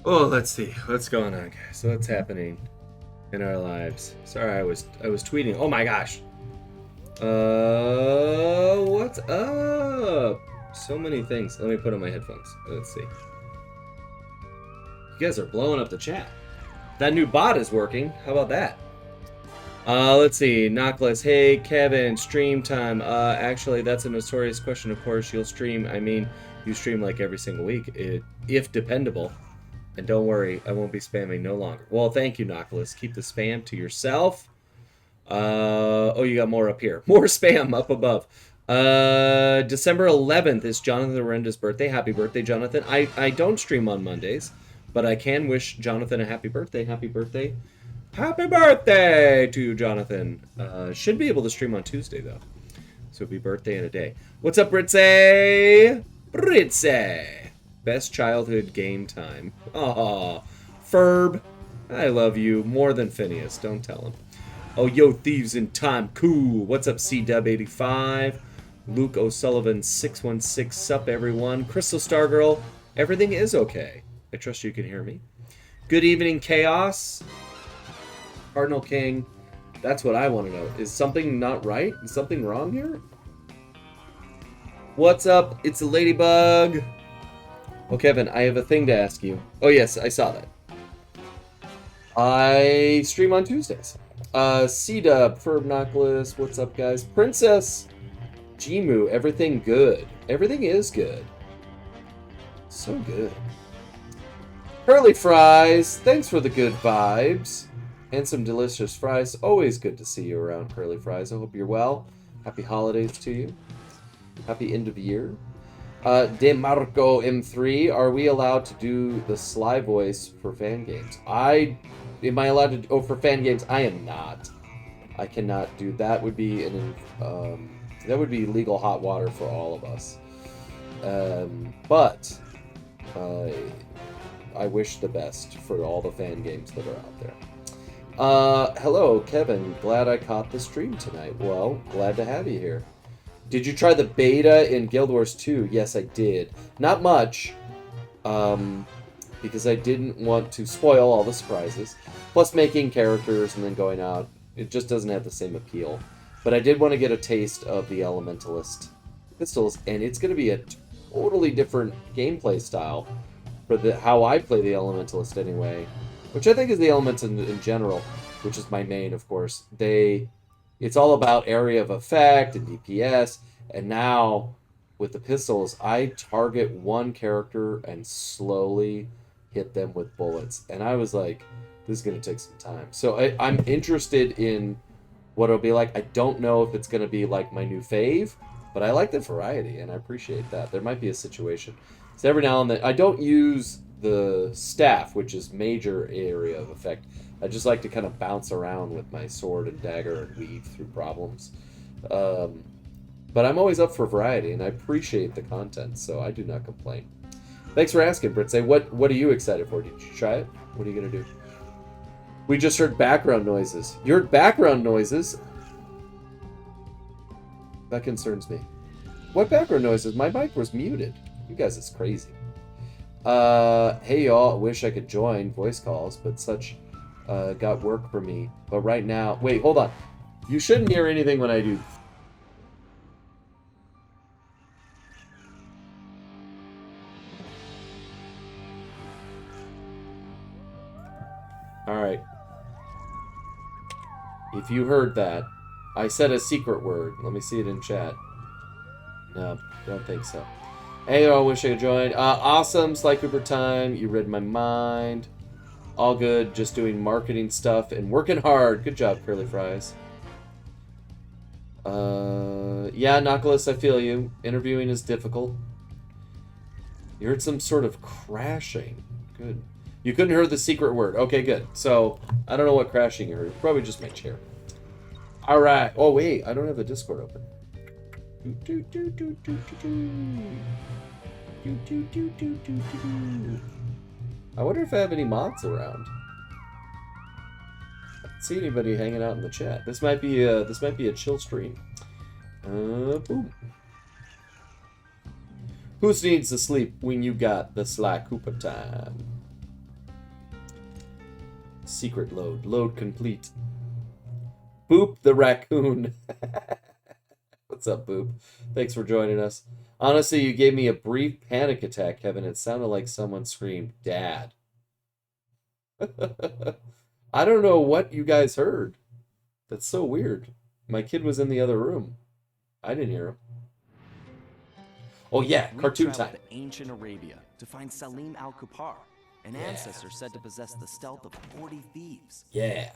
Oh, let's see. What's going on, guys? What's happening in our lives? Sorry, I was tweeting. Oh my gosh. What's up? So many things. Let me put on my headphones. Let's see. You guys are blowing up the chat. That new bot is working. How about that? Let's see. Knockless. Hey, Kevin. Stream time. Actually, that's a notorious question. Of course, you'll stream. I mean, you stream like every single week, if dependable. And don't worry, I won't be spamming no longer. Well, thank you, Knockless. Keep the spam to yourself. Oh, you got more up here. More spam up above. December 11th is Jonathan Lorenda's birthday. Happy birthday, Jonathan. I don't stream on Mondays, but I can wish Jonathan a happy birthday. Happy birthday. Happy birthday to Jonathan. Should be able to stream on Tuesday, though. So it'll be birthday in a day. What's up, Britze? Britze. Best childhood game time. Aw. Ferb. I love you more than Phineas. Don't tell him. Oh, yo, Thieves in Time. Cool. What's up, C-Dub85? Luke O'Sullivan, 616. Sup, everyone. Crystal Stargirl. Everything is okay. I trust you can hear me. Good evening, Chaos. Cardinal King. That's what I want to know. Is something not right? Is something wrong here? What's up? It's a ladybug. Oh, Kevin, I have a thing to ask you. Oh, yes, I saw that. I stream on Tuesdays. C-Dub, Ferb Knockless, what's up, guys? Princess, Jimu, everything good. Everything is good. So good. Curly Fries, thanks for the good vibes. And some delicious fries. Always good to see you around, Curly Fries. I hope you're well. Happy holidays to you. Happy end of year. DeMarco M3, are we allowed to do the Sly voice for fan games? Am I allowed to? Oh, for fan games, I am not. I cannot do that. Would be that would be legal hot water for all of us. But I wish the best for all the fan games that are out there. Hello, Kevin. Glad I caught the stream tonight. Well, glad to have you here. Did you try the beta in Guild Wars 2? Yes, I did. Not much, because I didn't want to spoil all the surprises. Plus, making characters and then going out, it just doesn't have the same appeal. But I did want to get a taste of the Elementalist pistols, and it's going to be a totally different gameplay style for how I play the Elementalist anyway, which I think is the Elements in general, which is my main, of course. It's all about area of effect and DPS, and now with the pistols, I target one character and slowly hit them with bullets. And I was like, this is going to take some time. So I'm interested in what it'll be like. I don't know if it's going to be like my new fave, but I like the variety, and I appreciate that. There might be a situation. So every now and then, I don't use the staff, which is major area of effect. I just like to kind of bounce around with my sword and dagger and weave through problems. But I'm always up for variety, and I appreciate the content, so I do not complain. Thanks for asking, Britze. What are you excited for? Did you try it? What are you going to do? We just heard background noises. You heard background noises? That concerns me. What background noises? My mic was muted. You guys, it's crazy. Hey y'all, wish I could join voice calls, but such got work for me. But right now, wait, hold on. You shouldn't hear anything when I do. All right. If you heard that, I said a secret word. Let me see it in chat. No, don't think so. Hey, I wish I could join. Awesome, Sly Cooper time. You read my mind. All good, just doing marketing stuff and working hard. Good job, Curly Fries. Yeah, Knuckles, I feel you. Interviewing is difficult. You heard some sort of crashing. Good. You couldn't hear the secret word. Okay, good. So, I don't know what crashing you heard. Probably just my chair. Alright. Oh, wait. I don't have the Discord open. I wonder if I have any mods around. I don't see anybody hanging out in the chat. This might be a chill stream. Boom. Who needs to sleep when you got the Sly Cooper time? Secret load. Load complete. Boop the raccoon. What's up, Boop? Thanks for joining us. Honestly, you gave me a brief panic attack, Kevin. It sounded like someone screamed, Dad. I don't know what you guys heard. That's so weird. My kid was in the other room. I didn't hear him. Oh yeah, cartoon time. To ancient Arabia to find Salim al-Kupar, an ancestor said to possess the stealth of 40 thieves. Yeah.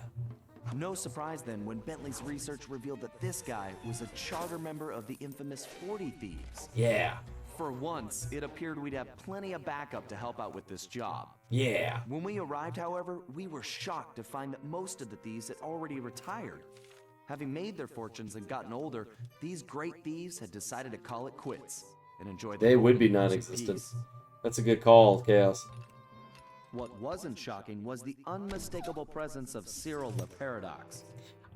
No surprise then when Bentley's research revealed that this guy was a charter member of the infamous 40 Thieves. Yeah. For once, it appeared we'd have plenty of backup to help out with this job. Yeah. When we arrived, however, we were shocked to find that most of the thieves had already retired. Having made their fortunes and gotten older, these great thieves had decided to call it quits and enjoy their They would be non-existent. That's a good call, Chaos. What wasn't shocking was the unmistakable presence of Cyril the Paradox.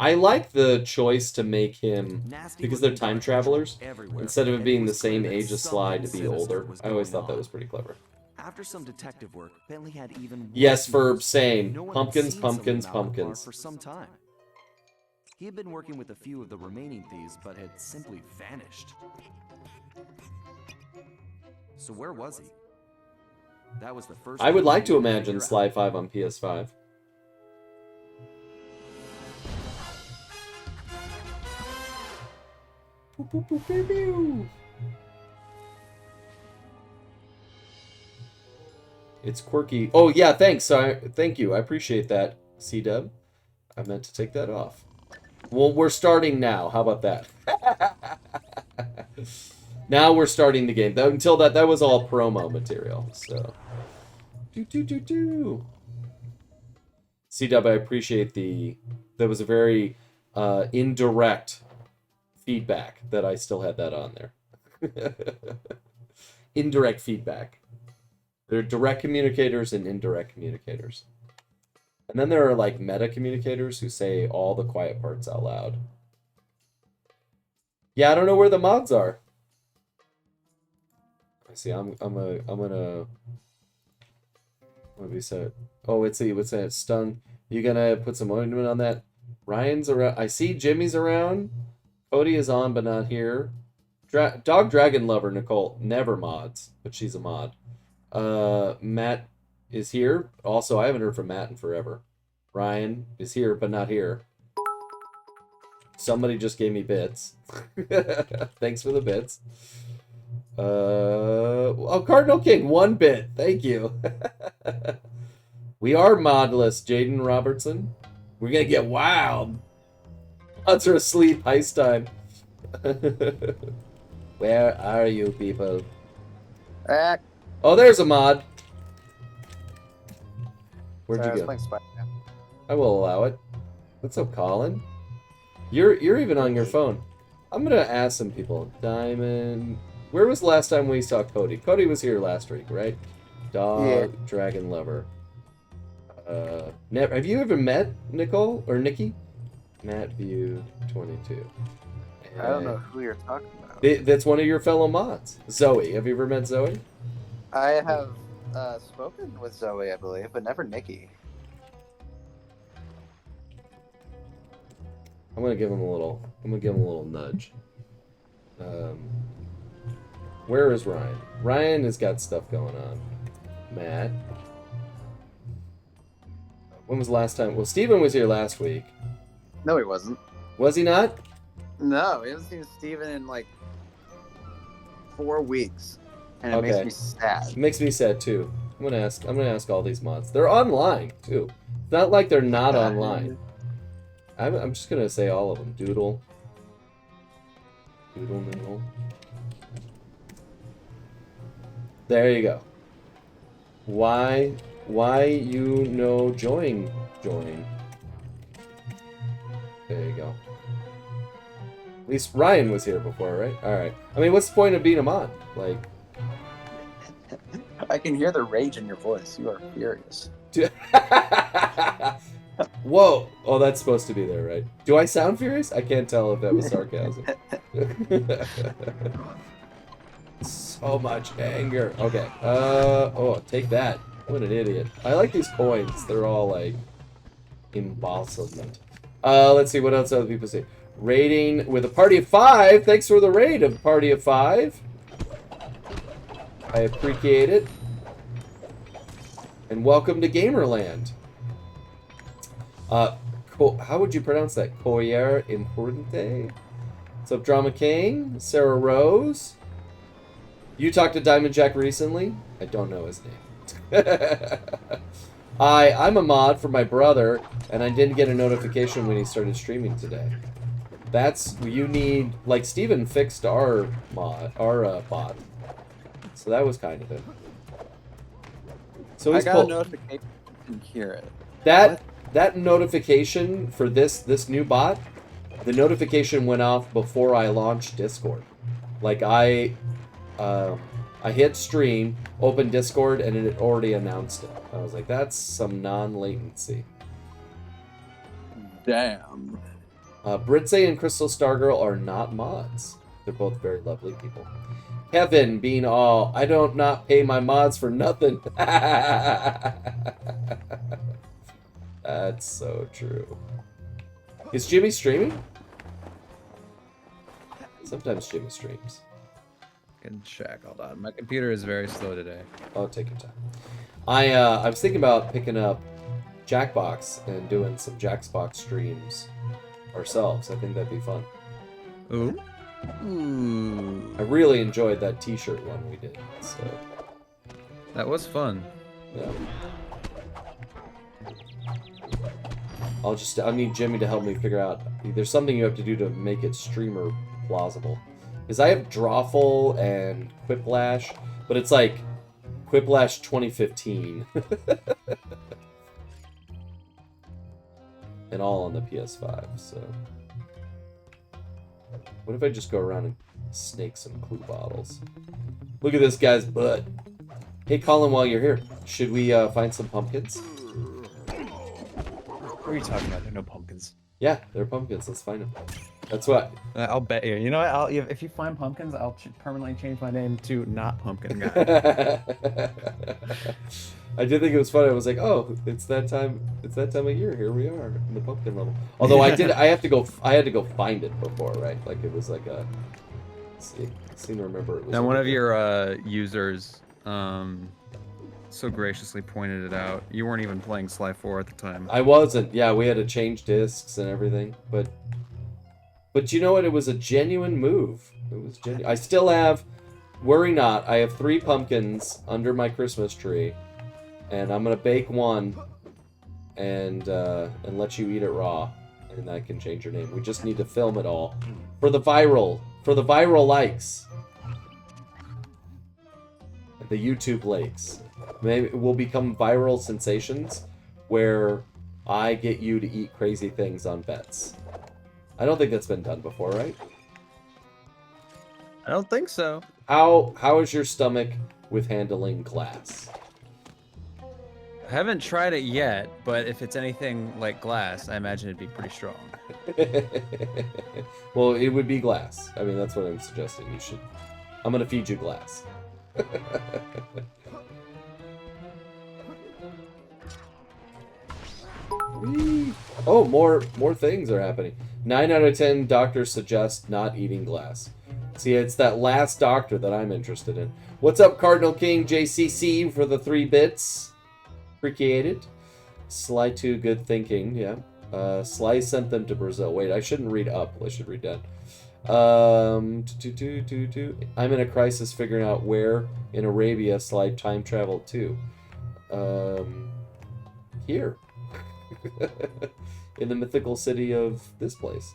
I like the choice to make him, because they're time travelers, instead of it being the same age as Sly to be older. I always thought that was pretty clever. After some detective work, Bentley had even yes, Ferb, same. No one had Pumpkins, seen pumpkins, Salim al-Kupar pumpkins. for some time. He had been working with a few of the remaining thieves, but had simply vanished. So where was he? That was the first. I would like to thing imagine figure Sly out. 5 on PS5. Boop, boop, boop, boop, boop. It's quirky. Oh yeah, thanks. Thank you. I appreciate that, C-Dub. I meant to take that off. Well, we're starting now. How about that? Now we're starting the game. Until that was all promo material. So, C-Dub, I appreciate that was a very indirect feedback that I still had that on there. Indirect feedback. There are direct communicators and indirect communicators. And then there are like meta communicators who say all the quiet parts out loud. Yeah, I don't know where the mods are. I see. I'm gonna. What did we say? Oh, what's that? Stun. You gonna put some ointment on that? Ryan's around. I see Jimmy's around. Cody is on, but not here. Dog Dragon Lover Nicole never mods, but she's a mod. Matt is here. Also, I haven't heard from Matt in forever. Ryan is here, but not here. Somebody just gave me bits. Thanks for the bits. Oh, Cardinal King, 1 bit. Thank you. We are modless, Jaden Robertson. We're gonna get wild. Mods are asleep. Heist time. Where are you people? Oh, there's a mod. Where'd you go? I will allow it. What's up, Colin? You're even on your phone. I'm gonna ask some people. Diamond. Where was the last time we saw Cody? Cody was here last week, right? Dog Dragon Lover. Have you ever met Nicole or Nikki? Matt View 22. I don't know who you're talking about. That's one of your fellow mods. Zoe. Have you ever met Zoe? I have spoken with Zoe, I believe, but never Nikki. I'm gonna give him a little nudge. Where is Ryan? Ryan has got stuff going on. Matt. When was the last time? Well, Steven was here last week. No, he wasn't. Was he not? No, we haven't seen Steven in like 4 weeks, and it Okay. makes me sad. It makes me sad too. I'm gonna ask all these mods. They're online too. It's not like they're not online. I'm just gonna say all of them. Doodle. Doodle noodle. There you go. Why you know join? There you go. At least Ryan was here before, right? Alright. I mean, what's the point of being a mod? Like... I can hear the rage in your voice. You are furious. Whoa! Oh, that's supposed to be there, right? Do I sound furious? I can't tell if that was sarcasm. So much anger. Okay. Oh, take that. What an idiot. I like these coins. They're all like embossment. Let's see what else other people say. Raiding with a party of 5. Thanks for the raid of party of 5. I appreciate it. And welcome to Gamerland. How would you pronounce that? Coyer Importante? What's up, Drama King? Sarah Rose? You talked to Diamond Jack recently? I don't know his name. I'm a mod for my brother, and I didn't get a notification when he started streaming today. That's, you need, like, Steven fixed our bot. So that was kind of it. So I he's got a notification and hear it. That notification for this new bot, the notification went off before I launched Discord. Like I hit stream, opened Discord, and it had already announced it. I was like, that's some non-latency. Damn. Britze and Crystal Stargirl are not mods. They're both very lovely people. Kevin being all, I don't not pay my mods for nothing. That's so true. Is Jimmy streaming? Sometimes Jimmy streams. Can check. Hold on. My computer is very slow today. Oh, take your time. I was thinking about picking up Jackbox and doing some Jackbox streams ourselves. I think that'd be fun. Ooh. Ooh. I really enjoyed that T-shirt one we did. So That was fun. yeah. I'll need Jimmy to help me figure out. There's something you have to do to make it streamer plausible. Because I have Drawful and Quiplash, but it's like Quiplash 2015. And all on the PS5, so. What if I just go around and snake some clue bottles? Look at this guy's butt. Hey, Colin, while you're here, should we find some pumpkins? What are you talking about? There are no pumpkins. Yeah, they're pumpkins. Let's find them. That's what. I'll bet you. You know what? If you find pumpkins, I'll permanently change my name to not Pumpkin Guy. I did think it was funny. I was like, "Oh, it's that time. It's that time of year. Here we are in the pumpkin level." Although I had to go find it before, right? Like it was like a. I seem to remember it was. Now, one of your users so graciously pointed it out. You weren't even playing Sly 4 at the time. I wasn't. Yeah, we had to change discs and everything, but you know what? It was a genuine move. It was genuine. I still have. Worry not. I have 3 pumpkins under my Christmas tree. And I'm gonna bake one, and let you eat it raw, and that can change your name. We just need to film it all for the viral likes, the YouTube likes. Maybe we'll become viral sensations, where I get you to eat crazy things on bets. I don't think that's been done before, right? I don't think so. How is your stomach with handling glass? I haven't tried it yet, but if it's anything like glass, I imagine it'd be pretty strong. Well, it would be glass. I mean, that's what I'm suggesting. You should. I'm gonna feed you glass. Whee! Oh, more things are happening. 9 out of 10 doctors suggest not eating glass. See, it's that last doctor that I'm interested in. What's up, Cardinal King JCC for the 3 bits? Appreciate it. Sly 2, good thinking, yeah. Sly sent them to Brazil. Wait, I shouldn't read up. I should read down. I'm in a crisis figuring out where in Arabia Slide time traveled to. Here. In the mythical city of this place.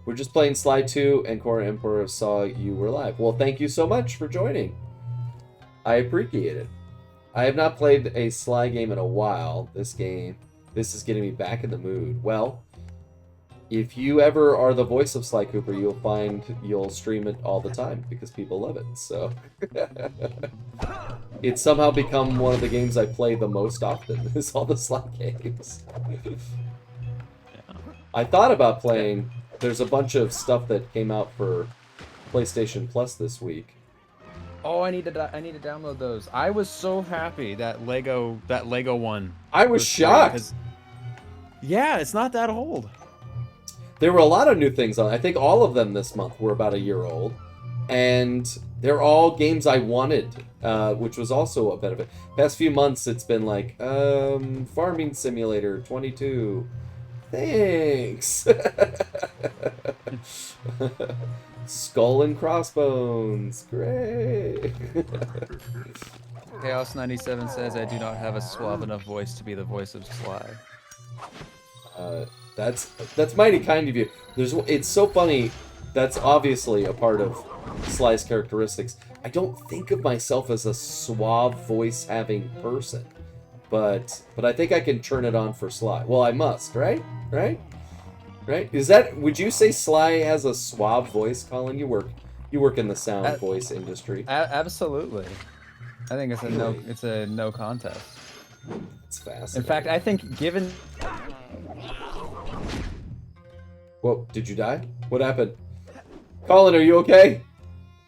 We're just playing Sly 2, and Cora Emperor saw you were live. Well, thank you so much for joining. I appreciate it. I have not played a Sly game in a while. This is getting me back in the mood. Well, if you ever are the voice of Sly Cooper, you'll stream it all the time because people love it. So it's somehow become one of the games I play the most often. Is all the Sly games. I thought about playing. There's a bunch of stuff that came out for PlayStation Plus this week. Oh, I need to download those. I was so happy that Lego one. I was shocked. 'Cause- yeah, it's not that old. There were a lot of new things on. I think all of them this month were about a year old, and they're all games I wanted, which was also a benefit. Past few months, it's been like Farming Simulator 22. Thanks. Skull and Crossbones. Great. Chaos 97 says I do not have a suave enough voice to be the voice of Sly. That's mighty kind of you. It's so funny. That's obviously a part of Sly's characteristics. I don't think of myself as a suave voice having person, but I think I can turn it on for Sly. Well, I must, right? Right? Would you say Sly has a suave voice, Colin? You work in the sound voice industry. Absolutely. I think it's a no contest. It's fascinating. In fact, I think given. Whoa, did you die? What happened? Colin, are you okay?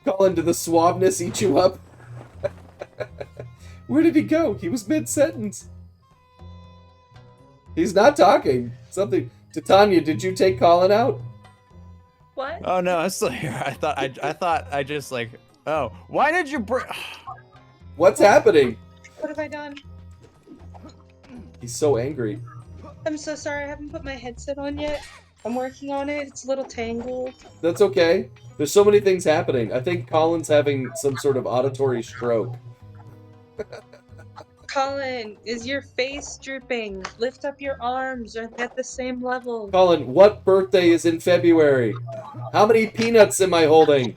Colin, did the suaveness eat you up? Where did he go? He was mid-sentence. He's not talking. Something. Titania, did you take Colin out? What? Oh no, I'm still here. I thought I just like. Oh, why did you bring? What's happening? What have I done? He's so angry. I'm so sorry, I haven't put my headset on yet. I'm working on it. It's a little tangled. That's okay. There's so many things happening. I think Colin's having some sort of auditory stroke. Colin, is your face drooping? Lift up your arms. Are they at the same level? Colin, what birthday is in February? How many peanuts am I holding?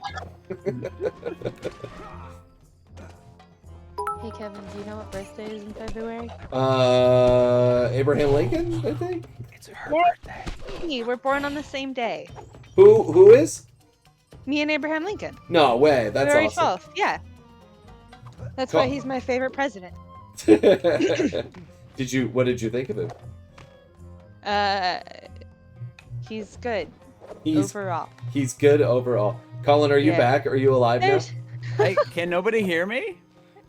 Hey Kevin, do you know what birthday is in February? Abraham Lincoln, I think? It's her birthday. Hey, we're born on the same day. Who is? Me and Abraham Lincoln. No way, that's February awesome. 12th, yeah. That's Cool. why he's my favorite president. What did you think of him? He's good. He's overall. He's good overall. Colin, are you Yeah. back? Are you alive There's... now? Hey, can nobody hear me?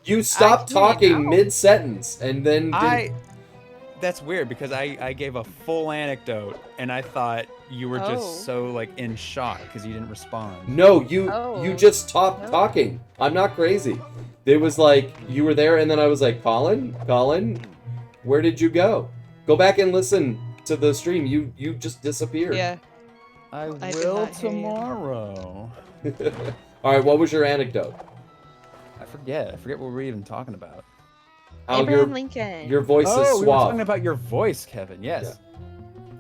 You stopped I can't talking now. mid-sentence and then didn't... That's weird because I gave a full anecdote and I thought you were Oh. just so like in shock because you didn't respond. No, you Oh. just stopped No. talking. I'm not crazy. It was like you were there and then I was like, Colin, where did you go? Go back and listen to the stream. You just disappeared. Yeah. I I did will not hear you. tomorrow. All right, what was your anecdote? I forget what we were even talking about. How Abraham Lincoln. your voice is We were suave. talking about your voice, Kevin. Yes.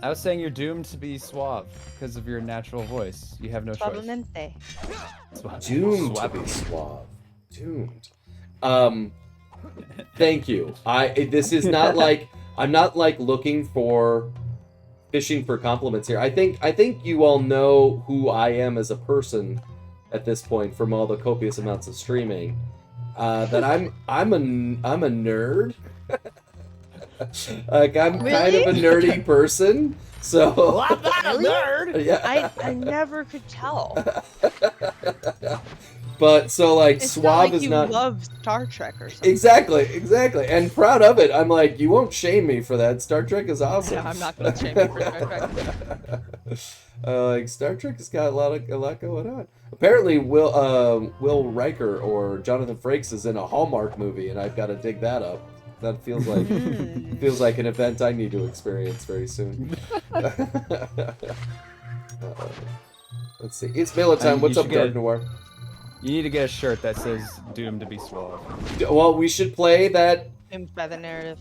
I was saying you're doomed to be suave because of your natural voice. You have no choice. Suavemente. Doomed to be suave. Doomed. Thank you. This is not like I'm not like looking for fishing for compliments here. I think you all know who I am as a person at this point from all the copious amounts of streaming. That I'm a nerd. Like I'm kind of a nerdy person. So I'm not a nerd. yeah. I never could tell. But so like It's suave not like is you not love Star Trek or something. exactly, and proud of it. I'm like, you won't shame me for that. Star Trek is awesome. No, I'm not gonna shame you for Star Trek. Like Star Trek has got a lot going on. Apparently, Will Riker or Jonathan Frakes is in a Hallmark movie, and I've got to dig that up. That feels like feels like an event I need to experience very soon. Let's see. It's Mela time. You What's up, should get Dark Noir? You need to get a shirt that says "Doomed to be Suave." Well, we should play that Doomed by the narrative.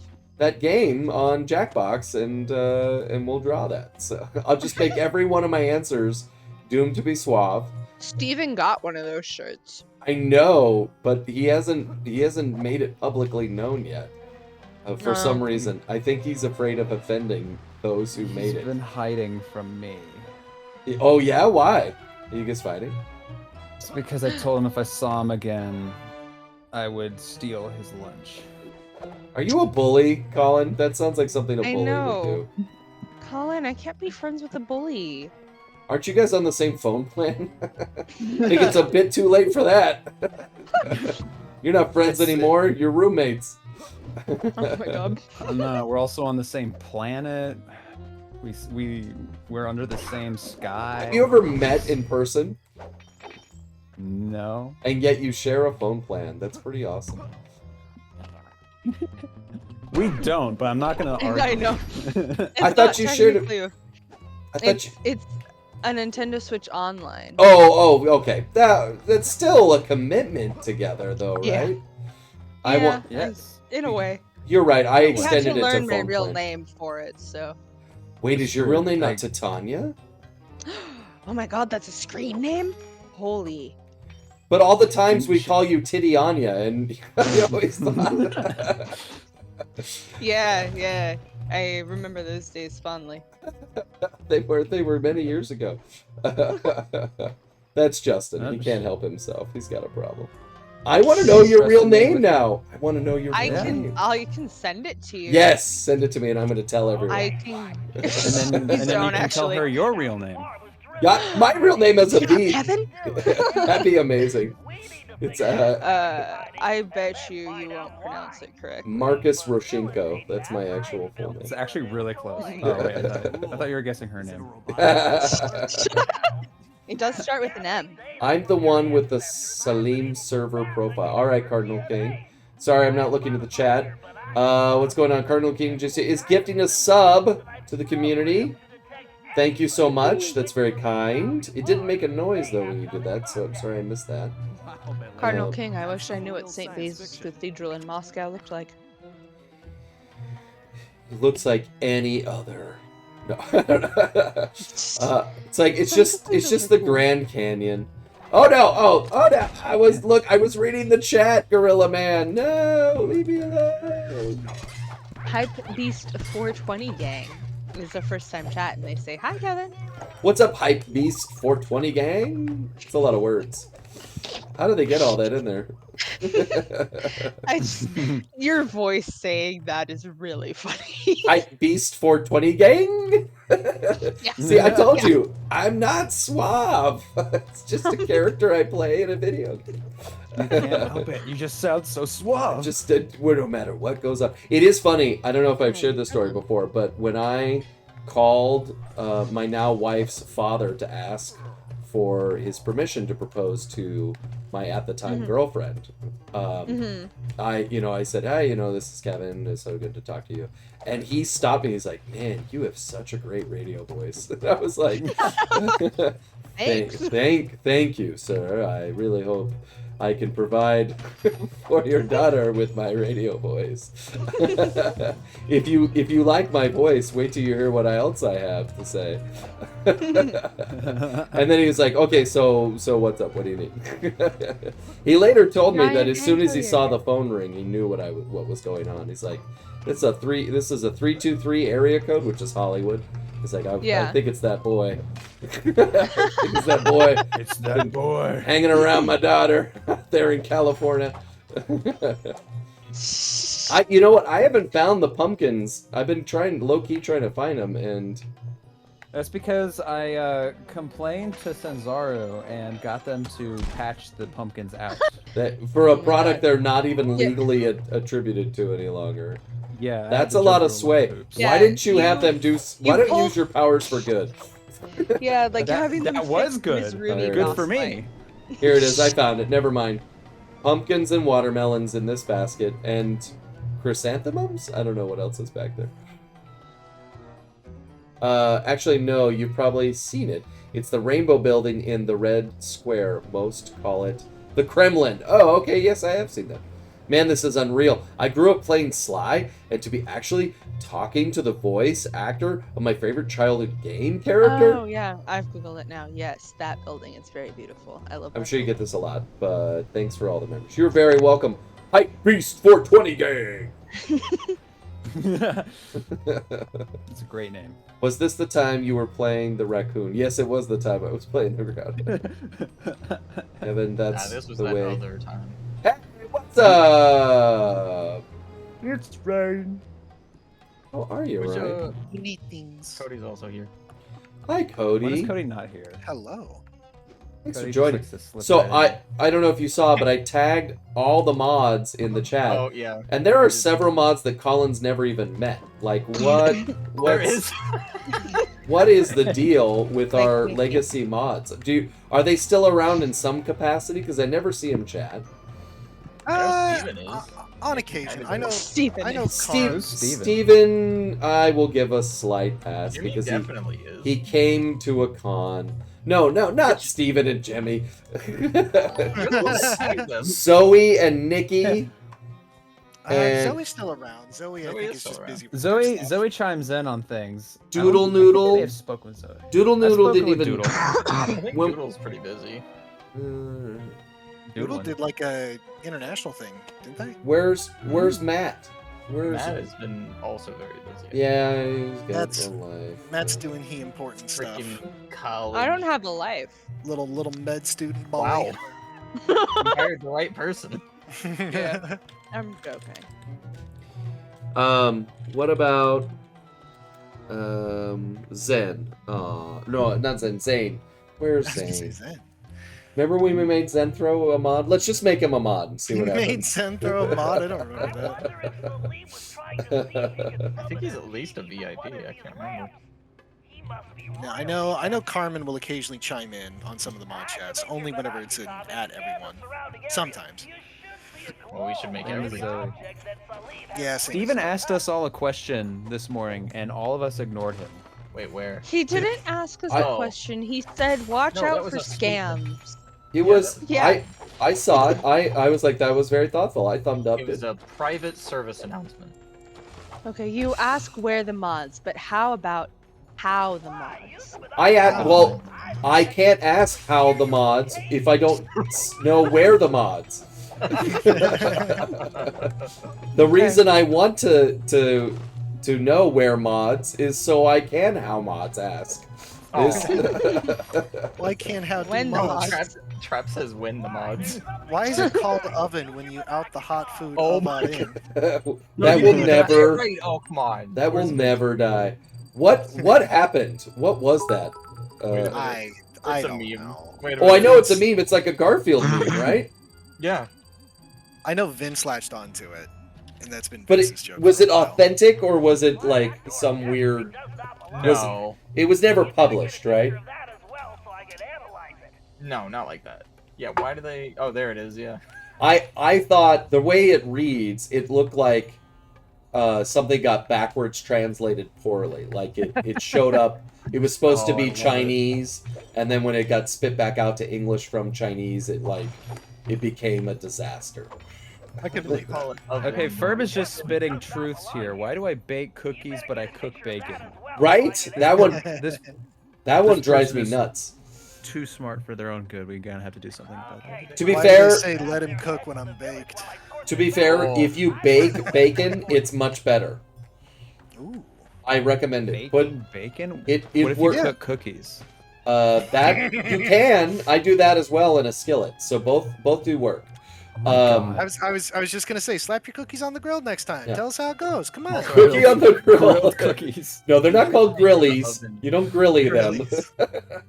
game on Jackbox, and we'll draw that. So I'll just make every one of my answers doomed to be suave. Steven got one of those shirts. I know, but he hasn't made it publicly known yet. For some reason, I think he's afraid of offending those who made He's it. been hiding from me. Oh yeah, why? Are you guys fighting? It's because I told him if I saw him again, I would steal his lunch. Are you a bully, Colin? That sounds like something a I bully know. would do. Colin, I can't be friends with a bully. Aren't you guys on the same phone plan? I think it's a bit too late for that. You're not friends anymore. You're roommates. Oh my god. No, we're also on the same planet. We're under the same sky. Have you ever met in person? No. And yet you share a phone plan. That's pretty awesome. We don't, but I'm not gonna argue. I know. I thought you shared it. it. I thought you... It's a Nintendo Switch Online. Oh, okay. That's still a commitment together, though, right? Yeah. Yes. In a way. You're right. I I had extended to it learn to my phone real plan. name for it, so. Wait, is your real name not Titania? Oh my god, that's a screen name? Holy. But all the times we call you Titiania, and I always thought... Yeah. I remember those days fondly. they were many years ago. That's Justin. He can't help himself. He's got a problem. I want to know your real name now. I want to know your real name. I can send it to you. Yes, send it to me, and I'm going to tell everyone. I can. And then you can tell her your real name. Yeah, my real name has a B. Kevin? That'd be amazing. It's I bet you won't pronounce it correct. Marcus Roshenko. That's my actual full name. It's actually really close. Oh wait, I thought you were guessing her name. It does start with an M. I'm the one with the Salim server profile. All right, Cardinal King. Sorry, I'm not looking at the chat. What's going on? Cardinal King just is gifting a sub to the community. Thank you so much. That's very kind. It didn't make a noise though when you did that, so I'm sorry I missed that. Cardinal King, I wish I knew what St. Basil's Cathedral in Moscow looked like. It looks like any other. No, it's like it's just the Grand Canyon. Oh no! Oh no! I was reading the chat, Gorilla Man. No, leave me alone. Hype Beast 420 gang is the first time chat, and they say hi, Kevin. What's up, Hype Beast 420 gang? It's a lot of words. How do they get all that in there? Your voice saying that is really funny. Hype Beast 420 gang? Yeah. See, I told you, I'm not suave. It's just a character I play in a video game. You can't help it. You just sound so suave. Just no matter what goes on. It is funny. I don't know if I've shared this story before, but when I called my now wife's father to ask for his permission to propose to my at the time girlfriend, I said, hey, this is Kevin. It's so good to talk to you. And he stopped me. He's like, man, you have such a great radio voice. And I was like, thank you, sir. I really hope I can provide for your daughter with my radio voice. If you like my voice, wait till you hear what else I have to say. And then he was like, okay, so what's up? What do you need? He later told me that as soon as he saw the phone ring, he knew what was going on. He's like, this is a 323 area code, which is Hollywood. He's like, I think it's that boy. I think it's that boy. It's that boy. Hanging around my daughter there in California. You know what? I haven't found the pumpkins. I've been low-key trying to find them, and... That's because I complained to Sanzaru and got them to patch the pumpkins out. That for a product they're not even legally attributed to any longer. Yeah. That's a lot of sway. Why didn't you have them do... Why don't you use your powers for good? Yeah, like having that them was fix good. is really Good for costly. me. Here it is. I found it. Never mind. Pumpkins and watermelons in this basket, and chrysanthemums? I don't know what else is back there. Actually, no. You've probably seen it. It's the rainbow building in the red square. Most call it the Kremlin. Oh, okay, yes, I have seen that. Man, this is unreal. I grew up playing Sly, and to be actually talking to the voice actor of my favorite childhood game character. Oh yeah, I've googled it now. Yes, that building is very beautiful. I love. I'm that sure you get building. this a lot, but thanks for all the members. You're very welcome. Hype Beast 420 gang. It's a great name. Was this the time you were playing the raccoon? Yes, it was the time I was playing the raccoon. Evan, that's This was the that way. other time. Hey, what's up? It's rain. How are you, Which, Ryan? Neat things. Cody's also here. Hi, Why is Cody. Cody not here? Hello. Thanks for Cody just joining. likes to slip So right in. I don't know if you saw, but I tagged all the mods in the chat, Oh yeah. and there are several mods that Colin's never even met. Like what? There What's, is. what is the deal with Thank our you. legacy mods? Are they still around in some capacity? Because I never see them chat. I know Steven is. On occasion, I know. Stephen. I know Steve, Carm. Steven? Steven, I will give a slight pass Jimmy because definitely is. he came to a con. No, not Steven and Jimmy. Zoe and Nikki. And- Zoe's still around. Zoe, I Zoe think, is is still just around. busy. With Zoe stuff. Zoe chimes in on things. Doodle I don't Noodle. think I've spoken with Zoe. Doodle I've Noodle spoken didn't with even. Doodle. I think Well- Doodle's pretty busy. Doodle Doodling. did like a international thing, didn't they? Where's Matt? Where's Matt has been also very busy. Yeah, he's got That's- a life. Matt's doing he important stuff. Freaking college. I don't have a life. Little med student boy. Wow. You hired the right person. Yeah. I'm joking. What about Zen? No, not Zen. Zane. Where's I was gonna say Zane? Zen. Remember when we made Zen throw a mod? Let's just make him a mod and see He what made happens. Zen throw a mod. I don't remember that. I think he's at least a VIP. I can't remember. Yeah, I know Carmen will occasionally chime in on some of the mod chats, only whenever it's at everyone. Sometimes. Well, we should make And every. Zoe. Yeah, same Steven as- asked us all a question this morning, and all of us ignored him. Wait, where? He didn't ask us I- a question. He said, "Watch No, that out was for a statement. scams." It was. Yeah. I saw it. I was like, that was very thoughtful. I thumbed up It was it. a private service announcement. Okay, you ask where the mods, but how about how the mods? Well, I can't ask how the mods if I don't know where the mods. The reason I want to know where mods is so I can how mods ask. Oh. Why can't have When the mods? mods- Trap says win the mods. Why is it called oven when you out the hot food Oh oven my in? That will never. Right, oh, come on. That will Where's- never die. What happened? What was that? I It's a don't meme. know. Wait a Oh, I minute. know it's a meme. It's like a Garfield meme, right? Yeah. I know Vince latched onto it, and that's been But Vince's joke. was for a it while. authentic or was it like some weird? No. It was never published, right? No, not like that. Yeah, why do they... Oh, there it is, yeah. I thought the way it reads, it looked like something got backwards translated poorly. Like it showed up. It was supposed to Oh, I be love it. Chinese, and then when it got spit back out to English from Chinese, it became a disaster. I could believe that. Call it oven. Okay, Ferb is just spitting truths here. Why do I bake cookies but I cook bacon? Right? That one This drives person me is- nuts. too smart for their own good. We're gonna have to do something about that. To be Why fair, do they say let him cook when I'm baked? Oh. if you bake bacon, it's much better. Ooh. I recommend it. Put Baking bacon? it What if you works. cook cookies? That you can. I do that as well in a skillet. So both do work. God. I was just gonna say, slap your cookies on the grill next time. Yeah. Tell us how it goes. Come on. Cookie on the grill. Grilled cookies. No, they're not called grillies. Oven. You don't grilly them. Grillies.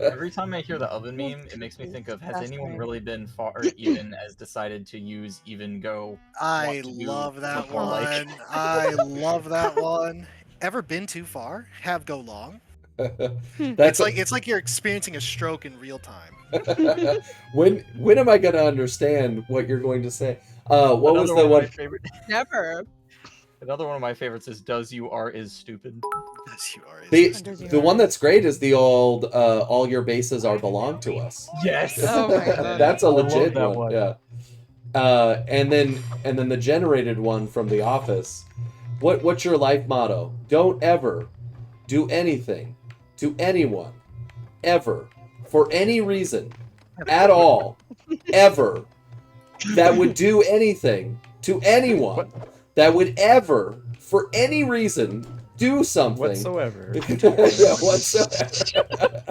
Every time I hear the oven meme, it makes me think of, has That's anyone right. really been far even as decided to use even go? I Want to do love that look more like- one. I love that one. Ever been too far? Have go long. That's It's like you're experiencing a stroke in real time. when am I gonna understand what you're going to say? What was Another the of my one? favorite- Never. Another one of my favorites is "Does you are is stupid." Yes, you are. The one that's great is the old all your bases are belong to us. Yes. Oh my god. That's a love legit that one. one. Yeah. And then the generated one from The Office. What's your life motto? Don't ever do anything to anyone ever for any reason at all ever that would do anything to anyone that would ever for any reason do something Whatsoever. yeah, whatsoever.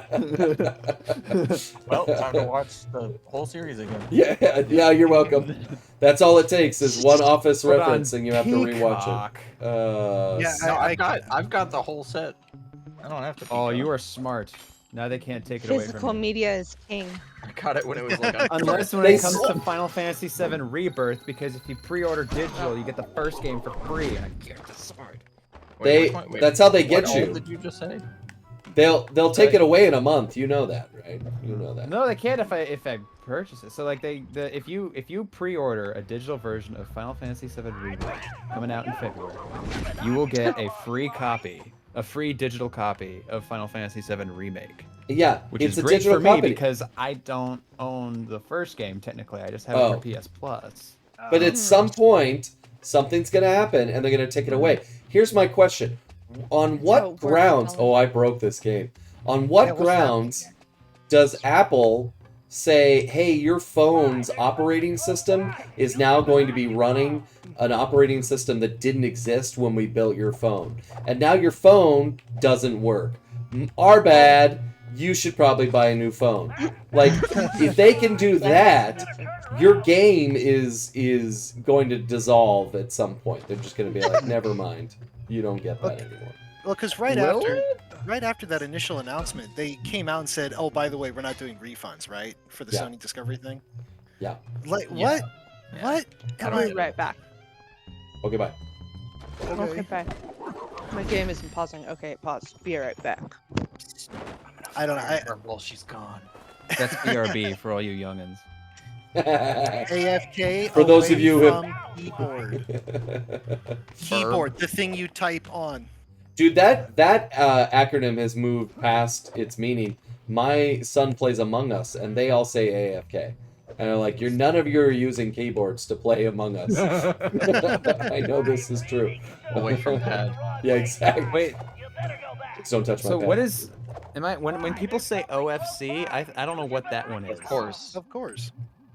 Well, time to watch the whole series again. Yeah, you're welcome. That's all it takes is one Office Put on reference, and you have to rewatch Peacock. it. Yeah, No, I I've got the whole set. I don't have to. Oh, peek you out. are smart. Now they can't take it away Physical from you. media is king. I got it when it was like. on Unless when They it comes to sold- Final Fantasy VII Rebirth, because if you pre-order digital, you get the first game for free. And I get that's smart. Wait, which one? Wait, that's how they what get all you. did you just say? They'll take it away in a month. You know that, right? You know that. No, they can't if I purchase it. So like if you pre-order a digital version of Final Fantasy VII Rebirth coming out in February, you will get a free copy, a free digital copy of Final Fantasy VII Remake. Yeah, Which it's is a great digital for me copy. because I don't own the first game technically. I just have Oh. it for PS Plus. But at some point, something's gonna happen, and they're gonna take it away. Here's my question: on what So, grounds? Borderlands. Oh, I broke this game. On what Yeah, what's grounds does Apple say, "Hey, your phone's operating system is now going to be running an operating system that didn't exist when we built your phone, and now your phone doesn't work. Our bad. You should probably buy a new phone." Like, if they can do that, your game is going to dissolve at some point. They're just going to be like, never mind, you don't get that anymore. Well, because right after that initial announcement, they came out and said, "Oh, by the way, we're not doing refunds, right, for the Yeah. Sony Discovery thing." Yeah. Like Yeah. what? Yeah. What? I don't I'll get be it. right back. Okay, bye. Okay, bye. My game isn't pausing. Okay, pause. Be right back. I don't know. Well, she's gone. That's BRB for all you youngins. AFK. For those of away you who from keyboard, the thing you type on. Dude, that acronym has moved past its meaning. My son plays Among Us, and they all say AFK. And I'm like, none of you are using keyboards to play Among Us. I know this is true. Away from pad. Yeah, exactly. Wait, Just don't touch my so pad. what is? Am I when people say OFC? I don't know what that one is. Of course. Of course.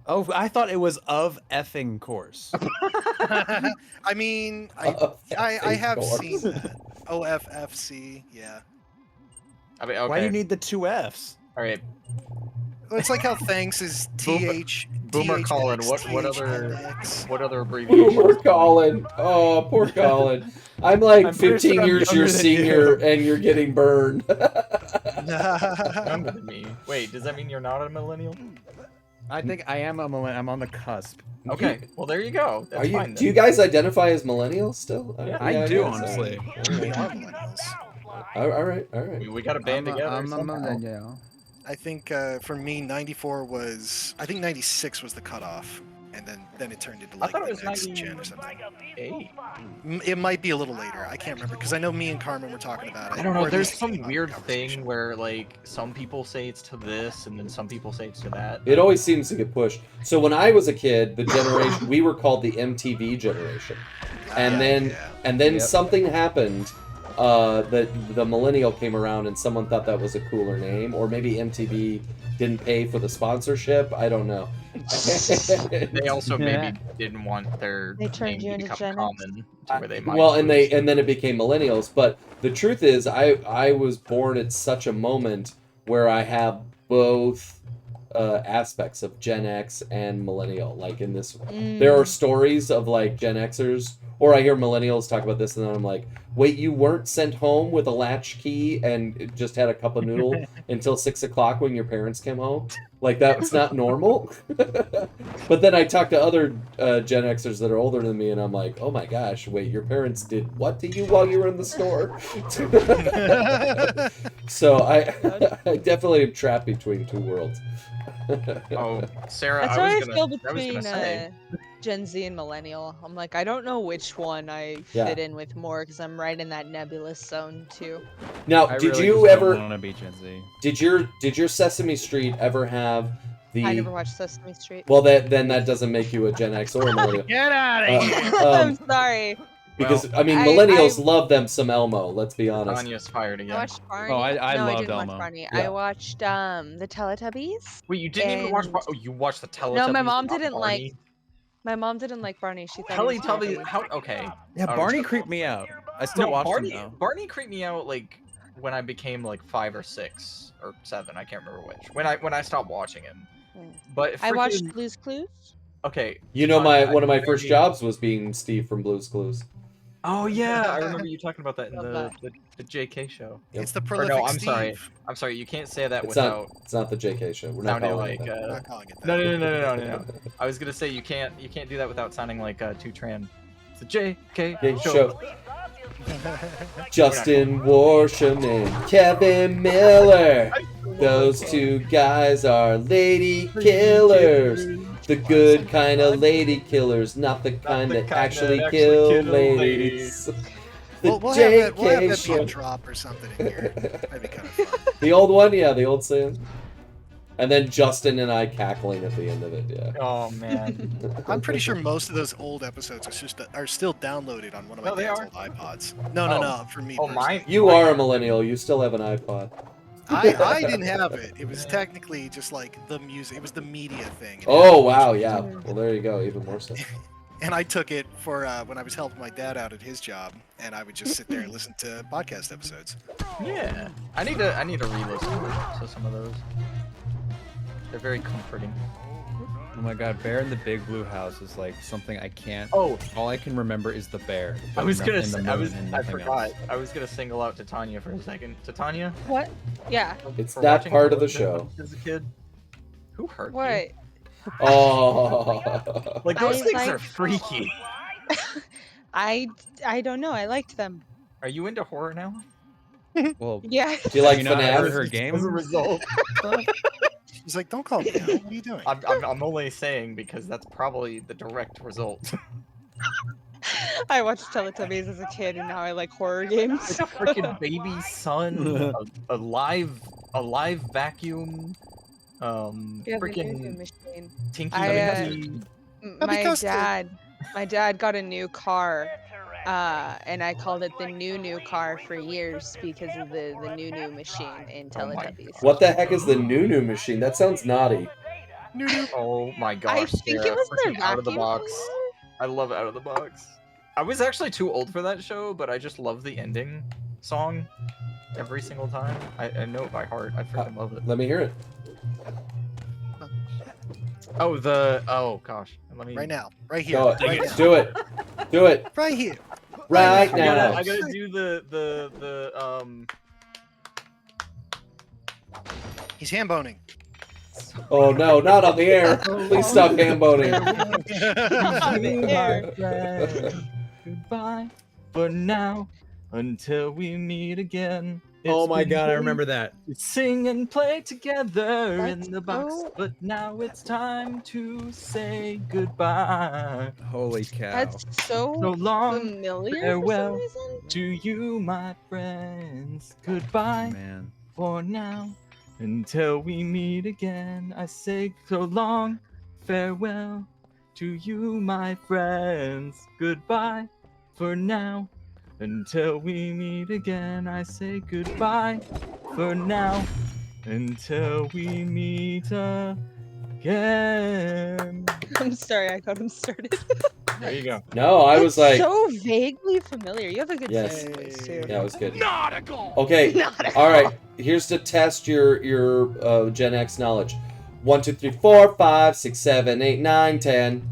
Oh, I thought it was of effing course. I mean, I have Course. seen that. OFFC. Yeah. I mean, okay. Why do you need the two Fs? All right. Well, it's like how thanks is TH. Boomer THX, Colin, what other abbreviations? Boomer Colin. Oh, poor Colin. I'm like I'm pretty 15 sure I'm years your younger than senior, you. and you're getting burned. Younger than me. Wait, does that mean you're not a millennial? I think I am a moment. I'm on the cusp. Okay. Well, there you go. That's Are you? fine. Do you guys identify as millennials still? Yeah, I do, guess. honestly. We are millennials. All right. We got to band together. I'm a somehow. millennial. I think for me, 94 was. I think 96 was the cutoff, and then it turned into I like thought it the was next 90 gen or something. Hey. It might be a little later. I can't remember because I know me and Carmen were talking about it. I don't know. or at There's least some came up in weird conversation. thing where like some people say it's to this, and then some people say it's to that. It always seems to get pushed. So when I was a kid, the generation we were called the MTV generation, and then Yep. something happened. That the millennial came around and someone thought that was a cooler name, or maybe MTV didn't pay for the sponsorship. I don't know. They also Yeah. maybe didn't want their They turned name you to into become Gen X. common to where they might. Well, and lose. then it became millennials. But the truth is, I was born at such a moment where I have both aspects of Gen X and millennial. Like in this, there are stories of like Gen Xers, or I hear millennials talk about this, and then I'm like, wait, you weren't sent home with a latch key and just had a cup of noodle until 6 o'clock when your parents came home? Like that's not normal. But then I talk to other Gen Xers that are older than me, and I'm like, oh my gosh, wait, your parents did what to you while you were in the store? So I definitely am trapped between two worlds. Oh, Sarah, That's I why I was feel gonna between say. Gen Z and Millennial. I'm like, I don't know which one I Yeah. fit in with more because I'm right in that nebulous zone too. Now, I did really you just ever? want to be Gen Z. Did your Sesame Street ever have the? I never watched Sesame Street. Well, then that doesn't make you a Gen X or a millennial. Get out of here! I'm sorry. Because I mean, I- millennials love them some Elmo. Let's be honest. Tanya's fired I again. watched Barney. I no, I loved didn't Elmo. watch Barney. Yeah. I watched the Teletubbies. Wait, you didn't even watch? and- Oh, you watched the Teletubbies? No, my mom not didn't Barney? like. My mom didn't like Barney. She thought he was Teletubbies. creepy. How? Okay. Yeah, Oh, Barney so- creeped me out. I still No, watch Barney. him though. Barney creeped me out like when I became like 5 or 6 or 7. I can't remember which. When I stopped watching him. Mm. But I watched freaking- Blue's Clues. Okay. You know, Tanya, one of my I first really- jobs was being Steve from Blue's Clues. Oh yeah, I remember you talking about that in Love the JK show. Yep. It's the Or prolific no, I'm Steve. sorry. I'm sorry. You can't say that It's without not the JK show. We're not sounding calling like. it that. We're not calling it that. No. I was gonna say you can't do that without sounding like Tutran. It's a JK Okay, show. show. Justin Worsham and Kevin Miller. Those two guys are lady killers. The good kind of lady killers, not the kind that actually kill ladies. The We'll have that be a show. drop or something in here. That'd be kind of fun. The old one, yeah, the old saying. And then Justin and I cackling at the end of it, yeah. Oh man. I'm pretty sure most of those old episodes are still downloaded on one of my No, they dad's are. old iPods. No, for me. Oh, personally. mine. You are a millennial. You still have an iPod. I didn't have it. It was technically just like the music. It was the media thing. Oh, wow, yeah. Well, there you go. Even more so. And I took it for when I was helping my dad out at his job, and I would just sit there and listen to podcast episodes. Yeah. I need to re-listen to some of those. They're very comforting. Oh my god, Bear in the Big Blue House is like something I can't. Oh, All I can remember is the bear. I was gonna and the say, moon and I nothing forgot. else. I was gonna single out to Tanya for a second. To Tanya? What? Yeah. It's For that watching part of the Golden show. As a kid. Who hurt you? What? Oh. Like I those things are like- freaky. I don't know. I liked them. Are you into horror now? Well, Yeah. Do you like you not heard FNAF? her game? As a result. He's like, "Don't call me out. What are you doing?" I'm only saying because that's probably the direct result. I watched Teletubbies as a kid, and now I like horror games. Freaking baby son, a live vacuum, Yeah, the Voodoo freaking machine. Tinky I, Winky. My dad got a new car, and I called it the new car for years because of the new machine in Oh my Teletubbies. What the heck is the Nunu machine? That sounds naughty. Oh my gosh! I think Sarah, it was the freaking Out of the vacuum Box. cleaner? I love Out of the Box. I was actually too old for that show, but I just love the ending song every single time. I know it by heart. I freaking love it. Let me hear it. Oh gosh. Let me. Right now, right here, Go it. right now, Do it. Do it. right here. Right I now. gotta do the He's hand boning. Oh no, not on the air. Please stop hand boning. Goodbye for now until we meet again. Oh It's my been god, I great remember that. to sing and play together Let's in the box, go. but now it's time to say goodbye. Holy cow. That's so So long familiar farewell. for some reason. to you, my friends. Goodbye Man. for now until we meet again. I say so long farewell to you, my friends. Goodbye for now until we meet again. I say goodbye for now until we meet again. I'm sorry, I got him started. There you go. No, I was like, so vaguely familiar. You have a good Yes. singing voice too. yeah, it was good. Okay, Not at all right. Here's to test your Gen X knowledge. 1, 2, 3, 4, 5, 6, 7, 8, 9, 10.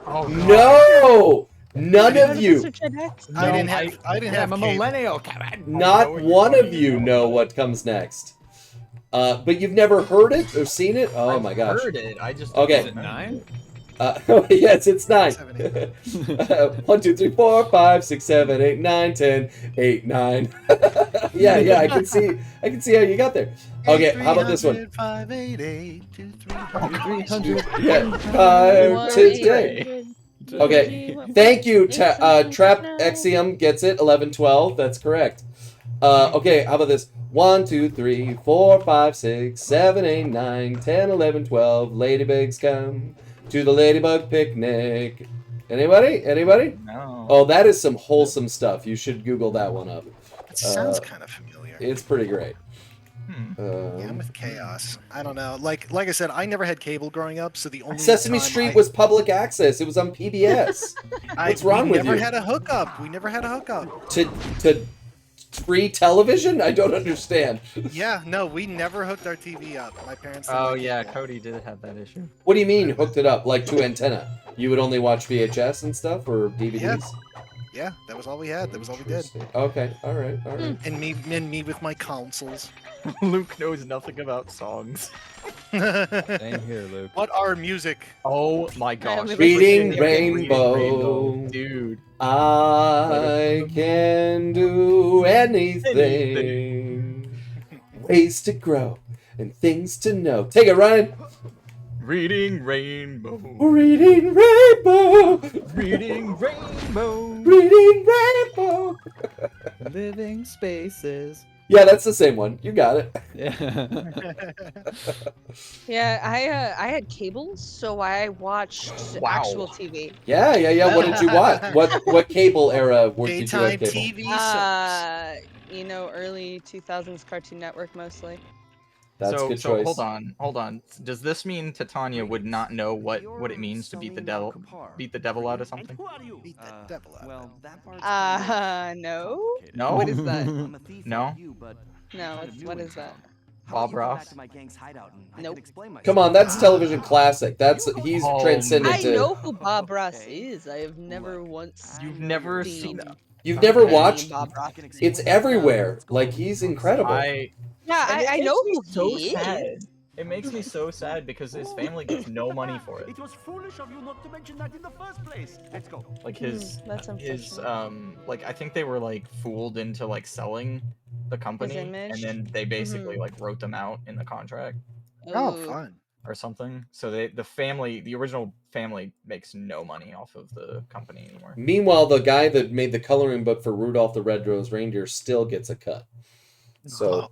Oh No! None of you, Mr. Gen X? I didn't have. I didn't have. I'm a cable. millennial, Kevin. not what one you're of you know what comes next. But you've never heard it or seen it? Oh I've my gosh. heard it. I just Okay. Is it 9? Yes, it's 9. 7, 1, 2, 3, 4, 5, 6, 7, 8, 9, 10, 8, 9. Yeah, I can see how you got there. Okay, how about this one? 588, 300. Yeah, 5 today. Okay, thank you. Trap Exium gets it. 11, 12. That's correct. Okay, how about this? 1, 2, 3, 4, 5, 6, 7, 8, 9, 10, 11, 12. Ladybugs come to the Ladybug picnic. Anybody? No. Oh, that is some wholesome stuff. You should Google that one up. It sounds kind of familiar. It's pretty great. Yeah, I'm with Chaos. I don't know. Like I said, I never had cable growing up, so the only Sesame time Street was public access. It was on PBS. What's wrong with you? We never had a hookup. We never had a hookup. To free television? I don't understand. Yeah, no, we never hooked our TV up. My parents. didn't Oh like yeah, cable. Cody did have that issue. What do you mean hooked it up? Like to antenna? You would only watch VHS and stuff or DVDs? Yeah, that was all we had. That was all we did. Okay, all right. And me with my consoles. Luke knows nothing about songs. Same here, Luke. What are music? Oh my gosh. Reading Reading Rainbow. Dude. I can do anything. Ways to grow and things to know. Take it, Ryan. Reading Rainbow. Reading Rainbow. Reading Rainbow. Reading Rainbow. Living spaces. Yeah, that's the same one. You got it. Yeah. Yeah, I had cable, so I watched actual TV. Yeah. What did you watch? What cable era did you have Daytime cable? TV. Early 2000s Cartoon Network mostly. That's a good so choice. hold on. Does this mean Titania would not know what it means to beat the devil out of something? Beat that devil out. Well, that part's No. No? What is that? I'm a thief No? like you, but No, kind of new what in is that? town. How Bob about you go back Ross? to my gang's hideout and I Nope. can explain myself. Come on, that's television classic. He's Oh, transcended I to. know who Bob Ross is. I have never once. You've never seen seen You've never any watched. Bob Ross. It's everywhere. Like he's incredible. I Yeah, and it I know makes me who so he sad. is. It makes me so sad because his family gets no money for it. It was foolish of you not to mention that in the first place. Let's go. Like his That's his unfortunate. like I think they were like fooled into like selling the company and image? then they basically like wrote them out in the contract Oh, Ooh. fun. or something. So the original family makes no money off of the company anymore. Meanwhile, the guy that made the coloring book for Rudolph the Red-Nosed Reindeer still gets a cut. So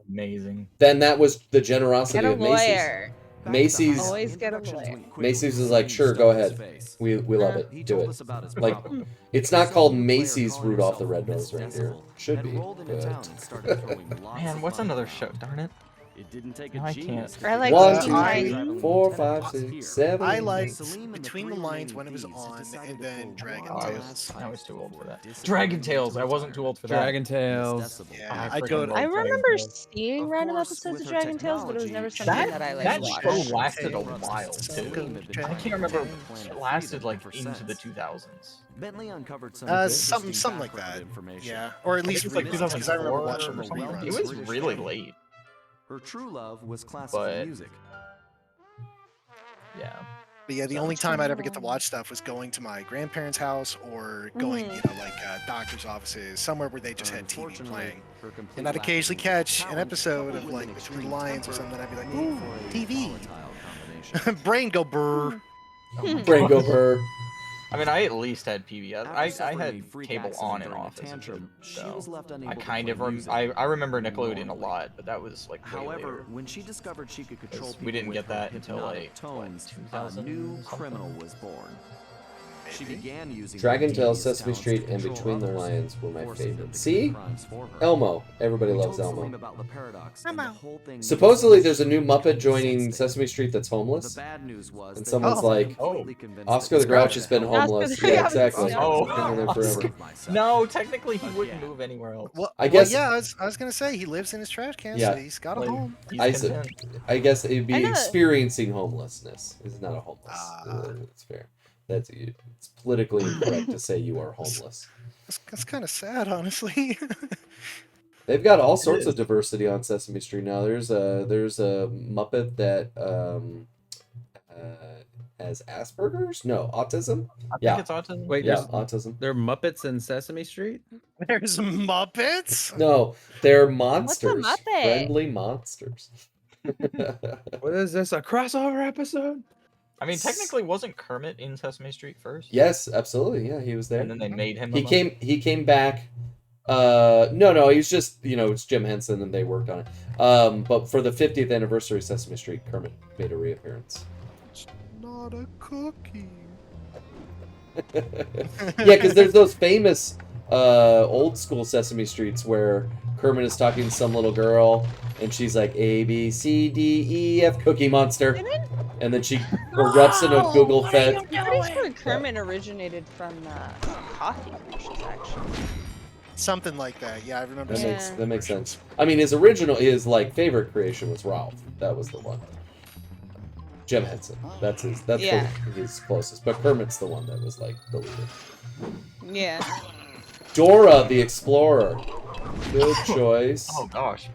Amazing. then that was the generosity Get a of Macy's. lawyer. Macy's Always get a lawyer. Macy's is like, sure, go ahead. We love it. He Do told it. us about his Like, problem. it's not Some called new player Macy's calling Rudolph the himself Red-Nosed Miss Reindeer. Festival Should had be. rolled into but- town and started throwing lots Man, of what's money another around. show? Darn it. It didn't take No, a I genius can't. to Or figure like out 1, how 2, to 3, travel 4, to 5, Tennecost 6, here. 7. I liked Salim and the Between the three Lines remaining when it was thieves had on, decided and to then pull Dragon one Tales. last I was too old for that. discipline Dragon Tales. I wasn't too old for that. Dragon Tales. Miss Decibel. Yeah, I I'd go freaking to. I love Dragon remember Tales. seeing Of random course, episodes with of her Dragon Tales, but it was never technology, something that I That like show watched. lasted a Tales. while too. Go I can't remember. It lasted like into the 2000s. Bentley uncovered some Something like that. information. Yeah, or at I least think it's like because I remember 2004 watching or the something. reruns. It was really late. Her true love was classical But- music. Yeah. But yeah, the only time I'd ever get to watch stuff was going to my grandparents' house or going, Mhm. you know, like doctors' offices, somewhere where they just had TV Unfortunately, playing. her complete And I'd lack occasionally of catch an talent, episode coupled of with like an Between the extreme Lines or temper, something. I'd be like, made ooh, for a TV. volatile combination. Brain go brr. Brain go burr. I mean, I at least had PBS. After I suffering a had freak cable accident on and during a off as a tantrum, kid, she so was left unable I to kind play of music I remember for Nickelodeon a long. lot, but that was like way However, later. when she discovered she could control 'Cause people we didn't with get her that until, hypnotic like, tones, a 2000 new something? criminal was born. She began using Dragon her Tales, devious Sesame talents Street, to and control Between the others, Lions were my forcing them favorite. to See? commit crimes for her. Elmo. Everybody We loves told Salim Elmo. about the paradox, and the whole thing Supposedly, made there's a new sense Muppet to joining sense Sesame Street that's The homeless. bad news was And that someone's he was like, completely convinced Oscar that the Grouch has been Oscar homeless. the Yeah, Grouch, exactly. Oh. He's been there forever. No, technically he wouldn't move anywhere else. Well, I guess- yeah, I was gonna say he lives in his trash can, Yeah. so he's got a Like, home. he's I content. I guess it'd be I know. experiencing homelessness. It's not a homeless. Ah. It's fair. It's politically incorrect to say you are homeless. That's kind of sad, honestly. They've got all It sorts is. of diversity on Sesame Street now. There's a Muppet that has Asperger's? No, autism? I think Yeah. it's autism. Wait, Yeah, there's autism. there are Muppets in Sesame Street? There's Muppets. No, they're monsters. Muppet? Friendly monsters. What is this? A crossover episode? I mean, technically, wasn't Kermit in Sesame Street first? Yes, absolutely. Yeah, he was there. And then they made him. He a Muppet? He came back. No, he's just it's Jim Henson and they worked on it. But for the 50th anniversary of Sesame Street, Kermit made a reappearance. It's not a cookie. Yeah, because there's those famous old school Sesame Streets where Kermit is talking to some little girl and she's like A B C D E F Cookie Monster, and then she erupts in a Google Fed. I'm pretty sure Kermit originated from coffee machines, actually. Something like that. Yeah, I remember. That makes sense. I mean, his like favorite creation was Ralph. That was the one. Jim Henson. That's his closest. But Kermit's the one that was like the leader. Yeah. Dora the Explorer. Good choice. Oh gosh.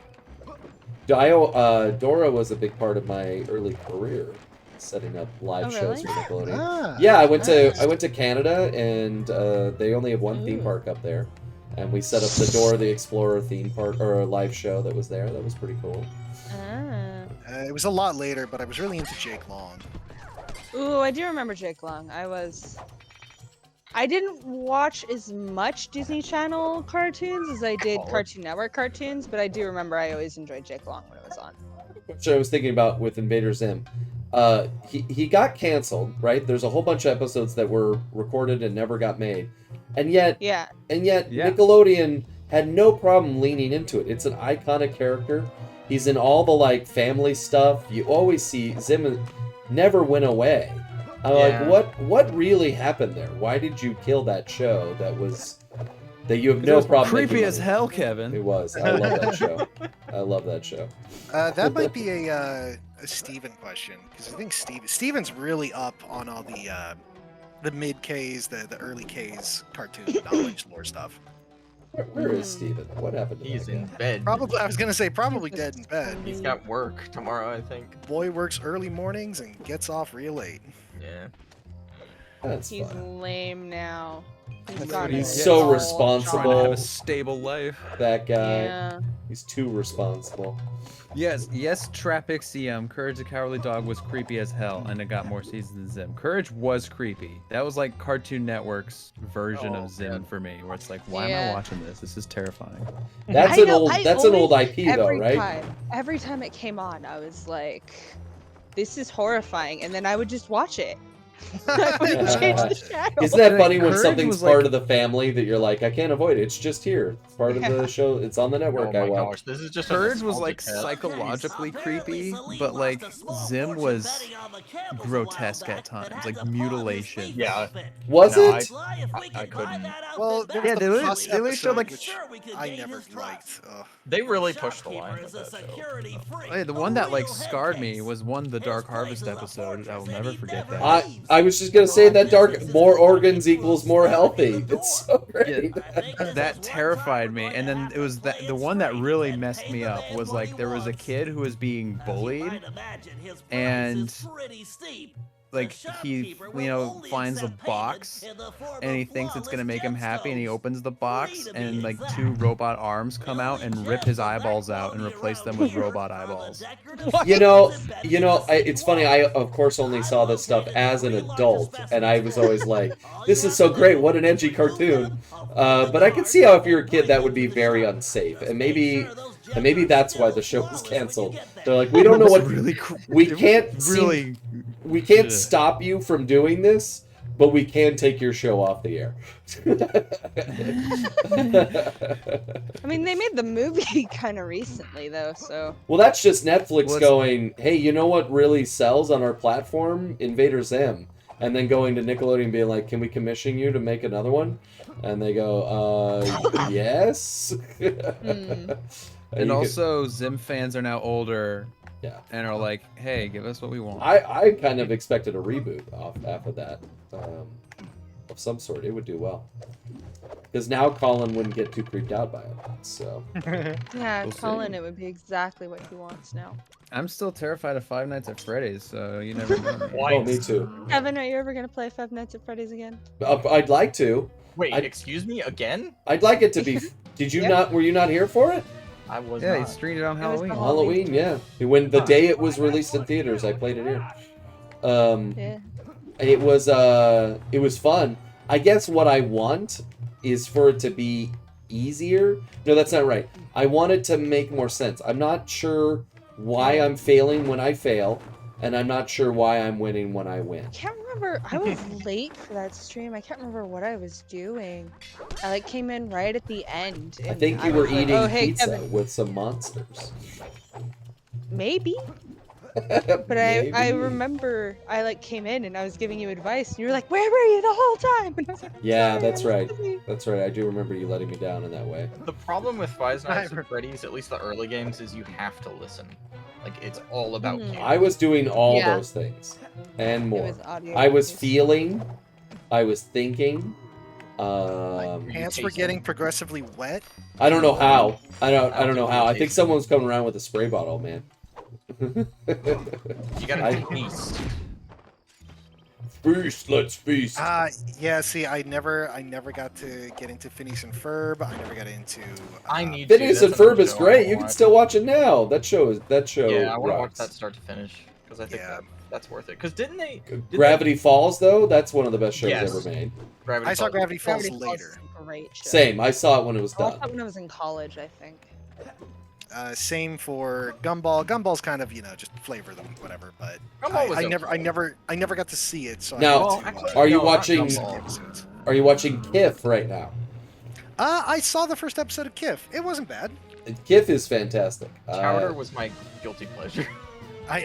Dora was a big part of my early career, setting up live shows for Nickelodeon. Ah, Yeah, I went nice. to Canada, and they only have one theme park up there, and we set up the Dora the Explorer theme park or a live show that was there. That was pretty cool. It was a lot later, but I was really into Jake Long. Ooh, I do remember Jake Long. I didn't watch as much Disney Channel cartoons as I did Cartoon Network cartoons, but I do remember I always enjoyed Jake Long when it was on. So I was thinking about with Invader Zim. He got canceled, right? There's a whole bunch of episodes that were recorded and never got made, and yet Nickelodeon had no problem leaning into it. It's an iconic character. He's in all the like family stuff. You always see Zim never went away. I'm like, what really happened there? Why did you kill that show that you have no problem Creepy making as money? hell, Kevin. It was. I love that show. I love that show. That might be a Steven question, because I think Steven's really up on all the mid Ks, the early Ks cartoon knowledge lore stuff. Where is Steven? What happened to He's that in guy? bed. Probably, I was gonna say probably dead in bed. He's got work tomorrow, I think. Boy works early mornings and gets off real late. Yeah. That's He's fine. lame now. He's so responsible. Trying to have a stable life. That guy. Yeah. He's too responsible. Yes, Trapixium, Courage the Cowardly Dog was creepy as hell, and it got more seasons than Zim. Courage was creepy. That was like Cartoon Network's version of Zim for me, where it's like, why am I watching this? This is terrifying. That's an old IP though, right? Every time it came on, I was like, this is horrifying, and then I would just watch it. I wouldn't change the channel. Isn't that funny when Courage something's was part like- of the family that you're like, I can't avoid it. It's just here. It's part of the show. It's on the network. Oh I my watch. gosh, this is just Courage a was like nostalgic tale. psychologically creepy, but like Zim was grotesque at times, like mutilation. Yeah. Was No, it? I couldn't. Well, there was Yeah, the they really- Plus they really showed, episode, like- which I never liked. Ugh. They really pushed the line with that show. Hey, the one that like scarred me was the Dark Harvest episode. I will never forget that. I was just gonna say that more organs equals more healthy. It's so great. That terrified me, and then it was the one that really messed me up was like there was a kid who was being bullied, and like he finds a box and he thinks it's gonna make him happy, and he opens the box and like two robot arms come out and rip his eyeballs out and replace them with robot eyeballs. It's funny. I of course only saw this stuff as an adult, and I was always like, "This is so great! What an edgy cartoon!" But I could see how if you're a kid that would be very unsafe, and maybe that's why the show was canceled. They're like, we don't know what we can't really. We can't stop you from doing this, but we can take your show off the air. I mean, they made the movie kind of recently, though, so. Well, that's just Netflix going, hey, you know what really sells on our platform? Invader Zim. And then going to Nickelodeon and being like, can we commission you to make another one? And they go, yes. And also, Zim fans are now older. Yeah. And are like, hey, give us what we want. I kind of expected a reboot off after that. of some sort. It would do well. Because now Colin wouldn't get too creeped out by it. So Yeah, We'll see. Colin, it would be exactly what he wants now. I'm still terrified of Five Nights at Freddy's, so you never know. man. oh, me too. Kevin, are you ever gonna play Five Nights at Freddy's again? I'd like to. Wait, I- excuse me again? I'd like it to be. Did you not? Were you not here for it? I was Yeah, he not. streamed it on It was Halloween. the Halloween, yeah. When the day it was released in theaters, I played it here. Yeah. It was fun. I guess what I want is for it to be easier. No, that's not right. I want it to make more sense. I'm not sure why I'm failing when I fail, and I'm not sure why I'm winning when I win. I can't remember. I was late for that stream. I can't remember what I was doing. I like came in right at the end. I and think you was were like, eating "Oh, hey, pizza Kevin." with some monsters. Maybe. But I Maybe. remember I like came in and I was giving you advice and you were like, "Where were you the whole time?" And I was like, Yeah, "Sorry, that's I was right. busy." That's right. I do remember you letting me down in that way. The problem with Five Nights at Freddy's, at least the early games, is you have to listen. Like, it's all about Mhm. you. I was doing all Yeah. those things and It more. was audio. I was focused. feeling. I was thinking. Hands were getting progressively wet. I don't know how. I don't know think how. you I think taste someone was coming around with a spray bottle, man. You gotta I- taste. Feast, let's feast. Yeah. See, I never got to get into Phineas and Ferb. I never got into. I need to. Phineas That's and Ferb another is show I great. wanna You can watch. still watch it now. That show. Yeah, I want to watch rocks. that start to finish because I think Yeah. that's worth it. Because didn't they? Gravity Falls, though, that's one of the best shows Yes. ever made. Gravity I saw Falls. Gravity Falls Gravity Falls later. is a great show. Same. I saw it when it was I watched that done. when I was in college, I think. Same for Gumball. Gumball's kind of just flavor them, whatever. But Gumball was I okay. never got to see it. So Now, I had to, are you no, not watching? Gumball. Are you watching KIF right now? I saw the first episode of KIF. It wasn't bad. KIF is fantastic. Chowder was my guilty pleasure.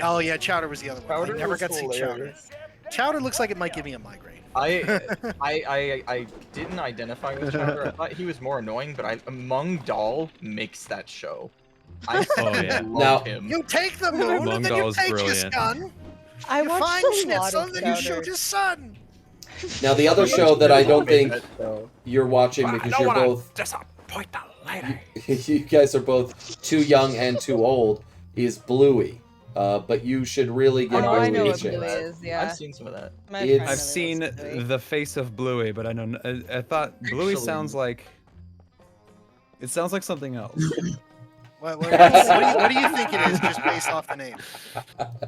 Oh yeah, Chowder was the other one. Chowder I never was got to see Chowder. hilarious. Chowder looks like it might give me a migraine. I didn't identify with Chowder. I thought he was more annoying, but Among Doll makes that show. I Oh, yeah. loved Now- him. You take the moon Among and then you Doll is take your brilliant. son. I You watched find a lot Schnitzel of and then you Chowder. shoot his son. Now the other show that I don't think That show. you're watching because you're both Disappoint the lady. you guys are both too young and too old is Bluey. But you should really give Oh, I Bluey know a what chance. Bluey is. Yeah. I've seen some of that. My It's- friend I've really seen likes Bluey. the face of Bluey, but I don't. I thought Bluey Actually- sounds like. It sounds like something else. What do you think it is, just based off the name?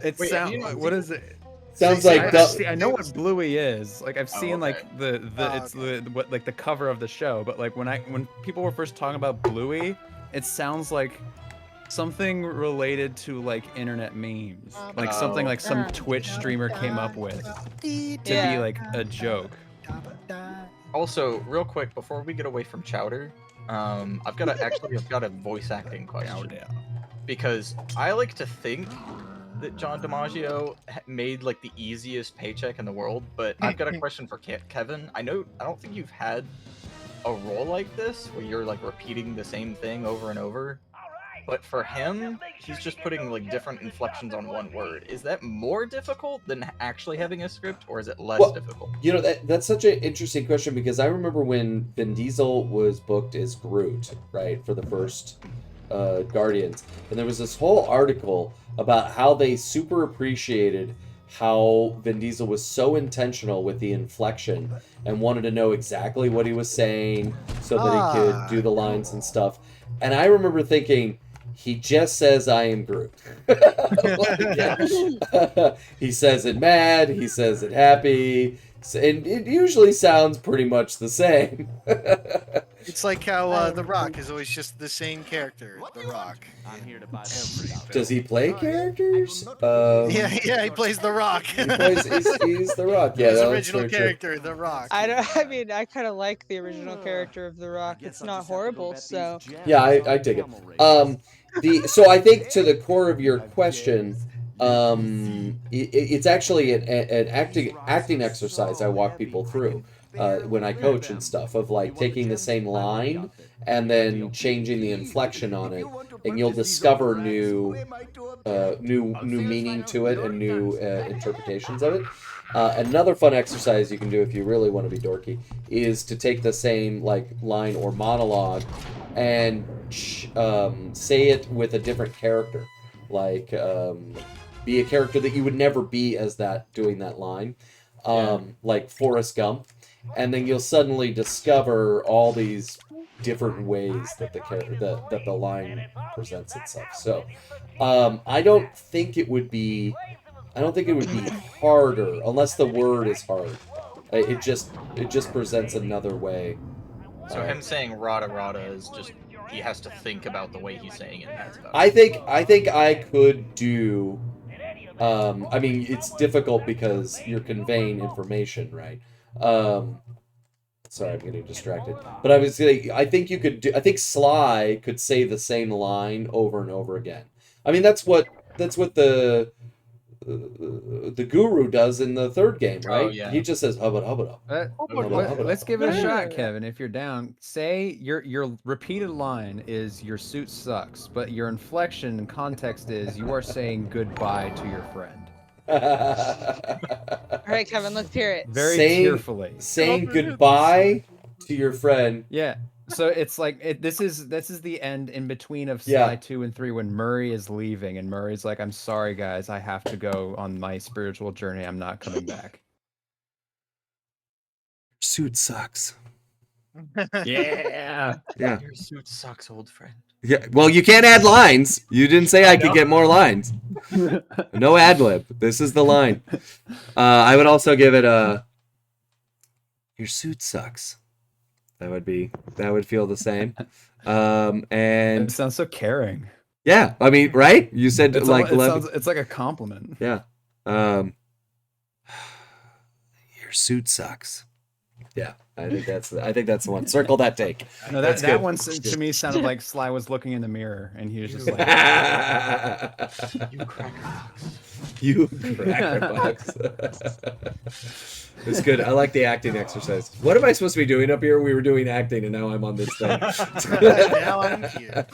It Wait, sounds. you know- What is it? Sounds See, like I know what Bluey is. Like I've Oh, seen okay. like the it's the what like the cover of the show, but like when people were first talking about Bluey, it sounds like something related to like internet memes, like something like some Twitch streamer came up with to Yeah. be like a joke. Also, real quick before we get away from Chowder, I've got a voice acting question because I like to think that John DiMaggio made like the easiest paycheck in the world, but I've got a question for Kevin. I don't think you've had a role like this where you're like repeating the same thing over and over. But for him, he's just putting like different inflections on one word. Is that more difficult than actually having a script, or is it less Well, difficult? You know, that's such an interesting question because I remember when Vin Diesel was booked as Groot, right, for the first Guardians, and there was this whole article about how they super appreciated how Vin Diesel was so intentional with the inflection and wanted to know exactly what he was saying so that he could do the lines and stuff. And I remember thinking, he just says, "I am Groot." He says it mad, he says it happy, and it usually sounds pretty much the same. It's like how The Rock is always just the same character, The Rock. I'm here to buy every Does he play characters? Yeah, he plays The Rock. He plays, he's The Rock. Yeah, His that's original very true. character, The Rock. I mean, I kind of like the original character of The Rock. It's not horrible, so. Yeah, I dig it. So I think to the core of your question, it's actually an acting exercise I walk people through. when I coach and stuff, of like taking the same line and then changing the inflection on it, and you'll discover new meaning to it and new interpretations of it. Another fun exercise you can do if you really want to be dorky is to take the same like line or monologue and say it with a different character, like be a character that you would never be as that doing that line, like Forrest Gump, and then you'll suddenly discover all these different ways that that the line presents itself. So I don't think it would be harder unless the word is hard. It just presents another way. So him saying rada rada is just he has to think about the way he's saying it. And that's about I think I could do. I mean, it's difficult because you're conveying information, right? Sorry, I'm getting distracted. But I was saying, I think you could do. I think Sly could say the same line over and over again. I mean, that's what the guru does in the third game, right? Oh, yeah. He just says hubba hubba. Let's give it a shot, Kevin. If you're down, say your repeated line is "your suit sucks," but your inflection and context is you are saying goodbye to your friend. All right, Kevin, let's hear it. Very tearfully. Saying goodbye to your friend. Yeah. So it's like this is the end in between of Sly 2 and 3 when Murray is leaving and Murray's like, "I'm sorry guys, I have to go on my spiritual journey. I'm not coming back." Suit sucks. Yeah. Yeah. Your suit sucks, old friend. Yeah. Well, you can't add lines. You didn't say I could get more lines. No ad lib. This is the line. I would also give it a. Your suit sucks. That would feel the same. And It sounds so caring. yeah, I mean, right? You said It's like it's like a compliment. yeah. Your suit sucks. Yeah, I think that's the one. Circle that take. No, That's that good. one to me sounded like Sly was looking in the mirror and he was just like, You crackerbox. You crackerbox. It's good. I like the acting exercise. What am I supposed to be doing up here? We were doing acting, and now I'm on this thing. Now I'm here.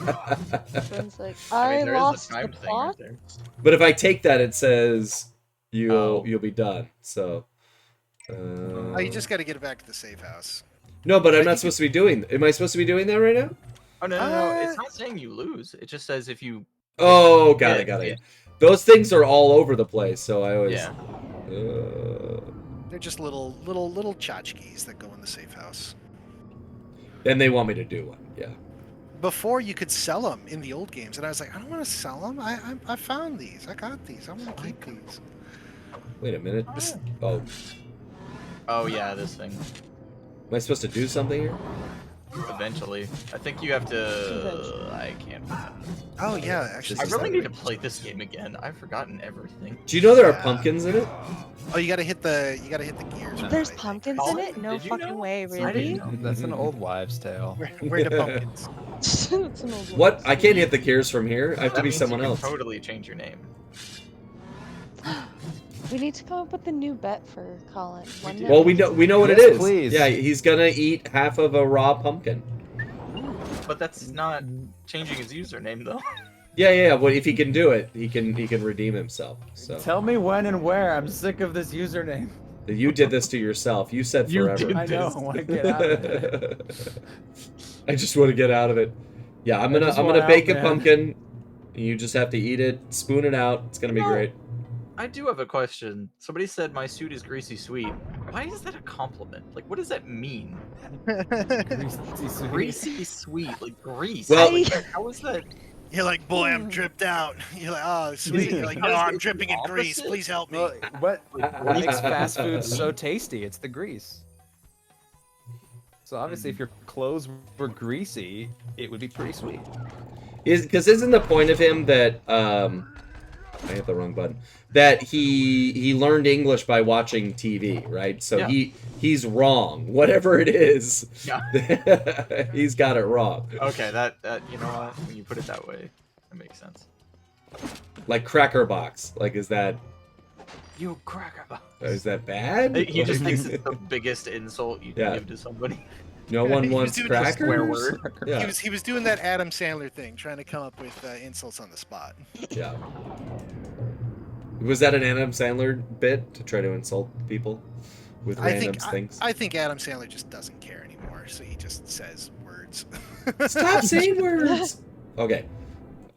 Sounds like I mean, I there is lost the the time thing right plot. there. But if I take that, it says you'll be done. So. Oh, you just got to get it back to the safe house. No, but I'm not supposed to be doing. Am I supposed to be doing that right now? Oh no! It's not saying you lose. It just says if you. Oh, got Yeah, it. Those things are all over the place, so I always. Yeah. They're just little tchotchkes that go in the safe house. And they want me to do one. Yeah. Before you could sell them in the old games, and I was like, I don't want to sell them. I found these. I got these. I want to keep these. Wait a minute. Oh, Oh yeah, this thing. am I supposed to do something here? Eventually, I think you have to. I can't remember. Oh yeah, actually. I really need to play this game again. I've forgotten everything. Do you know there are pumpkins in it? Oh, you gotta hit the gears. There's pumpkins in it? No Did you fucking know? way, I really? didn't know. that's an old wives' tale. Where the pumpkins? It's an old one. What? I can't hit the gears from here. I have to That be means someone you can else. Totally change your name. We need to come up with a new bet for Colin. One day. Well, we know what it Yes, is. please. Yeah, he's gonna eat half of a raw pumpkin. But that's not changing his username though. Yeah. Well, if he can do it, he can redeem himself. So Tell me when and where. I'm sick of this username. you did this to yourself. You said You forever. did. I know. I want to get out of it. I just want to get out of it. Yeah, I'm just gonna want bake out, a man. pumpkin. You just have to eat it, spoon it out. It's gonna be great. I do have a question. Somebody said my suit is greasy sweet. Why is that a compliment? Like, what does that mean? Greasy sweet, like grease. Well- Like, how is that? You're like, boy, I'm dripped out. You're like, oh, sweet. You're like, no, I'm dripping in grease. Please help me. Well, what makes fast food so tasty? It's the grease. So obviously, if your clothes were greasy, it would be pretty sweet. Isn't the point of him that I hit the wrong button. That he learned English by watching TV, right? So Yeah. he's wrong. Whatever it is, Yeah. he's got it wrong. Okay, that you know what? When you put it that way, that makes sense. Like Cracker Box. Like, is that? You cracker box. Is that bad? He just Like- thinks it's the biggest insult you can Yeah. give to somebody. No Yeah, one he was wants doing just swear crackers. word. Yeah. He was doing that Adam Sandler thing, trying to come up with insults on the spot. Yeah. Was that an Adam Sandler bit to try to insult people with random things? I think Adam Sandler just doesn't care anymore, so he just says words. Stop saying words. Okay.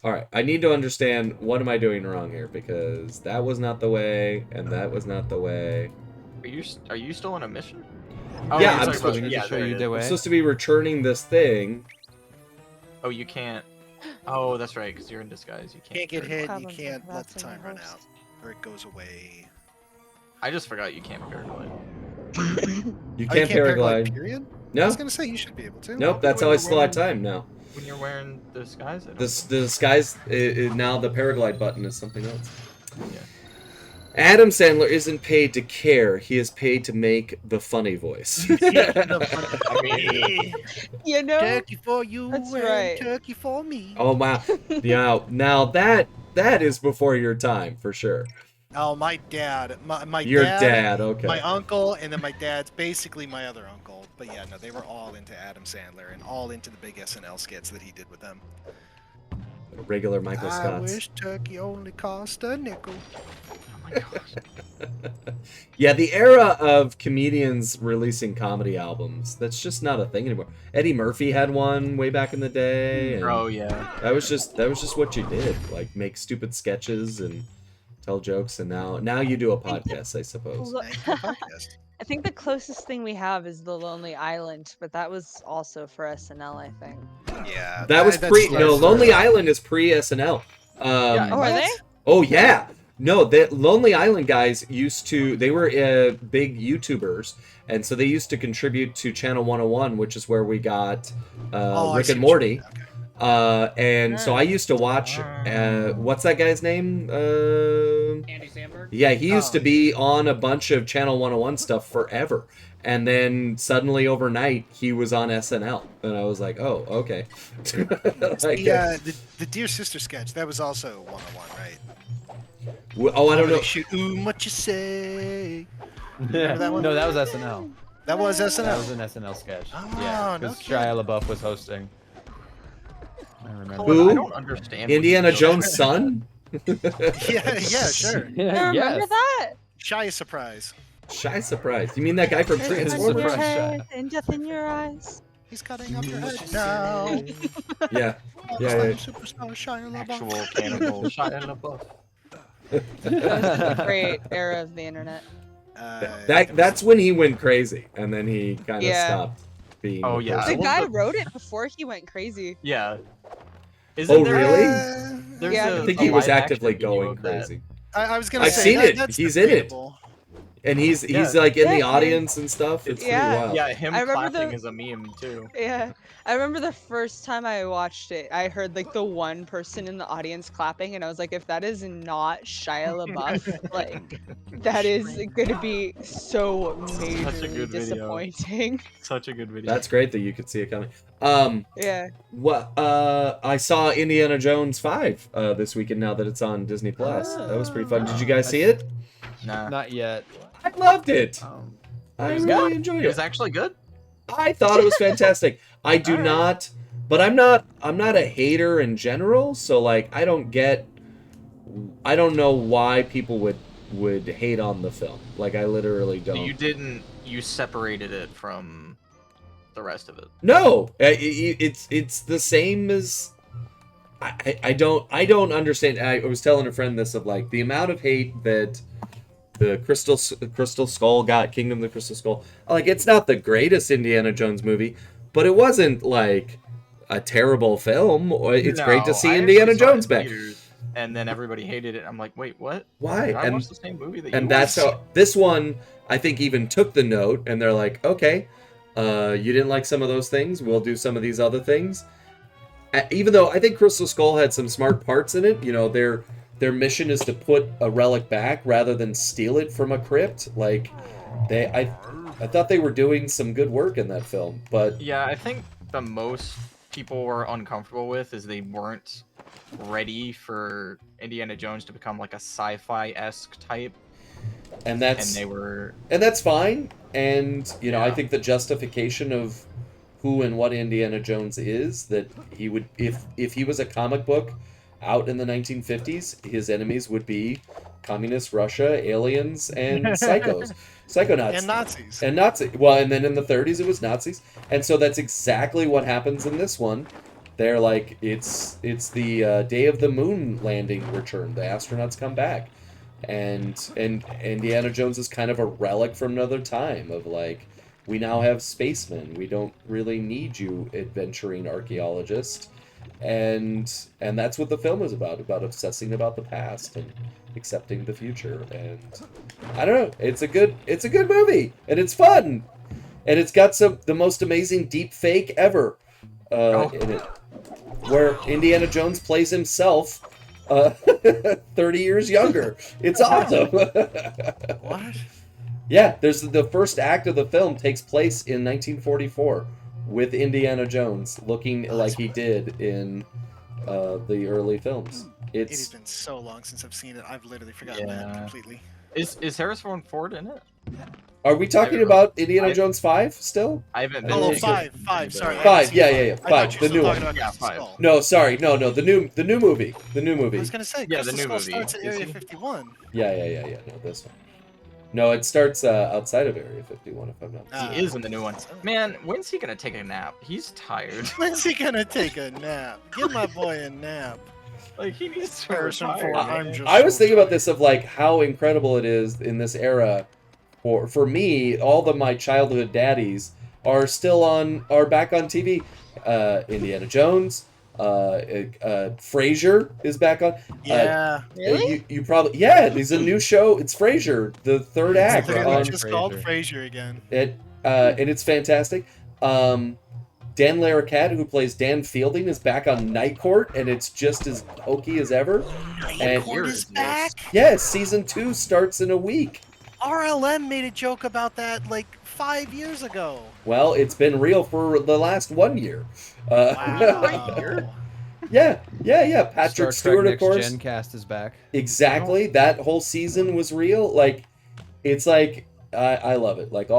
All right. I need to understand what am I doing wrong here, because that was not the way, and that was not the way. Are you still on a mission? Yeah, you're I'm talking supposed about- to yeah, show there you it the is. way. I'm supposed to be returning this thing. Oh, you can't. Oh, that's right, because you're in disguise. You Can't get return. hit, you Problems with can't let the harassing time the run host. out, or it goes away. I just forgot you can't paraglide. You Oh, can't paraglide. period? I No. was gonna say you should be able to. Nope. That's how I still have time now. When you're wearing disguise, I don't The disguise now the paraglide button is something else. Yeah. Adam Sandler isn't paid to care; he is paid to make the funny voice. I mean, You know? Turkey for you That's and right. turkey for me. Oh wow! Yeah, now that is before your time for sure. Oh, my dad, my Your dad, dad, okay. my uncle, and then my dad's basically my other uncle. But yeah, no, they were all into Adam Sandler and all into the big SNL skits that he did with them. Regular Michael I Scott's. wish turkey only cost a nickel. oh my gosh. Yeah, the era of comedians releasing comedy albums, that's just not a thing anymore. Eddie Murphy had one way back in the day. And Oh yeah. that was just what you did. Like make stupid sketches and tell jokes, and now you do a podcast, I suppose. Look, Thank you, podcast. I think the closest thing we have is The Lonely Island, but that was also for SNL, I think. Yeah, That was that's pre no, less- Lonely Island is pre SNL. Yeah, Oh, are they? Oh yeah. No, the Lonely Island guys they were big YouTubers, and so they used to contribute to Channel 101, which is where we got Oh, I Rick see and what you Morty. mean, okay. And so I used to watch what's that guy's name? Andy Samberg? Yeah, he used Oh. to be on a bunch of Channel 101 stuff forever. And then suddenly overnight he was on SNL. And I was like, "Oh, okay." The Dear Sister sketch, that was also 101, right? Oh, I don't know. Shoot, what you say? Remember that one? No, that was SNL. That was That was SNL. an SNL sketch. Oh, yeah, no because kidding. Shia LaBeouf was hosting. I remember. Who? I don't understand. what Indiana you're doing. Jones' son? Yeah, sure. I Yeah, remember yes. that. Shy surprise. Shy surprise. You mean that guy from There's blood in Transformers? your Surprise head shot. and death in your eyes. He's cutting up your head now. Yeah. Yeah, Superstar Shia LaBeouf. Actual cannibal Shia LaBeouf. That was the great era of the internet. That's when he went crazy, and then he kind of Yeah. stopped being. Oh, the yeah. person. The love guy the- wrote it before he went crazy. Yeah. Oh, Isn't there really? There's Yeah, a- I think a he was live action actively video going of that. crazy, I was gonna I've say seen that- it. that's He's in it. debatable. and he's Yeah. like in the Yeah, audience and stuff. It's Yeah. pretty wild. Yeah, him I remember clapping the- is a meme too. Yeah, I remember the first time I watched it, I heard like the one person in the audience clapping, and I was like, if that is not Shia LaBeouf, like that is gonna be so Such a majorly good video. disappointing. Such a good video. That's great that you could see it coming. Yeah. What I saw Indiana Jones 5 this weekend. Now that it's on Disney Plus, that was pretty fun. Did you guys see it? nah. Not yet. I loved it. I was really good. enjoyed It was it. actually good. I thought it was fantastic. I do Alright. not, but I'm not a hater in general. So like, I don't know why people would hate on the film. Like, I literally don't. You separated it from the rest of it. No, it's the same as. I don't understand. I was telling a friend this of like the amount of hate that the Crystal Skull got, Kingdom of the Crystal Skull. Like, it's not the greatest Indiana Jones movie, but it wasn't like a terrible film. It's great to No, see I Indiana actually saw it Jones in back. theaters, and then everybody hated it. I'm like, wait, what? Why? Did I And watch the same movie that you and that's watched? how this one I think even took the note, and they're like, okay, you didn't like some of those things, we'll do some of these other things. Even though I think Crystal Skull had some smart parts in it, you know, their mission is to put a relic back rather than steal it from a crypt. Like, I thought they were doing some good work in that film, but Yeah, I think the most people were uncomfortable with is they weren't ready for Indiana Jones to become like a sci-fi-esque type. and that's they were. and that's fine. And you know, I think the justification of who and what Indiana Jones is, that he would, if he was a comic book out in the 1950s, his enemies would be communist Russia, aliens, and psychonauts, And Nazis. and Nazi. Well, and then in the 30s it was Nazis, and so that's exactly what happens in this one. They're like, it's the day of the moon landing return. The astronauts come back, and Indiana Jones is kind of a relic from another time of like, we now have spacemen. We don't really need you, adventuring archaeologist. And that's what the film is about obsessing about the past and accepting the future. And I don't know, it's a good movie, and it's fun, and it's got the most amazing deep fake ever in it, where Indiana Jones plays himself 30 years younger. It's awesome. What? Yeah, there's the first act of the film takes place in 1944 with Indiana Jones looking like he did in the early films. It has been so long since I've seen it. I've literally forgotten that completely. Is Harrison Ford in it? Are we talking about Indiana Jones 5 still? I haven't been. Oh, five, sorry. 5, yeah, I thought 5, you the were new still one. talking about Yeah, Crystal 5. Skull. No, sorry, no, the new movie. I was gonna say, Yeah, Crystal the new Skull movie. starts at Is Area he- 51. Yeah, no, this one. No, it starts outside of Area 51, if I'm not mistaken. He is in the new one. Man, when's he gonna take a nap? He's tired. When's he gonna take a nap? Give my boy a nap. Like he needs to Harrison retire. Ford, man. I'm just I was so thinking about tired. this of like how incredible it is in this era. For me, all of my childhood daddies are back on TV. Indiana Jones, Frasier is back on. Yeah. Really? You probably there's a new show. It's Frasier, the third act It's on just called Frasier again. it, and it's fantastic. Dan Larroquette, who plays Dan Fielding, is back on Night Court, and it's just as hokey as ever. Night Court is back. Yes, season 2 starts in a week. RLM made a joke about that like 5 years ago. Well, it's been real for the last 1 year. Wow. Yeah. Patrick Star Stewart, Trek of course. Next Gen cast is back. Exactly. That whole season was real. Like, it's like I love it. Like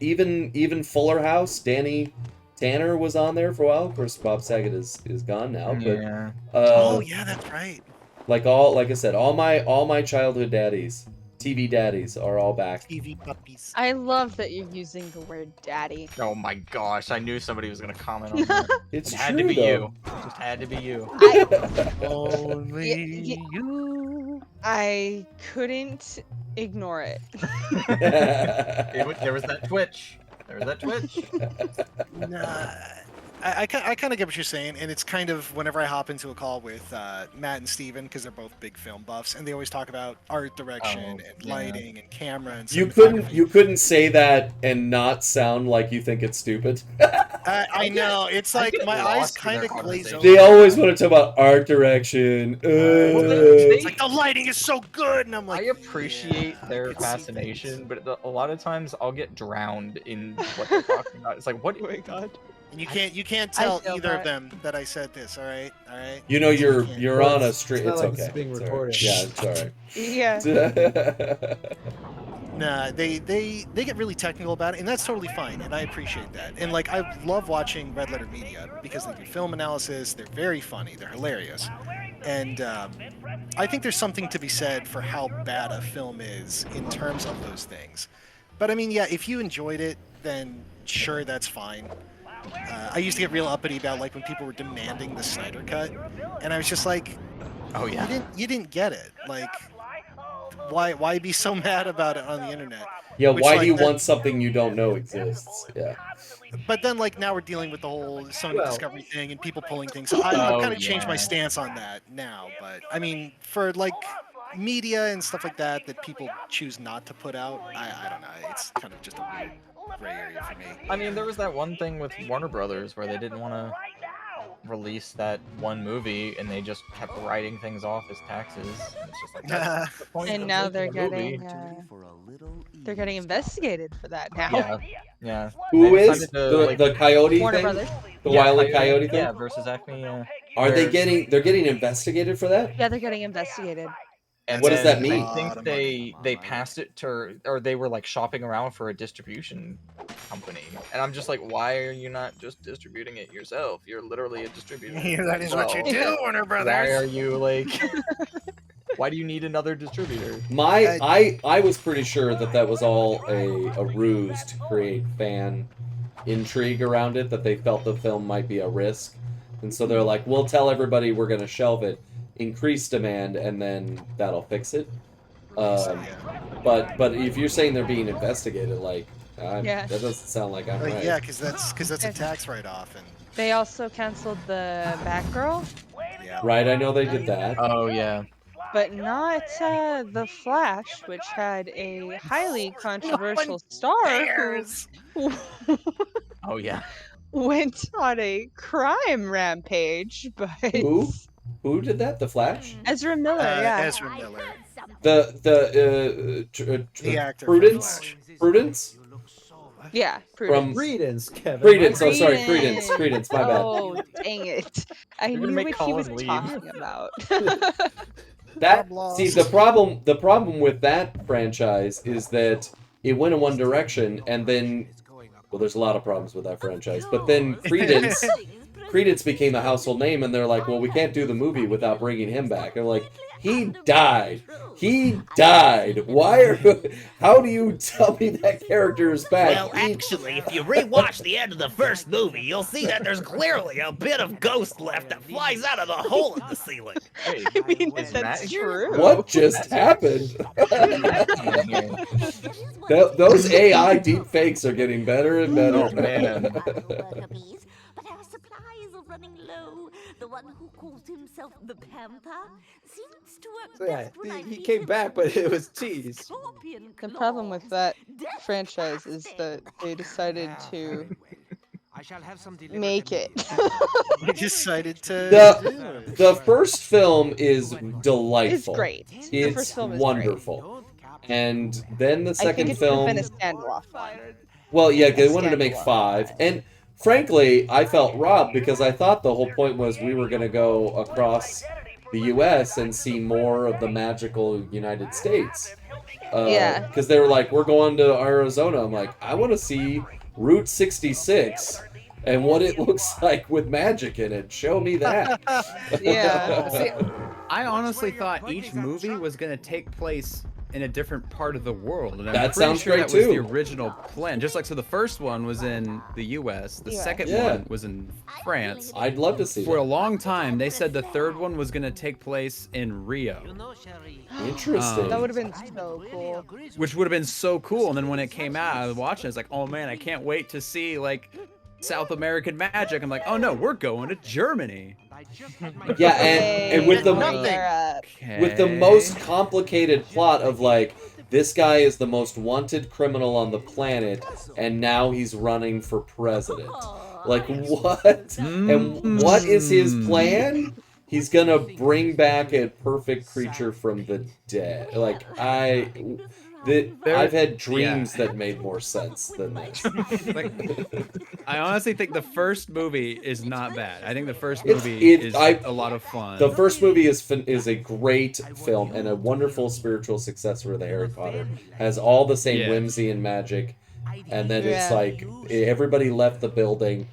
even Fuller House. Danny Tanner was on there for a while. Of course, Bob Saget is gone now. But Yeah. Oh yeah, that's right. like I said, all my childhood daddies, TV daddies, are all back. TV puppies. I love that you're using the word daddy. Oh my gosh, I knew somebody was gonna comment on that. It's It had true, to be though. you. It just had to be you. Only you. I couldn't ignore it. There was that twitch. Nah, I kind of get what you're saying, and it's kind of whenever I hop into a call with Matt and Steven, because they're both big film buffs, and they always talk about art direction and lighting and camera and You cinematography. couldn't say that and not sound like you think it's stupid. I know, it's like get my eyes lost in kind their of glaze conversation. over. They always want to talk about art direction. It's like the lighting is so good, and I'm like, I appreciate yeah, I their could see fascination, but a lot of times I'll get drowned in what they're talking about. It's like, what? Oh my god. And you can't tell feel either of that. them that I said this. All right. You know you're Well, on a it's stream. not It's like okay. it's being It's all right. recorded. Yeah, it's Yeah. alright. Nah, they get really technical about it, and that's totally fine, and I appreciate that. And like, I love watching Red Letter Media because they do film analysis. They're very funny. They're hilarious, and I think there's something to be said for how bad a film is in terms of those things. But I mean, yeah, if you enjoyed it, then sure, that's fine. I used to get real uppity about like when people were demanding the Snyder cut, and I was just like, Oh yeah. you didn't get it. Like, why be so mad about it on the internet? Yeah, Which, why like, do you that- want something you don't know exists? Yeah. But then, like, now we're dealing with the whole Sony Well- Discovery thing and people pulling things. So I've Oh, kind of changed my yeah. stance on that now. But I mean, for like media and stuff like that that people choose not to put out, I don't know. It's kind of just a weird gray area for me. I mean, there was that one thing with Warner Brothers where they didn't want to release that one movie and they just kept writing things off as taxes. And it's just like, that's the point And of now making they're a movie. getting they're getting investigated for that now. Yeah, yeah. Who They is decided to, the like- the coyote Warner thing? Brothers. The Yeah, Wile E. Coyote thing? Yeah, versus Acme. Are they where- getting? They're getting investigated for that? Yeah, they're getting investigated. And What does then that mean? I think they passed it to, or they were like shopping around for a distribution company, and I'm just like, why are you not just distributing it yourself? You're literally a distributor. That is what you do, Warner Brothers. Why are you like? Why do you need another distributor? I was pretty sure that was all a ruse to create fan intrigue around it, that they felt the film might be a risk, and so they're like, we'll tell everybody we're going to shelve it, increase demand, and then that'll fix it. But if you're saying they're being investigated, like, that doesn't sound like I'm right. Yeah, because that's a tax write-off, and They also canceled the Batgirl, Right, I know they did that. Oh yeah. but not the Flash, which had a highly controversial star who Oh yeah. went on a crime rampage. But Who did that? The Flash? Ezra Miller, yeah. Ezra Miller. The actor. Prudence? Prudence? Yeah, From Credence, Kevin. Credence. Oh, sorry, Credence. Credence. My bad. Oh, dang it! I You're gonna knew make what he was Colin leave. talking about. That see the problem with that franchise is that it went in one direction, and then there's a lot of problems with that franchise. But then Credence became a household name, and they're like, well, we can't do the movie without bringing him back. They're like, he died. He died. How do you tell me that character is back? Well, actually, if you rewatch the end of the first movie, you'll see that there's clearly a bit of ghost left that flies out of the hole in the ceiling. I mean, that's true. What just happened? Those AI deep fakes are getting better and better. Oh, man. But our supplies are running low. The one who calls himself the Panther seems to work So, yeah, best when I he leave came him back, but it was with teased. scorpion The problem with that Death franchise is that they decided to I shall have some delivered make it. They decided to. The first film is delightful. It's great. The It's first film is wonderful. And then the I second think it should have film. been a standalone one. Well, yeah, they wanted to Standalone. make 5. And frankly, I felt robbed because I thought the whole point was we were going to go across the U.S. and see more of the magical United States. Yeah. Because they were like, we're going to Arizona. I'm like, I want to see Route 66 and what it looks like with magic in it. Show me that. Yeah. See, I honestly thought each movie was going to take place in a different part of the world, and I'm That pretty sounds sure great, that was too. the original plan. Just like so, the first one was in the U.S., the second Yeah. one was in France. I'd love to see For a that. long time, they said the third one was going to take place in Rio, Interesting. That would have been so cool. which would have been so cool. And then when it came out, I was watching. It's like, oh man, I can't wait to see like South American magic. I'm like, oh no, we're going to Germany. Yeah, and with the with the most complicated plot of like, this guy is the most wanted criminal on the planet, and now he's running for president. Like, what? And what is his plan? He's gonna bring back a perfect creature from the dead. Like, I've had dreams that made more sense than this. Like, I honestly think the first movie is not bad. I think the first It's- movie it- is I- a lot of fun. The first movie is a great film and a wonderful spiritual successor to the Harry Potter. Has all the same Yeah. whimsy and magic, and then it's Yeah. like everybody left the building,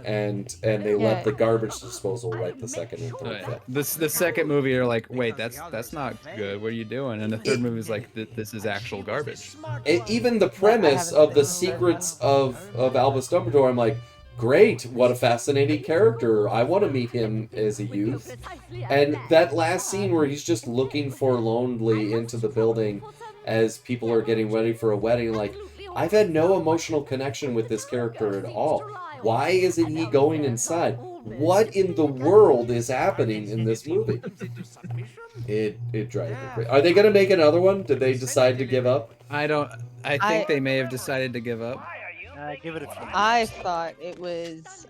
and they left the garbage disposal right the second and third film. The second movie, you're like, wait, that's not good. What are you doing? And the third movie is like, this is actual garbage. And even the premise of the secrets of Albus Dumbledore, I'm like, great, what a fascinating character. I want to meet him as a youth. And that last scene where he's just looking forlornly into the building as people are getting ready for a wedding, like, I've had no emotional connection with this character at all. Why isn't he going inside? What in the world is happening in this movie? It drives me crazy. Are they going to make another one? Did they decide to give up? I think they may have decided to give up. Give it a few. I thought it was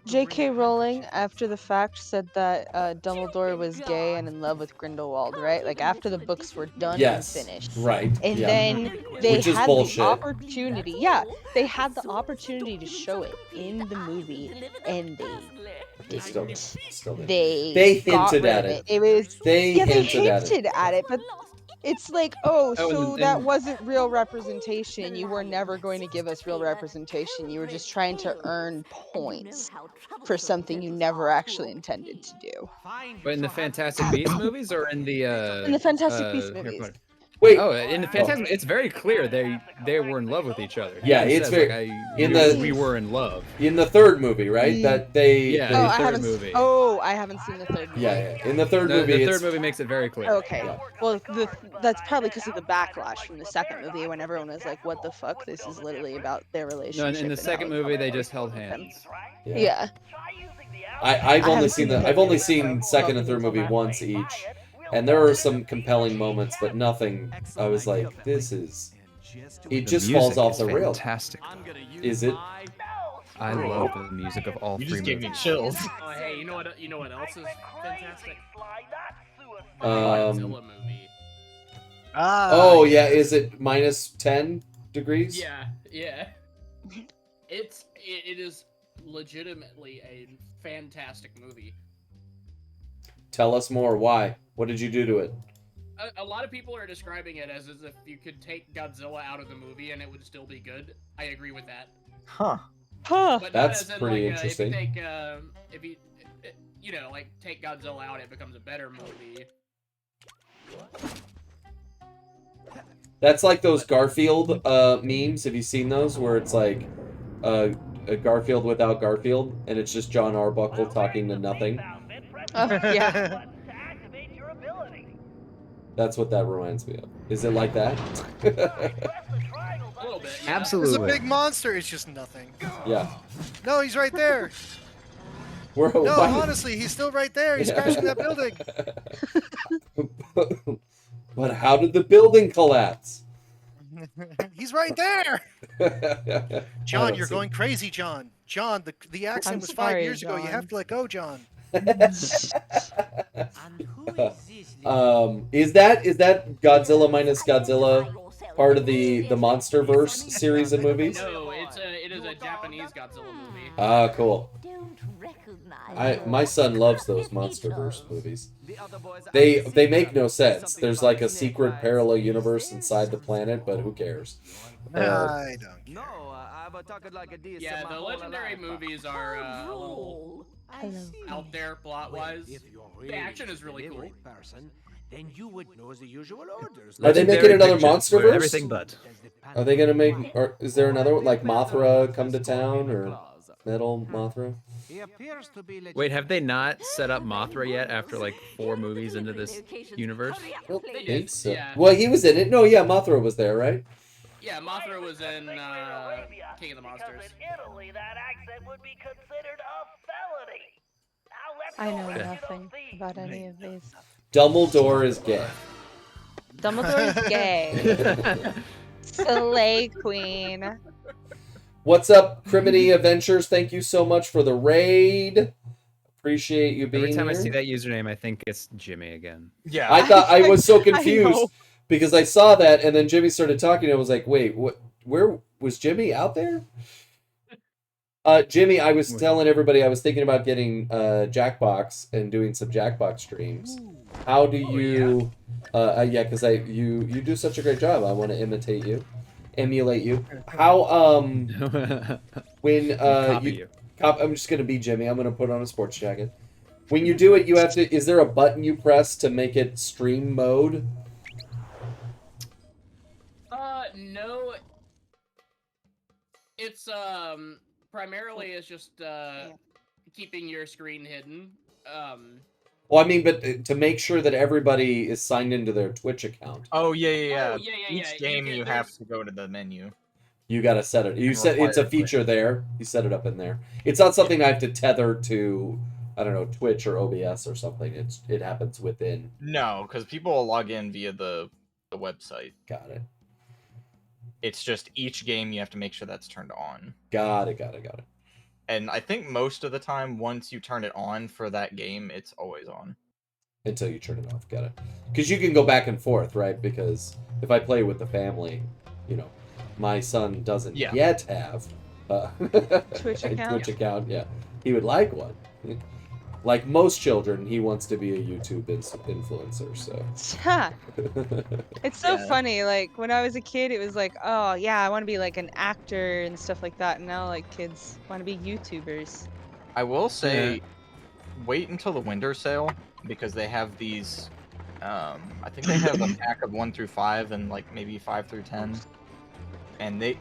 J.K. Rowling, after the fact, said that Dumbledore was gay and in love with Grindelwald, right? Like, after the books were done Yes, and finished. right, And yeah. then they Which is had bullshit. the opportunity. Yeah, they had the opportunity to show it in the movie, and they They still did. they They got hinted rid at of it. It was They yeah, they hinted at it. hinted at it, but it's like, oh, Oh, so and- that and- wasn't real representation. You were never going to give us real representation. You were just trying to earn points for something you never actually intended to do. But in the Fantastic Beasts movies or in the In the Fantastic Beasts Harry movies. Potter? Wait. Oh, in the Fantastic, it's very clear they were in love with each other. He Yeah, even it's says, very- like, in we the- were in love. In the third movie, right? That they. Yeah, they- Oh, the I third haven't. movie. Oh, I haven't seen the third movie. Yeah. In the third The movie, third it's, movie makes it very clear. Okay. Yeah. Well, that's probably because of the backlash from the second movie when everyone was like, "What the fuck? This is literally about their No, relationship." in the and second how movie they just held hands. Yeah. I've I only haven't seen seen the. I've only seen second and third movie once each, and there are some compelling moments, but nothing. I was like, this is. It just falls off the rail. Fantastic. Is it? I love the music of all You three just gave me movies. chills. Oh, hey, you know what else is fantastic? Um, Godzilla movie. Oh yeah, is it minus 10 degrees? Yeah. It is legitimately a fantastic movie. Tell us more. Why? What did you do to it? A lot of people are describing it as if you could take Godzilla out of the movie and it would still be good. I agree with that. Huh. Huh. But not That's as in, pretty like, interesting. If you like take Godzilla out, it becomes a better movie. That's like those Garfield memes. Have you seen those where it's like a Garfield without Garfield, and it's just John Arbuckle talking to nothing? Yeah. That's what that reminds me of. Is it like that? A little bit. There's a Absolutely. big monster. It's just nothing. Yeah. No, he's right there. We're, No, why- honestly, he's still right there. He's Yeah. crashing that building. But how did the building collapse? He's right there. I John, don't you're see- going crazy, John. John, the accent I'm was 5 sorry, years ago. You John. have to let go, John. Is that Godzilla minus Godzilla part of the MonsterVerse series of movies? No, it is a Japanese Godzilla movie. Ah, cool. Don't recognize My son loves those MonsterVerse movies. They make no sense. There's like a secret parallel universe inside the planet, but who cares? I don't. Yeah, the legendary movies are a little out there plot-wise. The action is really cool. Then you would know the usual orders. Are they making another pictures where MonsterVerse? Everything but. Are they gonna make? Or is there another one like Mothra come to town or Metal Mothra? Wait, have they not set up Mothra yet after like 4 movies into this universe? I don't They think did, so. yeah. Well, he was in it. No, yeah, Mothra was there, right? Yeah, Mothra was in King of the Monsters. I know nothing about any of these. Dumbledore is gay. Dumbledore is gay. Slay Queen. What's up, Criminy Adventures? Thank you so much for the raid. Appreciate you being Every time here. I see that username, I think it's Jimmy again. Yeah. I thought I was so I confused know. because I saw that and then Jimmy started talking. And I was like, wait, what? Where was Jimmy out there? Jimmy, I was telling everybody I was thinking about getting Jackbox and doing some Jackbox streams. How do you? Yeah, because you do such a great job. I want to imitate you, emulate you. How when Copy you. I'm just gonna be Jimmy. I'm gonna put on a sports jacket. When you do it, you have to. Is there a button you press to make it stream mode? No. It's primarily it's just keeping your screen hidden. Well, I mean, but to make sure that everybody is signed into their Twitch account, Oh yeah. yeah, Each yeah, game you you can- have to go to the menu. you gotta set it. You And set it's a require Twitch. feature there. You set it up in there. It's not something I have to tether to, I don't know, Twitch or OBS or something. It happens within. No, because people will log in via the website. Got it. It's just each game you have to make sure that's turned on. Got it. And I think most of the time, once you turn it on for that game, it's always on. Until you turn it off. Got it. Because you can go back and forth, right? Because if I play with the family, you know, my son doesn't Yeah. yet have Twitch a account? Twitch account, yeah. He would like one. Like most children, he wants to be a YouTube influencer, so. Ha. It's so Yeah. funny. Like when I was a kid, it was like, oh yeah, I want to be like an actor and stuff like that. And now like kids want to be YouTubers. I will say, wait until the winter sale because they have these. I think they have a pack of 1 through 5 and like maybe 5 through 10, and they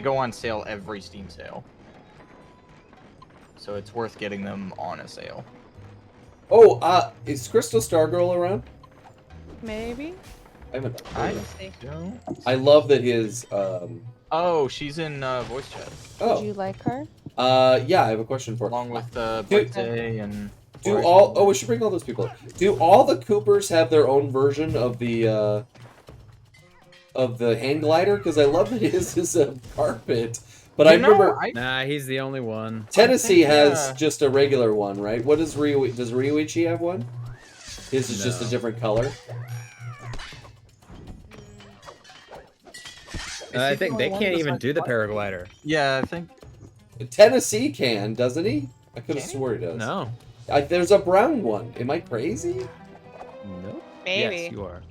go on sale every Steam sale. So it's worth getting them on a sale. Oh, is Crystal Stargirl around? Maybe. I haven't. I Let's see. don't. I love that his. Oh, she's in voice chat. Oh. Would you like her? Yeah, I have a question for her. Along with Dude, Brite and. Do all? Oh, we should bring all those people. Do all the Coopers have their own version of the hang glider? Because I love that his is a carpet. But I remember Nah, he's the only one. Tennessee has just a regular one, right? What does does Ryuichi have one? His is just a No. different color. I think they can't even do the paraglider. Yeah, I think Tennessee can, doesn't he? I could have swore he does. No. There's a brown one. Am I crazy? Nope. Maybe. Yes, you are.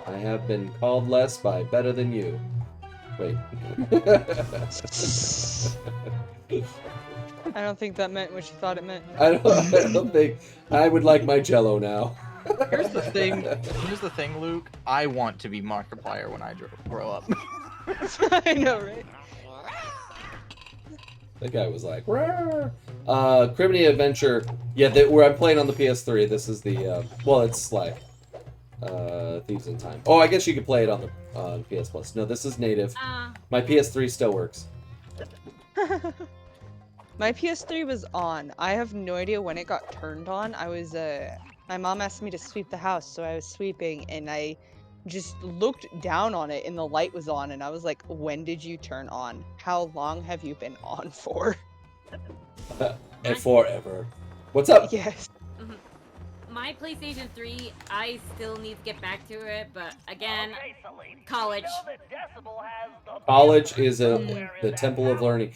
I have been called less by better than you. Wait. I don't think that meant what you thought it meant. I don't think I would like my Jello now. Here's the thing. Here's the thing, Luke. I want to be Markiplier when I grow up. I know, right? That guy was like, "Rawr." Criminy Adventure. Yeah, where I'm playing on the PS3. This is the well, it's like Thieves in Time. Oh, I guess you could play it on the PS Plus. No, this is native. My PS3 still works. My PS3 was on. I have no idea when it got turned on. I was my mom asked me to sweep the house, so I was sweeping and I just looked down on it and the light was on and I was like, when did you turn on? How long have you been on for? And forever. What's up? Yes. My PlayStation 3, I still need to get back to it, but again, college. College is the temple of learning.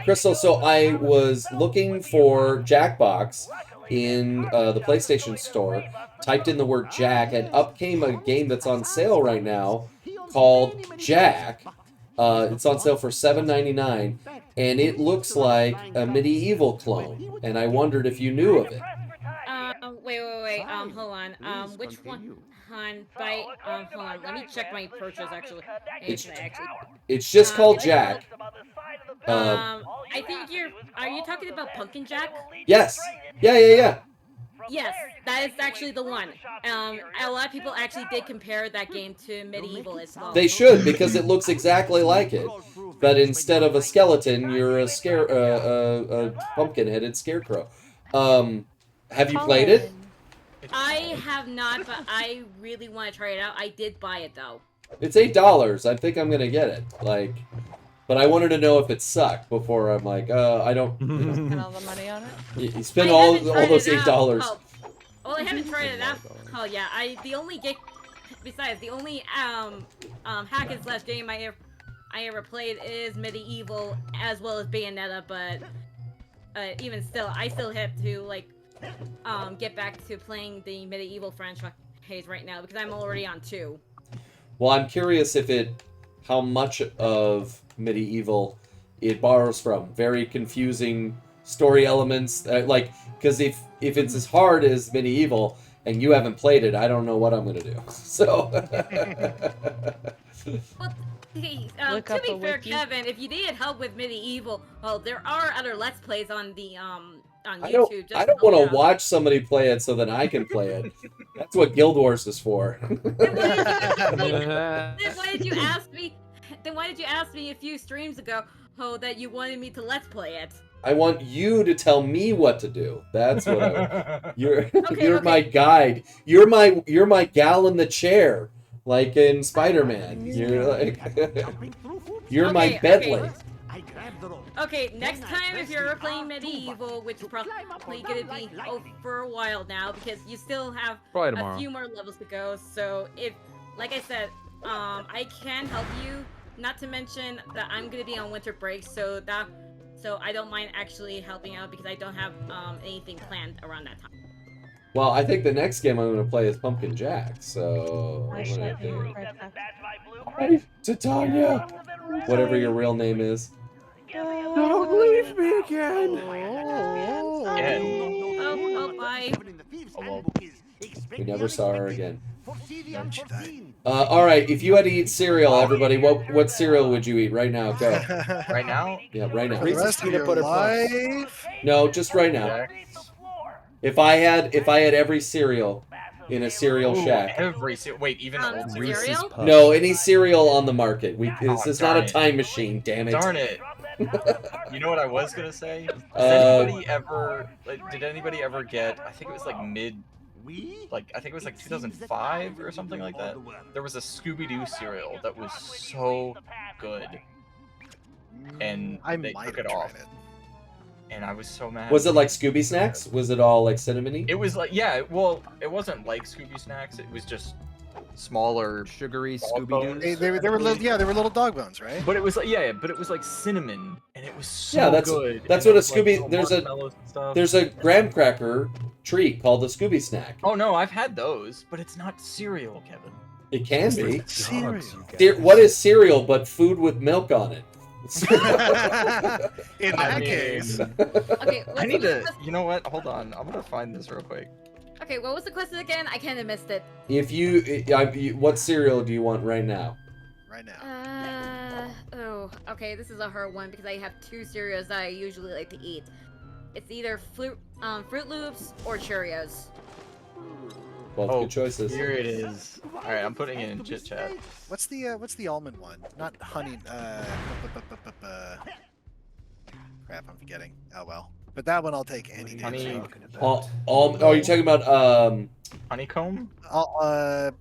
Crystal, so I was looking for Jackbox in the PlayStation Store, typed in the word Jack, and up came a game that's on sale right now called Jack. It's on sale for $7.99, and it looks like a medieval clone, and I wondered if you knew of it. Wait, hold on. Which one? Hold on, let me check my purchase, actually. It's just called Jack. I think are you talking about Pumpkin Jack? Yes. Yeah. Yes, that is actually the one. A lot of people actually did compare that game to Medieval as well. They should, because it looks exactly like it. But instead of a skeleton, you're a pumpkin-headed scarecrow. Have you played it? I have not, but I really want to try it out. I did buy it though. It's $8. I think I'm gonna get it. But I wanted to know if it sucked before I'm like, I don't. Spend all the money on it. You spend all those $8. Oh, well, I haven't tried it out. Oh yeah, the only hack and slash game I ever played is Medieval as well as Bayonetta, but even still, I still have to get back to playing the Medieval franchise right now because I'm already on 2. Well, I'm curious how much of Medieval it borrows from. Very confusing story elements, because if it's as hard as Medieval and you haven't played it, I don't know what I'm gonna do. So. Well, hey, Look to up be a fair, wiki. Kevin, if you needed help with Medieval, well, there are other Let's Plays on the on I YouTube. don't want to watch somebody play it so that I can play it. That's what Guild Wars is for. Then why did you ask me? Then why did you ask me a few streams ago? Oh, that you wanted me to Let's Play it. I want you to tell me what to do. That's what you're. Okay, You're my guide. You're my gal in the chair, like in Spider-Man. You're like. You're my Okay, Bentley. Okay, next time if you're ever playing Medieval, which is probably gonna be for a while now because you still have Probably a tomorrow. few more levels to go. So if, like I said, I can help you not to mention that I'm gonna be on winter break, so I don't mind actually helping out because I don't have anything planned around that time. Well, I think the next game I'm going to play is Pumpkin Jack, so... I'm gonna do... Alrighty, Titania! Whatever your real name is. Don't leave me again. Oh, bye. We never saw her again. Alright, if you had to eat cereal, everybody, what cereal would you eat right now? Go. Right now? Yeah, right now. For the rest of your life? No, just right now. If I had every cereal in a cereal shack. Wait, even the old cereal? No, any cereal on the market. This is not a time machine, damn it. Darn it. You know what I was gonna say? Did anybody ever get, I think it was like I think it was like 2005 or something like that. There was a Scooby-Doo cereal that was so good. And they took it off. And I was so mad. Was it like Scooby Snacks? Was it all like cinnamony? It was like, yeah, well, it wasn't like Scooby Snacks. It was just smaller, sugary Scooby-Doos. They were little dog bones, right? But it was like, but it was like cinnamon, and it was so good. That's and what a it was, Scooby. There's a graham cracker treat called the Scooby Snack. Oh no, I've had those, but it's not cereal, Kevin. It can be. Cereal. What is cereal but food with milk on it? In that case. Okay, I need to. You know what? Hold on. I'm gonna find this real quick. Okay, what was the question again? I kind of missed it. If what cereal do you want right now? Right now. Okay, this is a hard one because I have two cereals that I usually like to eat. It's either Fruit Loops or Cheerios. Both good choices. Here it is. All right, I'm putting it in chit chat. What's the almond one? Not honey. Crap, I'm forgetting. Oh well. But that one I'll take any day. Honey. Are you talking about honeycomb? No,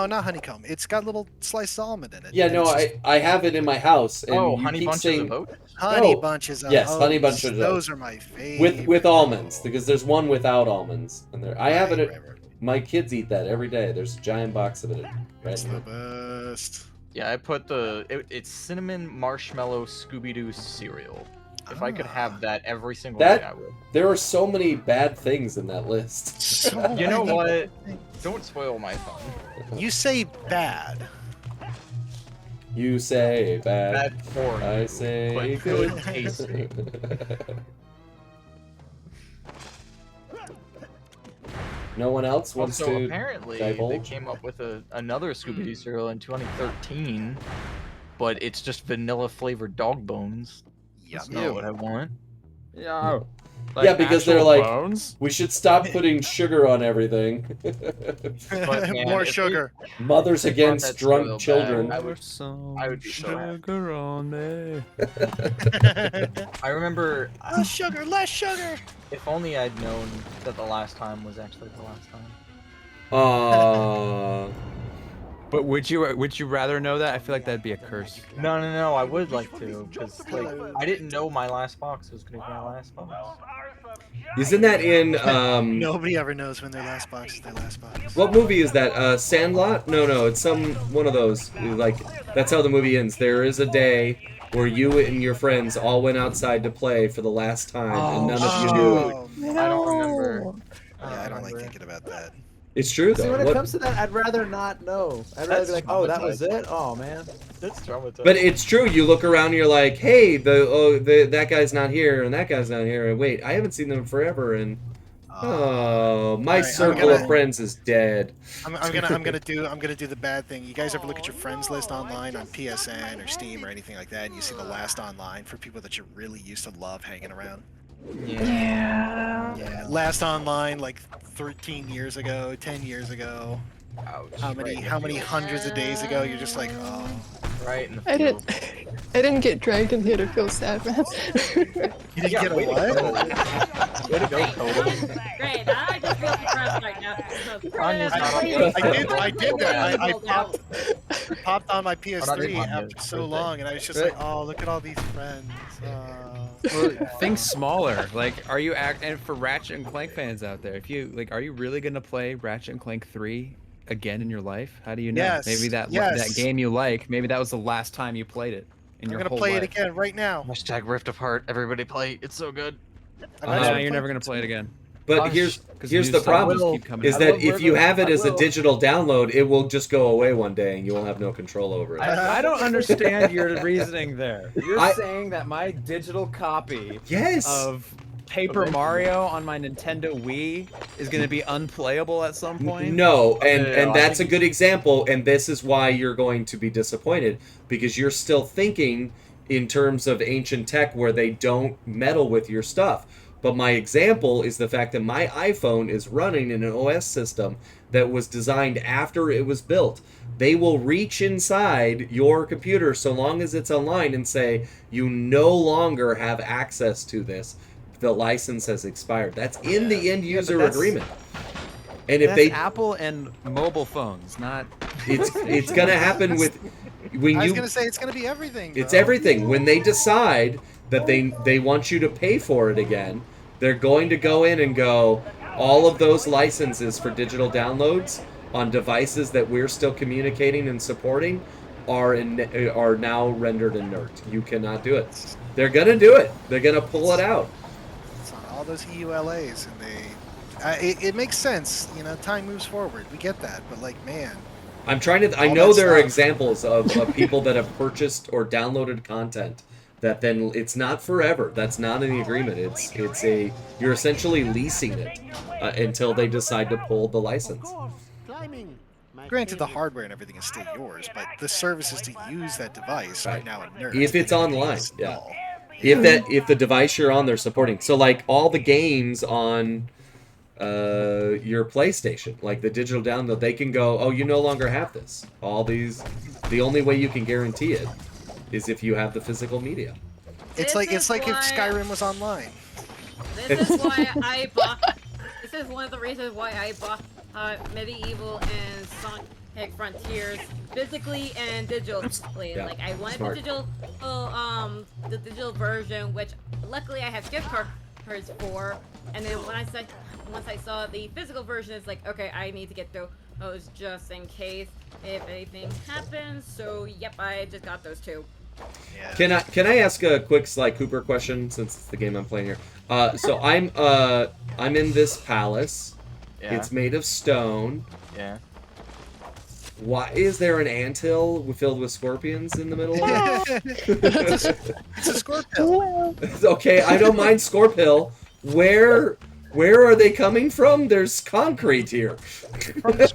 not honeycomb. It's got little sliced almond in it. Yeah, no, I have it in my house. And Honey keep bunches saying, of oats? Honey bunches of yes, oats. honey bunches of Those oats. are my favorite. With almonds, because there's one without almonds in there. I have it. My kids eat that every day. There's a giant box of it. That's the best. Yeah, I put it's cinnamon marshmallow Scooby-Doo cereal. If I could have that every single day, I would. There are so many bad things in that list. You know what? Don't spoil my fun. You say bad. You say bad. Bad for I you, say but good. good tasting. No one else wants Also, to apparently, divulge? they came up with another Scooby-Doo cereal in 2013, but it's just vanilla flavored dog bones. That's not what I want. Yeah. Yeah, because they're actual like, bones? we should stop putting sugar on everything. But, man, More if sugar. Mothers they against brought that drunk cereal children. back, I would be so happy. Sugar on me. I remember. Less sugar, less sugar. If only I'd known that the last time was actually the last time. But would you rather know that? I feel like that'd be a curse. No, I would like to, because I didn't know my last box was gonna be my last box. Isn't that in Nobody ever knows when their last box is their last box. what movie is that? Sandlot? No, it's one of those. Like, that's how the movie ends. There is a day where you and your friends all went outside to play for the last time, and none of you knew it. I don't remember. Yeah, I don't like thinking about that. It's true though. See, when it comes to that, I'd rather not know. I'd rather be like, oh, that was it? Oh, man. That's traumatizing. But it's true. You look around and you're like, hey, that guy's not here and that guy's not here. And wait, I haven't seen them forever. And my circle of friends is dead. I'm gonna do the bad thing. You guys ever look at your friends list online on PSN or Steam or anything like that, and you see the last online for people that you really used to love hanging around? Yeah. Last online like 13 years ago, 10 years ago. Ouch. How many hundreds of days ago? You're just like, oh. Right in the I didn't get dragged in here to feel sad, man. You didn't get a what? Way to go, Cody. Great, I just feel depressed right now. I did that. I popped on my PS3 after so long, and I was just like, oh, look at all these friends. Think smaller. Like, are you and for Ratchet and Clank fans out there, if you are you really gonna play Ratchet and Clank 3 again in your life? How do you know? Yes, Maybe that game you like, maybe that was the last time you played it in I'm your gonna whole play life. it again right now. Hashtag Rift Apart. Everybody play. It's so good. You're never gonna play it again. But here's the problem: is that if you have it as a digital download, it will just go away one day, and you will have no control over it. I don't understand your reasoning there. You're saying that my digital copy of Paper Mario on my Nintendo Wii is going to be unplayable at some point? No, and that's a good example, and this is why you're going to be disappointed, because you're still thinking in terms of ancient tech where they don't meddle with your stuff. But my example is the fact that my iPhone is running in an OS system that was designed after it was built. They will reach inside your computer so long as it's online and say, you no longer have access to this. The license has expired. That's in the end user agreement. And if that's Apple and mobile phones, not... It's going to happen with... When I was going to say, it's going to be everything, bro. It's everything. When they decide that they want you to pay for it again, they're going to go in and go, all of those licenses for digital downloads on devices that we're still communicating and supporting are now rendered inert. You cannot do it. They're going to do it. They're going to pull it out. It's on all those EULAs, and it makes sense. You know, time moves forward. We get that, but like, man. I'm trying to. I know there are examples of people that have purchased or downloaded content that then it's not forever. That's not in the agreement. It's you're essentially leasing it until they decide to pull the license. Granted, the hardware and everything is still yours, but the services to use that device right now inert. If it's online, yeah. If the device you're on they're supporting. So like all the games on your PlayStation, like the digital download, they can go, oh, you no longer have this. All these, the only way you can guarantee it is if you have the physical media. It's like if Skyrim was online. This is why I bought. This is one of the reasons why I bought Medieval and Sonic Frontiers physically and digitally. Yeah, Like I wanted smart. the digital version, which luckily I have gift cards for. And then once I saw the physical version, it's like, okay, I need to get those just in case if anything happens. So yep, I just got those two. Yeah. Can I ask a quick Sly Cooper question since it's the game I'm playing here? So I'm in this palace. Yeah. It's made of stone. Yeah. Why is there an anthill filled with scorpions in the middle of it? It's a Scorpion. Okay, I don't mind Scorpion. Where are they coming from? There's concrete here. From the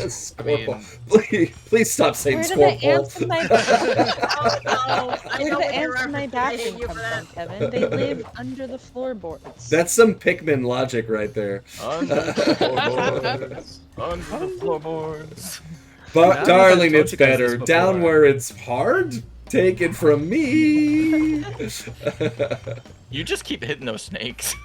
Scorpion. Please stop saying Where do the Scorpion. ants in my Where do the ants in my bathroom come from, Kevin? They live under the floorboards. That's some Pikmin logic right there. Under the floorboards. Under the floorboards. But darling, it's you guys this better before. down where it's hard. Take it from me. You just keep hitting those snakes.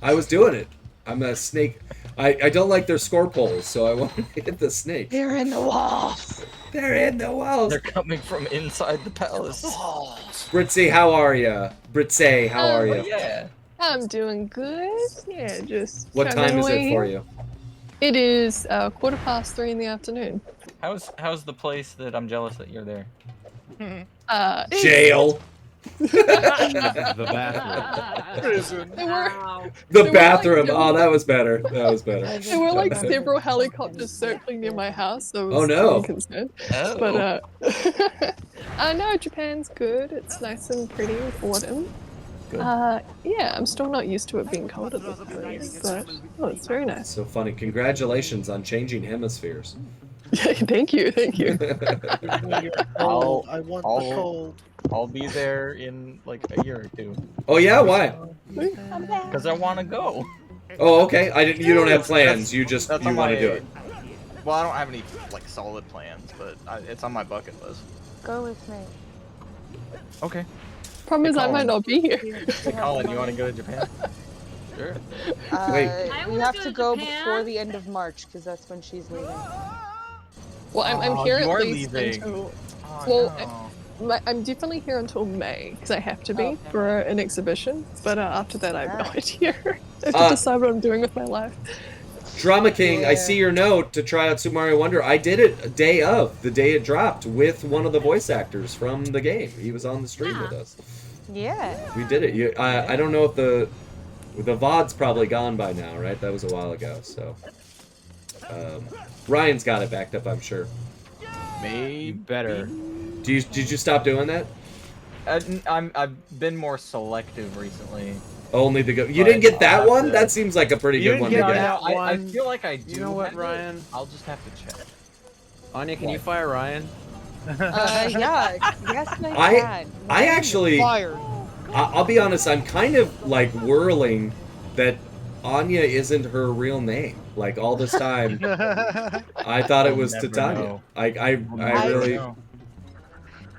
I was doing it. I'm a snake. I don't like their score poles, so I want to hit the snake. They're in the walls. They're in the walls. They're coming from inside the palace. Britzy, how are ya? Britzy, how are ya? Yeah. I'm doing good. Yeah, just. What chugging time is away it for here. you? It is 3:15 in the afternoon. How's the place that I'm jealous that you're there? Jail. The bathroom. Prison. There were The bathroom. Oh, that was better. That was better. there were like several helicopters circling near my house, so I was Oh, no. pretty concerned. Oh. But no, Japan's good. It's nice and pretty with autumn. Good. Yeah, I'm still not used to it being cold at this place, but it's very nice. So funny. Congratulations on changing hemispheres. Thank you. Cold. I want I'll- the cold. I'll be there in like a year or two. Oh yeah, why? Because I want to go. Oh, okay. You don't have plans. You just That's you on want to my- do it. Well, I don't have any like solid plans, but it's on my bucket list. Go with me. Okay. Problem is, I Colin. might not be here. Hey, Colin, you want to go to Japan? Sure. Wait. We have to go before the end of March because that's when she's leaving. Well, I'm Oh, here you at are least leaving. until. Oh, Well, no. I'm definitely here until May because I have to be for an exhibition. But after that, I have no idea. I have to decide what I'm doing with my life. Drama King, I see your note to try out Super Mario Wonder. I did it the day it dropped with one of the voice actors from the game. He was on the stream with us. Yeah. We did it. I don't know if the VOD's probably gone by now, right? That was a while ago, so. Ryan's got it backed up, I'm sure. Maybe better. Did you stop doing that? I've been more selective recently. Only the You didn't get that one? That seems like a pretty good one to get. I feel like I do. You know what, have it. Ryan? I'll just have to check. Anya, can you fire Ryan? Yeah. Yes, I can. I actually. Fired. I'll be honest. I'm kind of like whirling that Anya isn't her real name. Like all this time, I thought it was Titania. I really.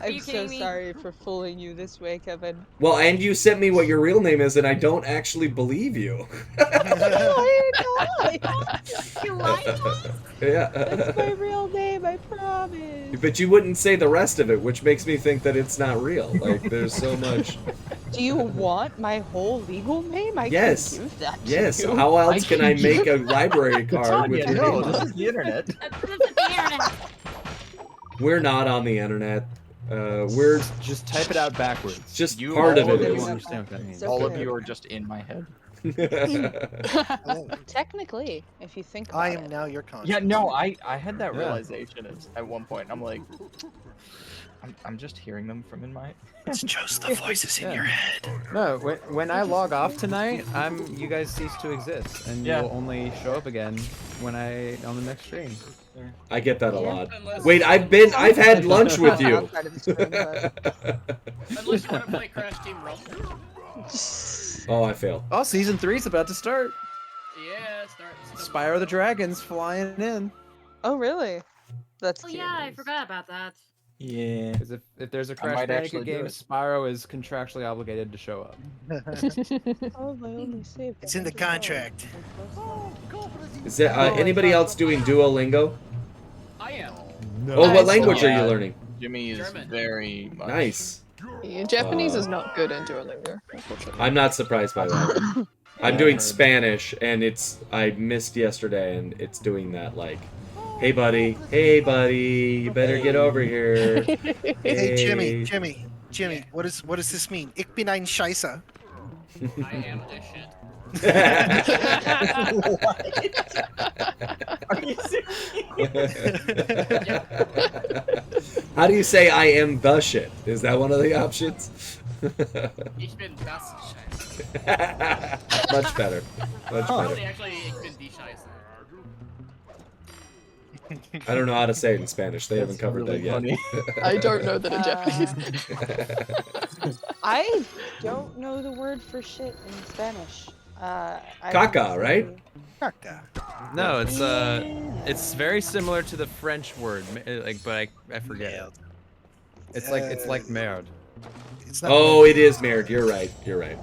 I'm so sorry for fooling you this way, Kevin. Well, and you sent me what your real name is, and I don't actually believe you. You lied to us? Yeah. That's my real name, I promise. But you wouldn't say the rest of it, which makes me think that it's not real. Like, there's so much. Do you want my whole legal name? I Yes. can give that to Yes. you. How else can I make a library card with your name on this it? is the internet. We're not on the internet. We're just type it out backwards. Just You part of all it you is. understand what that means. All of you are just in my head. Technically, if you think about I it. am now your conscience. Yeah, no, I had that Yeah. realization at one point. I'm like, I'm just hearing them from in my. It's just the voices in your head. No, when I log off tonight, you guys cease to exist, and Yeah. you'll only show up again when on the next stream. I get that a lot. Wait, I've had lunch with you. Unless you want to play Crash Team Rumble. Oh, I fail. Oh, season 3's about to start. Yeah, start. Spyro the Dragon's flying in. Oh, really? That's Oh cute. yeah, I forgot about that. Yeah. Because if there's a Crash might Bandicoot actually do game, it. Spyro is contractually obligated to show up. Oh, my only save. It's in the contract. Is there anybody else doing Duolingo? I am. Oh, what language are Yeah. you learning? Jimmy is German. very much. Nice. Yeah, Japanese is not good in Duolingo, unfortunately. I'm not surprised by that. I'm doing Spanish, and I missed yesterday, and it's doing that like, hey buddy, you better get over here. Hey, Jimmy, what does this mean? Ich bin ein Scheiße. I am this shit. How do you say I am the shit? Is that one of the options? Ich bin das Scheiße. Much better. Much better. Actually, ich bin die Scheiße. I don't know how to say it in Spanish. They haven't covered really that yet. I don't know that in Japanese. I don't know the word for shit in Spanish. Caca, right? Caca. No, it's very similar to the French word, but I forget it. It's like merde. It's not Oh, it is married. You're right. You're right.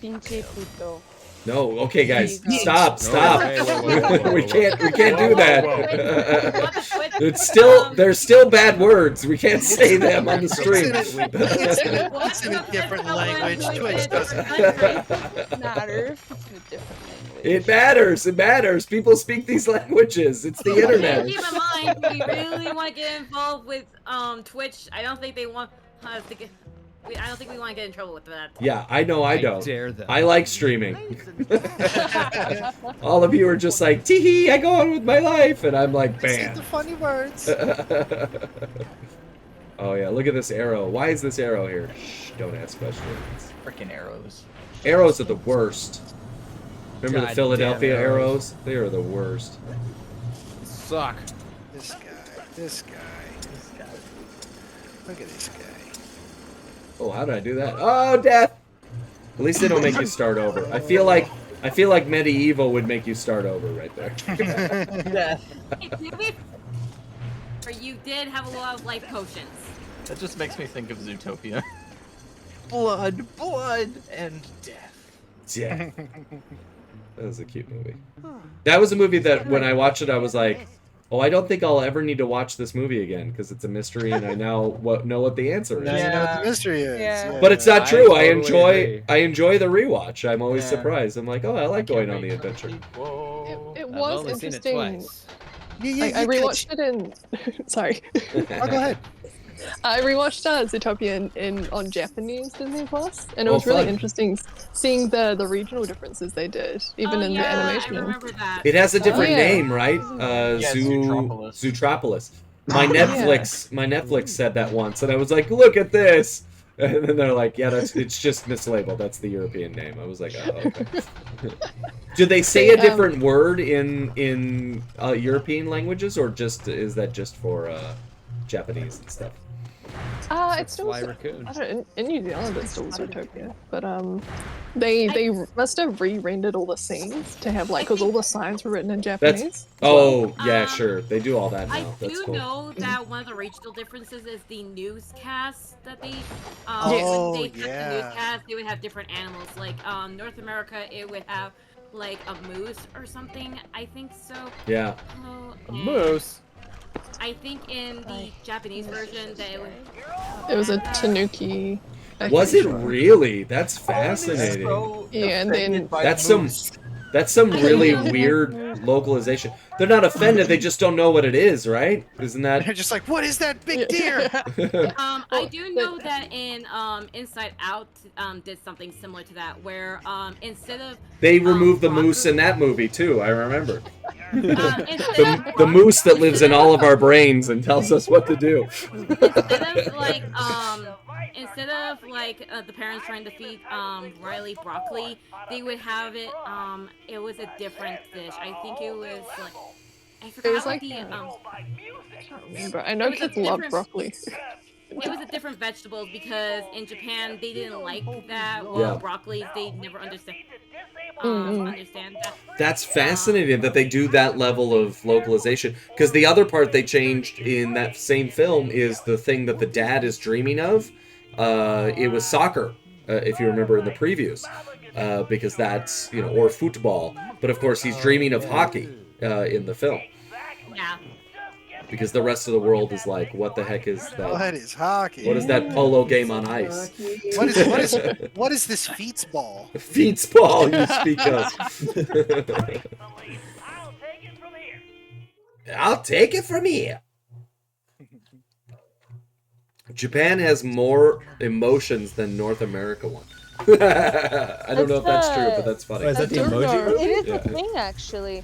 Pinche puto. No, okay, guys, No, stop. wait, whoa. We can't do that. There's still bad words. We can't say them on the stream. It's in a different language. Twitch doesn't. Matters. It's in a different language. It matters. It matters. People speak these languages. It's the internet. Keep in mind, if we really want to get involved with Twitch, I don't think they want us to get. I don't think we want to get in trouble with that. Yeah, I know. I don't. dare them. I like streaming. All of you are just like, tee-hee, I go on with my life, and I'm like, Say bam. the funny words. Oh yeah, look at this arrow. Why is this arrow here? Shh, don't ask questions. Freaking arrows. Arrows are the worst. Remember the God Philadelphia damn arrows? They are the worst. Suck. This guy. Look at this guy. Oh, how did I do that? Oh, death! At least they don't make you start over. I feel like Medieval would make you start over right there. Or you did have a lot of life potions. That just makes me think of Zootopia. Blood, and death. Yeah. That was a cute movie. That was a movie that when I watched it, I was like, oh, I don't think I'll ever need to watch this movie again because it's a mystery and I now know what the answer is. Now you know what the mystery is. Yeah. But it's not true. I totally enjoy the rewatch. I'm always Yeah. surprised. I'm like, oh, I like going on the adventure. Whoa. It was only seen it interesting. twice. I rewatched it in. Sorry. Oh, go ahead. I rewatched Zootopia on Japanese Disney Plus, and it Oh, was really fun. interesting seeing the regional differences they did, even in the animation. I remember that. It has a different Yeah. name, right? Yeah, Zootropolis. Zootropolis. My Netflix said that once, and I was like, "Look at this," and then they're like, "Yeah, it's just mislabeled. That's the European name." I was like, "Oh, okay." Do they say a different word in European languages, or is that just for Japanese and stuff? It's still Sly Raccoon. I don't, in New Zealand it's still Zootopia, but they must have re-rendered all the scenes to have because all the signs were written in Japanese. Sure, they do all that now. I That's do cool. know that one of the regional differences is the newscast that they Oh, when they yeah. the newscast they would have different animals. Like North America it would have like a moose or something. I think so. Yeah. A moose. I think in the Japanese version that It was a tanuki. I'm Was pretty it sure. really? That's fascinating. Yeah, and then That's some really weird localization. They're not offended, they just don't know what it is, right? Isn't that They're just like, what is that big deer? I do know that in Inside Out did something similar to that, where instead of They removed the moose in that movie too, I remember. instead The moose that lives in all of our brains and tells us what to do. instead of the parents trying to feed Riley broccoli, they would have it it was a different dish. I think it was like I forgot It was what like the I can't remember. I know kids love broccoli. It was a different vegetables because in Japan they didn't like that. Yeah. Well, broccoli they never understand that. That's fascinating that they do that level of localization. Because the other part they changed in that same film is the thing that the dad is dreaming of. It was soccer, if you remember in the previews. Because that's, or football. But of course he's dreaming of hockey in the film. Yeah. Because the rest of the world is like, what the heck is that? What is hockey? What is that polo game on ice? What is this feats ball? Feats ball, you speak of. I'll take it from here. Japan has more emotions than North America one. I don't know if that's true, but that's funny. Is that the emoji movie? It is Yeah. a thing actually.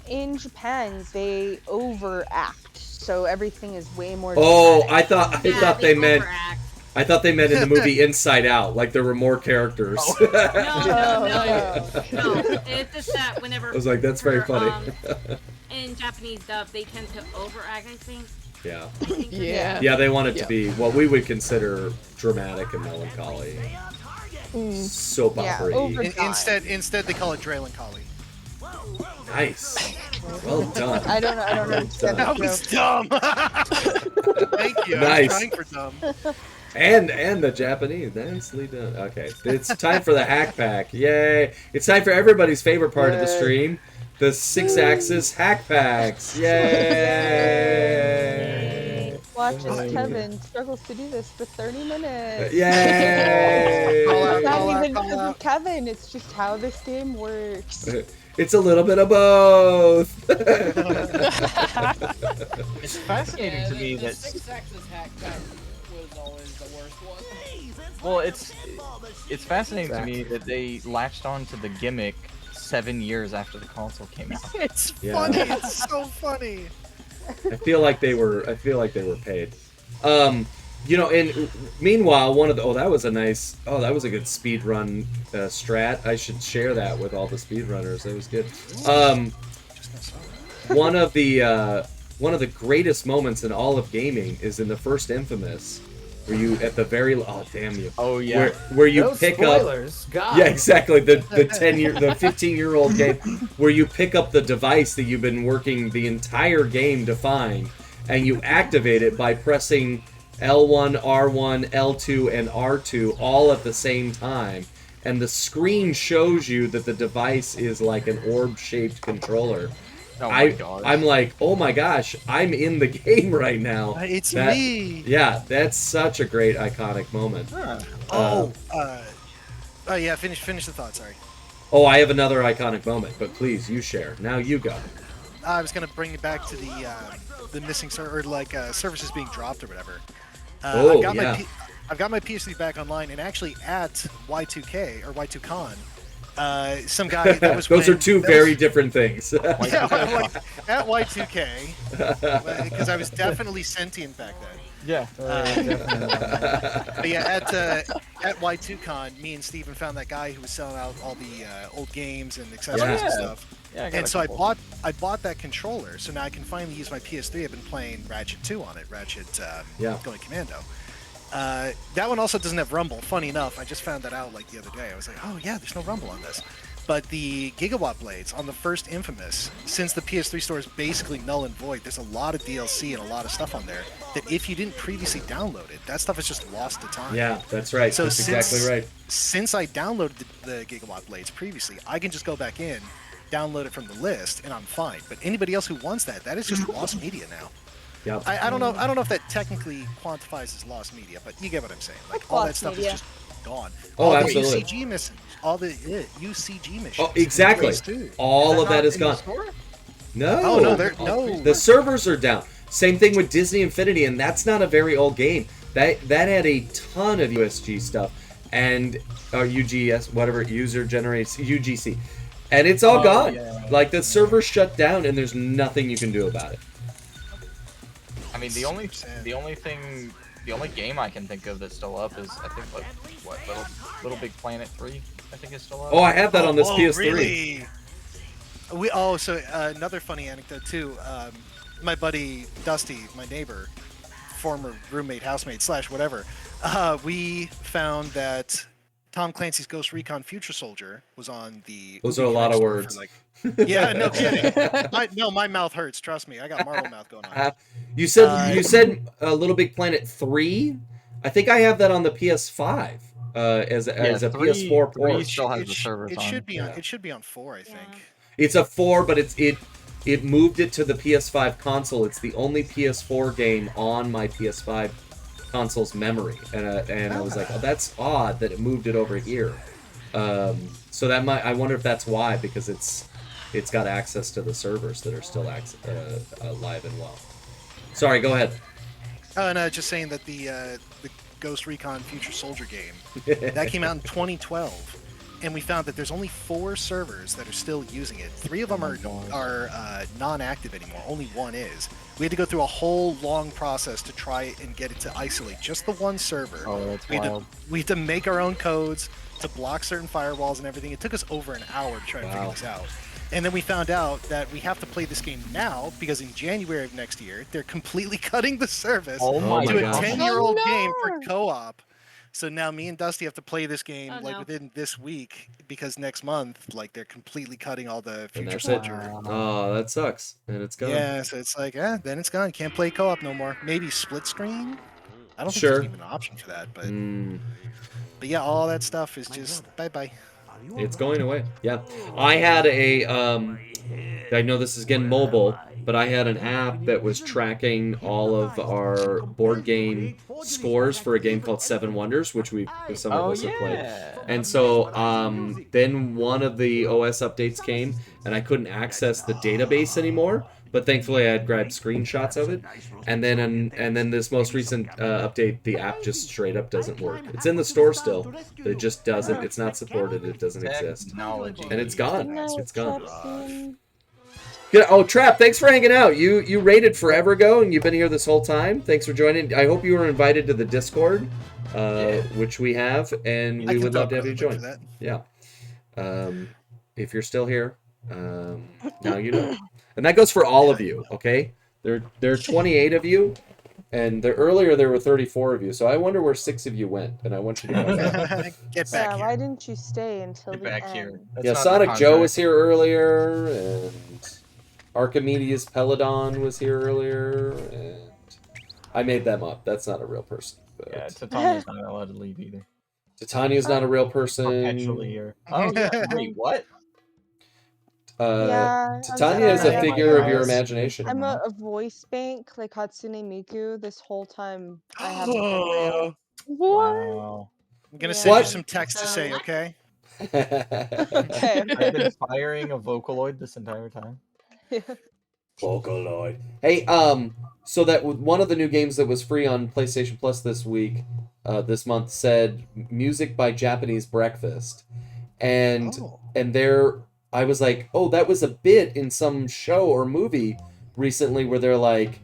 In Japan, they overact, so everything is way more. Oh, dramatic. I thought they meant. I thought they meant in the movie Inside Out, like there were more characters. No. It's just that whenever I was like, that's very funny. In Japanese dub, they tend to overact. I think. Yeah. Yeah. They want it to be what we would consider dramatic and melancholy. Soap opera. Instead they call it Draylencoli. Nice. Well done. I don't understand That was dumb. Thank you. Nice. I was trying for dumb. And the Japanese. Nicely done. Okay. It's time for the hack pack. Yay. It's time for everybody's favorite part of the stream. The 6-axis hack packs. Yay. Watch as Kevin struggles to do this for 30 minutes. Yay. It's not even because of Kevin, it's just how this game works. It's a little bit of both. It's fascinating to me that. 6-axis hack pack was always the worst one. Well, it's fascinating to me that they latched on to the gimmick 7 years after the console came out. It's Yeah. funny. It's so funny. I feel like they were paid. And meanwhile, that was a good speed run strat. I should share that with all the speedrunners. That was good. One of the greatest moments in all of gaming is in the first Infamous, where you at the very where you Those pick spoilers, up God. yeah, exactly, the 15-year-old game where you pick up the device that you've been working the entire game to find, and you activate it by pressing L1, R1, L2, and R2 all at the same time, and the screen shows you that the device is like an orb-shaped controller. Oh my gosh. I'm like, oh my gosh, I'm in the game right now. It's me. Yeah, that's such a great iconic moment. Yeah, finish the thought, sorry. Oh, I have another iconic moment, but please, you share. Now you go. I was gonna bring it back to the missing server, like services being dropped or whatever. Oh, I've got my PS3 back online, and actually at Y2K or Y2Con, some guy that was Those are two very different things. Yeah, at Y2K, because I was definitely sentient back then. Yeah. But yeah, at Y2Con, me and Steven found that guy who was selling out all the old games and accessories and stuff. Yeah, and so I bought that controller, so now I can finally use my PS3. I've been playing Ratchet 2 on it, Going Commando. That one also doesn't have Rumble. Funny enough, I just found that out like the other day. I was like, oh yeah, there's no Rumble on this. But the Gigawatt Blades on the first Infamous, since the PS3 store is basically null and void, there's a lot of DLC and a lot of stuff on there that if you didn't previously download it, that stuff is just lost to time. Yeah, that's right. So that's exactly right. Since I downloaded the Gigawatt Blades previously, I can just go back in, download it from the list, and I'm fine. But anybody else who wants that is just lost media now. Yep. I don't know if that technically quantifies as lost media, but you get what I'm saying. Like all that stuff is just gone. Oh, all absolutely. The UCG missions, all the UCG missions. Oh, exactly. All of that is gone. No. Oh no, no. The servers are down. Same thing with Disney Infinity, and that's not a very old game. That had a ton of USG stuff and UGS, whatever user generates UGC, and it's all gone. Yeah. Like the server shut down, and there's nothing you can do about it. I mean, the only game I can think of that's still up is I think like what Little Big Planet 3. I think is still up. Oh, I have that on this PS3. Really? So another funny anecdote too. My buddy Dusty, my neighbor, former roommate, housemate / whatever, we found that Tom Clancy's Ghost Recon Future Soldier was on the. Those are a lot of words. Yeah, no kidding. My mouth hurts. Trust me, I got Marvel mouth going on. You said Little Big Planet 3. I think I have that on the PS5 as a PS4 port. It still has the servers it on. should be on. It should be on 4, I think. It's a 4, but it moved it to the PS5 console. It's the only PS4 game on my PS5 console's memory, and I was like, oh, that's odd that it moved it over here. So that I wonder if that's why, because it's got access to the servers that are still alive and well. Sorry, go ahead. Oh no, just saying that the Ghost Recon Future Soldier game that came out in 2012. And we found that there's only 4 servers that are still using it. 3 of them are non-active anymore. Only 1 is. We had to go through a whole long process to try and get it to isolate just the 1 server. Oh, that's wild. We had to make our own codes to block certain firewalls and everything. It took us over an hour to try to figure this out. And then we found out that we have to play this game now because in January of next year, they're completely cutting the service to a 10-year-old game for co-op. So now me and Dusty have to play this game within this week because next month, they're completely cutting all the Future Soldier. Oh, that sucks. And it's gone. Yeah, so it's like, then it's gone. Can't play co-op no more. Maybe split screen. I don't think there's even an option for that, but yeah, all that stuff is just bye. It's going away. Yeah, I had I know this is getting mobile, but I had an app that was tracking all of our board game scores for a game called Seven Wonders, which some of us have played. And so then one of the OS updates came, and I couldn't access the database anymore. But thankfully, I had grabbed screenshots of it, and then this most recent update, the app just straight up doesn't work. It's in the store still, but it just doesn't. It's not supported. It doesn't exist, and it's gone. It's gone. Good. Oh, Trap, thanks for hanging out. You raided forever ago, and you've been here this whole time. Thanks for joining. I hope you were invited to the Discord, which we have, and we would love to have you join. Yeah. If you're still here, now you know. And that goes for all of you, okay? There are 28 of you, and earlier there were 34 of you. So I wonder where 6 of you went, and I want you to get back here. Why didn't you stay until the end? Here. Yeah, Sonic Joe was here earlier, and Archimedes Peladon was here earlier, and I made them up. That's not a real person. But... Yeah, Titania's not allowed to leave either. Titania's not a real person. Perpetually here. Oh, yeah. Wait, what? Titania is a figure of your imagination. I'm a voice bank like Hatsune Miku this whole time. I haven't been real. What? I'm gonna send you some text to say, okay? I've been firing a Vocaloid this entire time. Vocaloid. Hey, so that one of the new games that was free on PlayStation Plus this week, this month, said music by Japanese Breakfast, and there I was like, oh, that was a bit in some show or movie recently where they're like,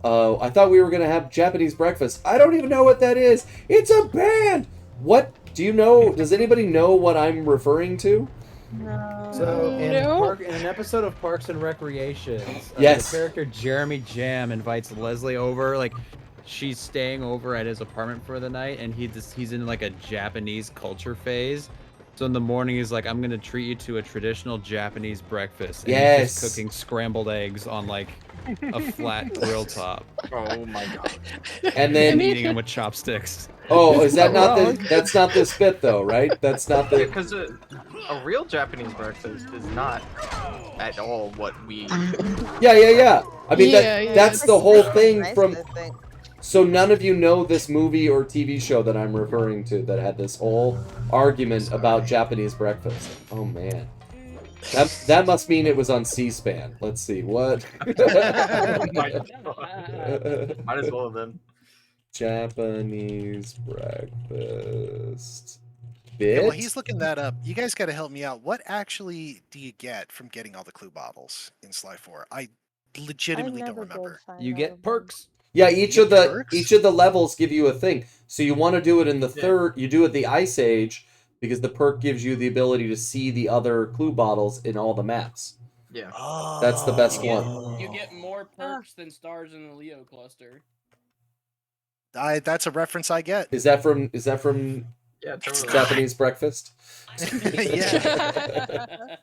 I thought we were gonna have Japanese Breakfast. I don't even know what that is. It's a band. What do you know? Does anybody know what I'm referring to? So in an episode of Parks and Recreation, Yes. the character Jeremy Jam invites Leslie over. Like, she's staying over at his apartment for the night, and he's in like a Japanese culture phase. So in the morning, he's like, "I'm gonna treat you to a traditional Japanese breakfast." And he's just cooking scrambled eggs on like a flat grill top. Oh my god! And then eating them with chopsticks. Oh, is that not the? That's not this bit though, right? That's not the. Because a real Japanese breakfast is not at all what we. Yeah. I mean, that's the whole thing Nice, from. I think. So none of you know this movie or TV show that I'm referring to that had this whole argument about Japanese breakfast. Oh man. That must mean it was on C-SPAN. Let's see, what? Might as well have been. Japanese breakfast. Yeah, Bit? well, he's looking that up. You guys got to help me out. What actually do you get from getting all the clue bottles in Sly 4? I legitimately don't remember. You get perks. Yeah, each of the levels give you a thing. So you want to do it in the third. You do it the Ice Age because the perk gives you the ability to see the other clue bottles in all the maps. Yeah, that's the best one. You get more perks than stars in the Leo cluster. That's a reference I get. Is that from Yeah, totally. Japanese breakfast? Yeah.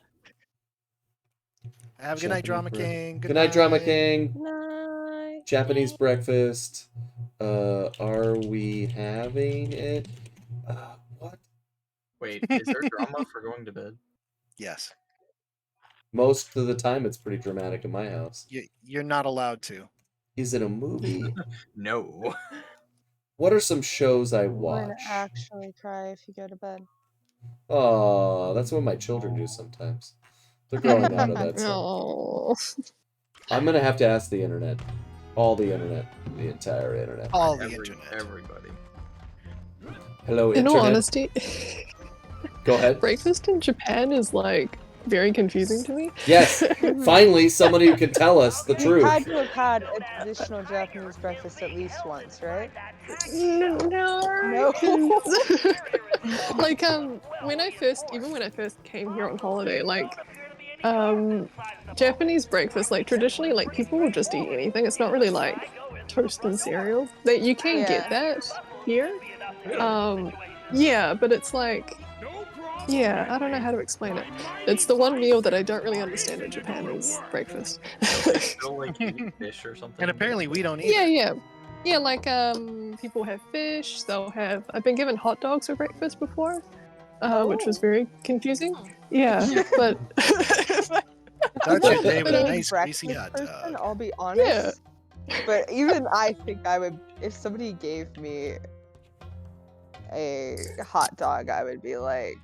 Have a good night, Drama King. Good night, Drama King. Night. Japanese breakfast. Are we having it? What? Wait, is there drama for going to bed? Yes. Most of the time, it's pretty dramatic in my house. You're not allowed to. Is it a movie? No. What are some shows I You're watch? gonna actually cry if you go to bed. Oh, that's what my children do sometimes. They're growing out of that stuff. Oh. I'm gonna have to ask the internet. All the internet. The entire internet. All the internet. Everybody. Hello, In internet. all honesty, Go ahead. breakfast in Japan is like very confusing to me. Yes, finally somebody who can tell us the You truth. had to have had a traditional Japanese breakfast at least once, right? No. No. Like when I first came here on holiday, like Japanese breakfast, like traditionally, like people will just eat anything. It's not really like toast and cereal. That you can get that here. Yeah, but it's like, yeah, I don't know how to explain it. It's the one meal that I don't really understand in Japan is breakfast. Still like eating fish or something. And apparently we don't eat. Yeah, like people have fish. They'll have. I've been given hot dogs for breakfast before, which was very confusing. Yeah, but Start your day with a I'm a nice greasy breakfast hot person, dog. I'll be honest. But even I think I would, if somebody gave me a hot dog, I would be like,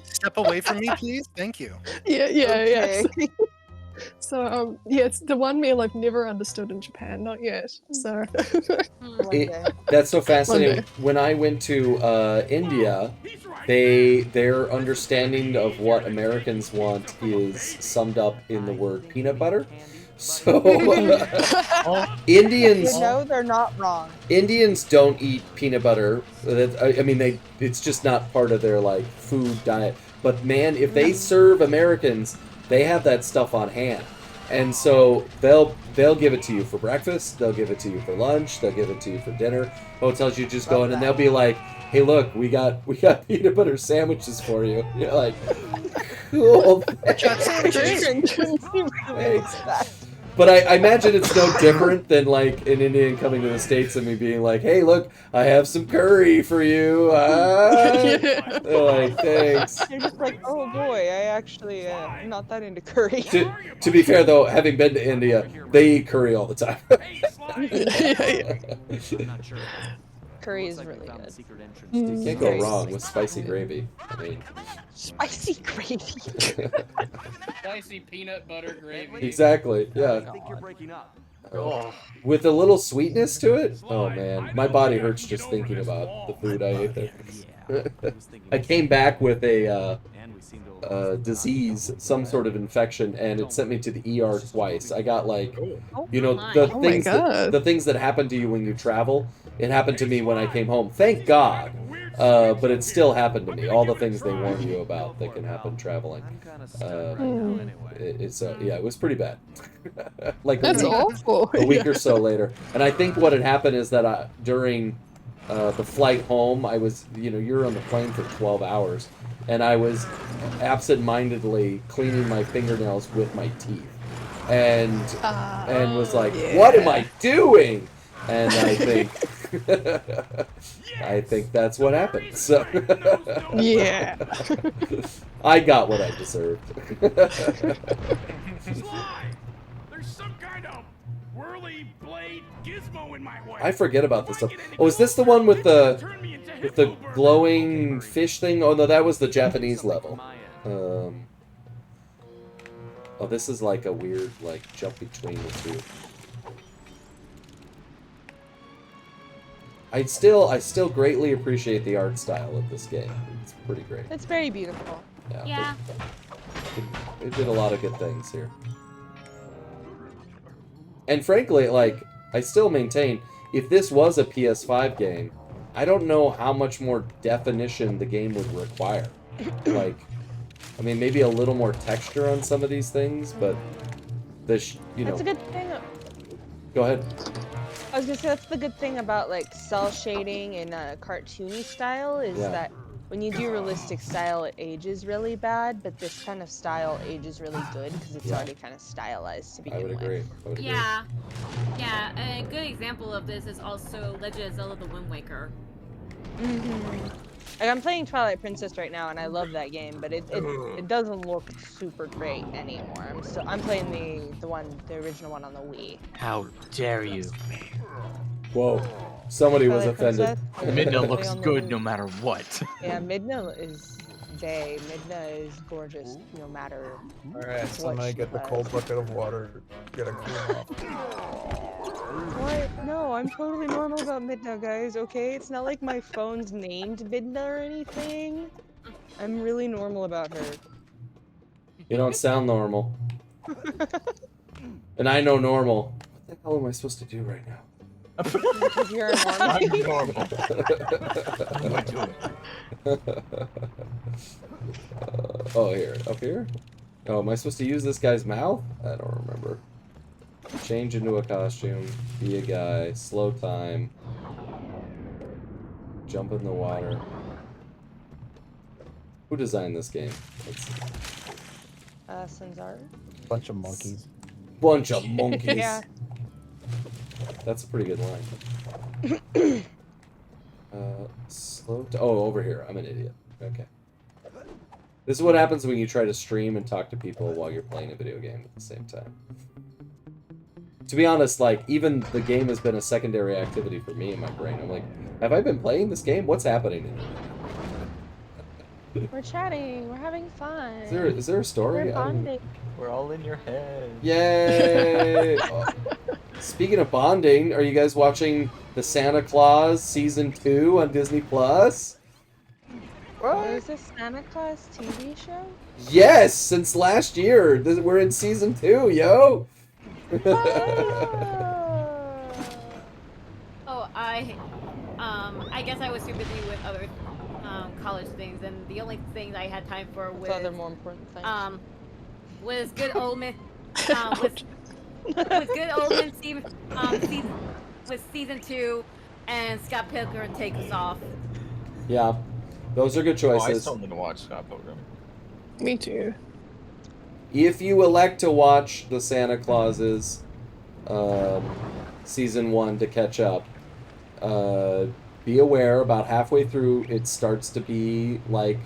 Step away from me, please. Thank you. yeah. okay. So yeah, it's the one meal I've never understood in Japan, not yet. So One day. That's so fascinating. One day. When I went to India, their understanding of what Americans want is summed up in the word peanut butter. So Indians, You know they're not wrong. Indians don't eat peanut butter. I mean, it's just not part of their like food diet. But man, if they serve Americans, they have that stuff on hand, and so they'll give it to you for breakfast. They'll give it to you for lunch. They'll give it to you for dinner. Hotels, you just go in and they'll be like, "Hey, look, we got peanut butter sandwiches for you." You're like, "Cool." Thanks. But I imagine it's no different than like an Indian coming to the States and me being like, "Hey, look, I have some curry for you." They're like, "Thanks." You're just like, oh boy, I actually am not that into curry. To be fair though, having been to India, they eat curry all the time. curry is really good. You can't go wrong with spicy gravy. I mean, Spicy gravy. Spicy peanut butter gravy. exactly. Yeah. I think you're breaking up. With a little sweetness to it. Oh man, my body hurts just thinking about the food I ate there. I came back with a disease, some sort of infection, and it sent me to the ER twice. I got like, you know, the things that happen to you when you travel. It happened to me when I came home. Thank God. But it still happened to me. All the things they warn you about that can happen traveling. It was pretty bad. Like That's awful. A week or so later. And I think what had happened is that during the flight home, I was, you know, you're on the plane for 12 hours, and I was absent-mindedly cleaning my fingernails with my teeth, and was like, what am I doing? And I think I think that's what happened. So Yeah. I got what I deserved. There's some kind of whirly blade gizmo in my way. I forget about this stuff. Oh, is this the one with the glowing fish thing? Oh no, that was the Japanese level. Oh, this is like a weird like jump between the two. I still greatly appreciate the art style of this game. It's pretty great. It's very beautiful. Yeah. It did a lot of good things here. And frankly, like, I still maintain, if this was a PS5 game, I don't know how much more definition the game would require. Like, I mean, maybe a little more texture on some of these things, but you know. That's a good thing. Go ahead. I was gonna say that's the good thing about like cell shading in a cartoony style is that when you do realistic style, it ages really bad, but this kind of style ages really good because it's already kind of stylized to begin with. I would agree. Yeah. A good example of this is also Legend of Zelda: The Wind Waker. Like I'm playing Twilight Princess right now, and I love that game, but it doesn't look super great anymore. I'm playing the original one on the Wii. How dare you? Whoa. Somebody was offended. Midna looks good no matter what. Yeah, Midna is bae. Midna is gorgeous no matter. Alright, so I'm gonna get the cold bucket of water, get a cool off. What? No, I'm totally normal about Midna, guys, okay? It's not like my phone's named Midna or anything. I'm really normal about her. You don't sound normal. And I know normal. What the hell am I supposed to do right now? Because you're a normal. I'm normal. I'm doing it. Oh, here. Up here? Oh, am I supposed to use this guy's mouth? I don't remember. Change into a costume. Be a guy. Slow time. Jump in the water. Who designed this game? Let's see. Sanzar. Bunch of monkeys. Bunch of monkeys. Yeah. That's a pretty good line. Oh, over here. I'm an idiot. Okay. This is what happens when you try to stream and talk to people while you're playing a video game at the same time. To be honest, like, even the game has been a secondary activity for me in my brain. I'm like, have I been playing this game? What's happening? We're chatting. We're having fun. Is there a story? We're bonding. We're all in your head. Yay! Speaking of bonding, are you guys watching the Santa Claus Season 2 on Disney Plus? There's a Santa Claus TV show? Yes, since last year. We're in Season 2, yo! Oh, I guess I was too busy with other college things, and the only things I had time for was other more important things. Was good old with good old with season 2, and Scott Pilgrim Take Us Off. Yeah, those are good Oh, I choices. still need to watch Scott Pilgrim. Me too. If you elect to watch the Santa Clauses Season 1 to catch up, be aware about halfway through it starts to be like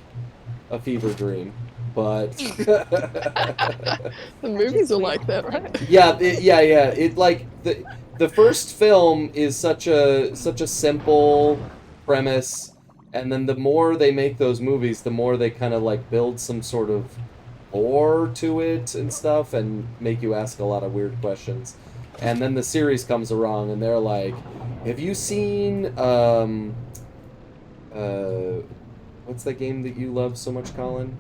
a fever dream. But the movies are like that, right? yeah. It like the first film is such a simple premise, and then the more they make those movies, the more they kind of like build some sort of lore to it and stuff, and make you ask a lot of weird questions. And then the series comes around, and they're like, "Have you seen what's that game that you love so much, Colin?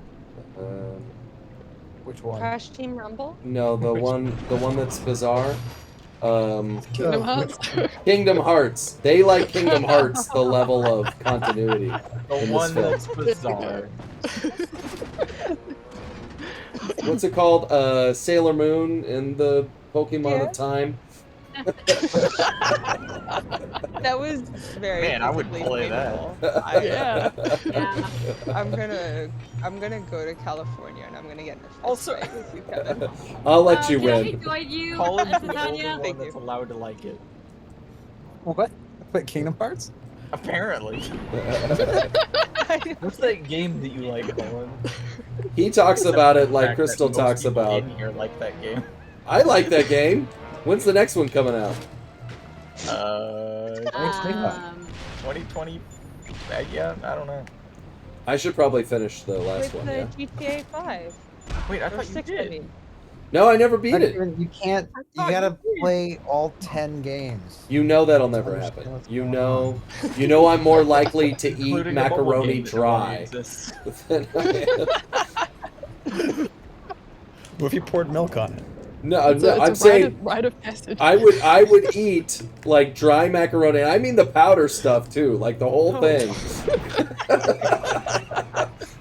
Which one? Crash Team Rumble? No, the one that's bizarre. Kingdom Hearts. Kingdom Hearts. They like Kingdom Hearts, the level of continuity The in this one film. that's bizarre. What's it called? Sailor Moon in the Pokemon of Time. That was very. Man, I would physically play that. painful. Yeah. I'm gonna go to California and I'm gonna get in a fist Also- fight with you, Kevin. I'll let you Can I win. join you, Colin's the only Titania? one that's allowed to like it. What? Wait, Kingdom Hearts? Apparently. What's that game that you like, Colin? He talks about it The like fact Crystal that most talks people about. in here like that game. I like that game. When's the next one coming out? 2020. Yeah, I don't know. I should probably finish the last With one. the Yeah. GTA 5. Wait, I Or thought you 6, I did. mean. No, I never beat Not it. even- You can't. You gotta play all 10 games. You know that'll never happen. You know I'm more likely to eat Including the mobile macaroni game that no longer dry. exists. than I am. What if you poured milk on it? No, It's no, a I'm saying rite of passage. I would eat like dry macaroni. I mean the powder stuff too, like the whole thing.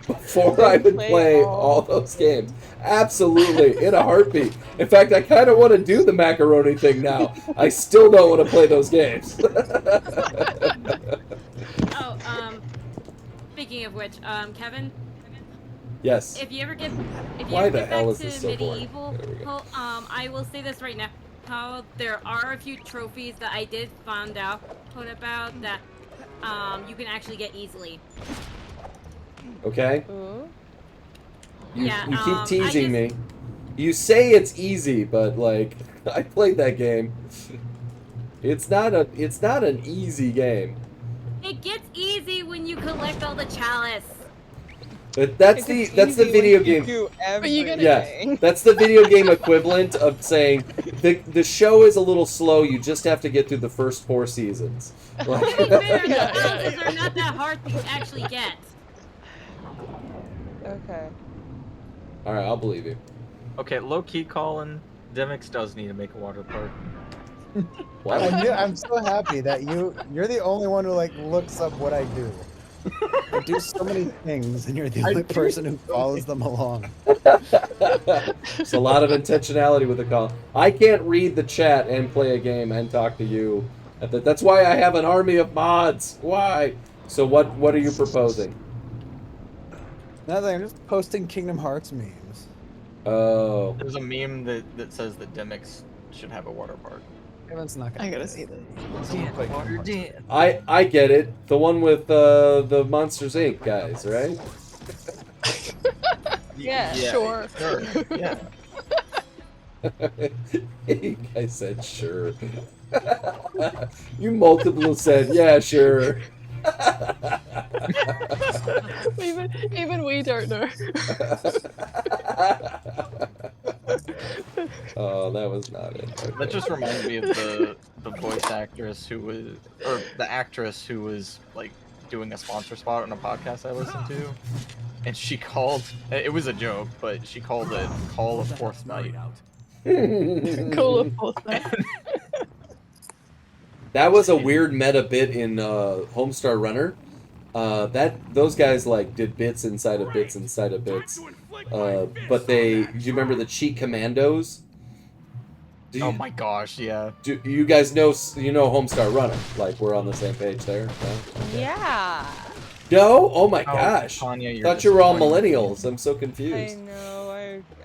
Before I would play all those games. Absolutely, in a heartbeat. In fact, I kind of want to do the macaroni thing now. I still don't want to play those games. Oh, speaking of which, Kevin, Yes. if you ever get Why the back hell is to this so boring? medieval, There we go. I will say this right now. How there are a few trophies that I did find out about that you can actually get easily. Okay? You Yeah, keep I teasing me. You say it's easy, but like I played that game. It's not an easy game. It gets easy when you collect all the chalice. But that's the video game. But you gotta Yeah, that's the video game equivalent of saying the show is a little slow. You just have to get through the first 4 seasons. Like, To be fair, the chalices are not that hard to actually get. Okay. all right, I'll believe you. Okay, low key, Colin. Demix does need to make a water park. I'm so happy that you're the only one who like looks up what I do. I do so many things, and you're the only person who follows them along. There's a lot of intentionality with the call. I can't read the chat and play a game and talk to you. That's why I have an army of mods. Why? So what are you proposing? Nothing. I'm just posting Kingdom Hearts memes. Oh. There's a meme that says that Demix should have a water park. Kevin's not gonna. I gotta see this. I get it. The one with the Monsters Inc. guys, right? Yeah, sure. Yeah. You guys said sure. You multiple said yeah, sure. even we don't know. Oh, that was not it. Okay. That just reminds me of the voice actress who was, or the actress who was like doing a sponsor spot on a podcast I listened to, and she called. It was a joke, but she called it "Call of Fourth Night." Call of Fourth Night. That was a weird meta bit in Homestar Runner. Those guys like did bits inside of bits inside of bits. But do you remember the Cheat Commandos? Oh my gosh, yeah. Do you guys know Homestar Runner? Like we're on the same page there. No? Yeah. No? Oh my gosh! Tanya, you're Thought you were all disappointing. millennials. I'm so I confused. know.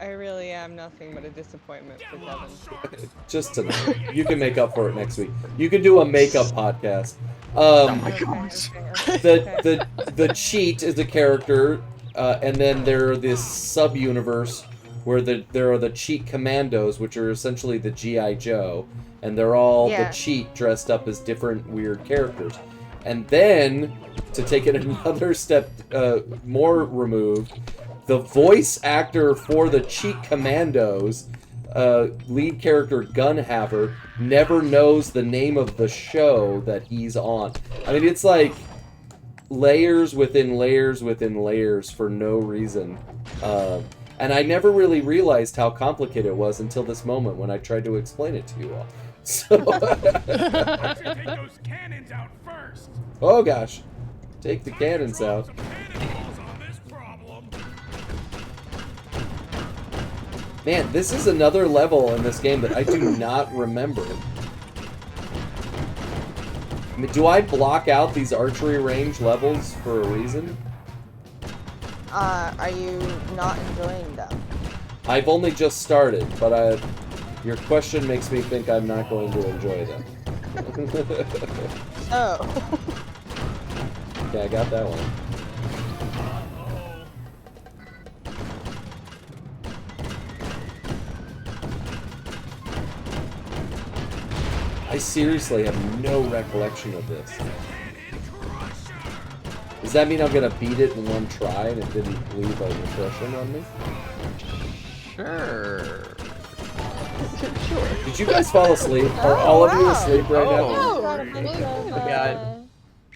I really am nothing but a disappointment for Kevin. Just tonight. You can make up for it next week. You can do a makeup podcast. Oh my gosh. The cheat is a character, and then there are this sub-universe where there are the cheat commandos, which are essentially the G.I. Joe, and they're all Yeah. the cheat dressed up as different weird characters. And then, to take it another step more removed, the voice actor for the Cheat Commandos, lead character Gunhaver, never knows the name of the show that he's on. I mean, it's like layers within layers within layers for no reason. And I never really realized how complicated it was until this moment when I tried to explain it to you all. So Take those cannons out first. oh gosh. Take the cannons out. Man, this is another level in this game that I do not remember. I mean, do I block out these archery range levels for a reason? Are you not enjoying them? I've only just started, but your question makes me think I'm not going to enjoy them. Oh. Okay, I got that one. I seriously have no recollection of this. Does that mean I'm gonna beat it in one try and it didn't leave an impression on me? Sure. Sure. Did you guys fall asleep? Are all of you asleep right now?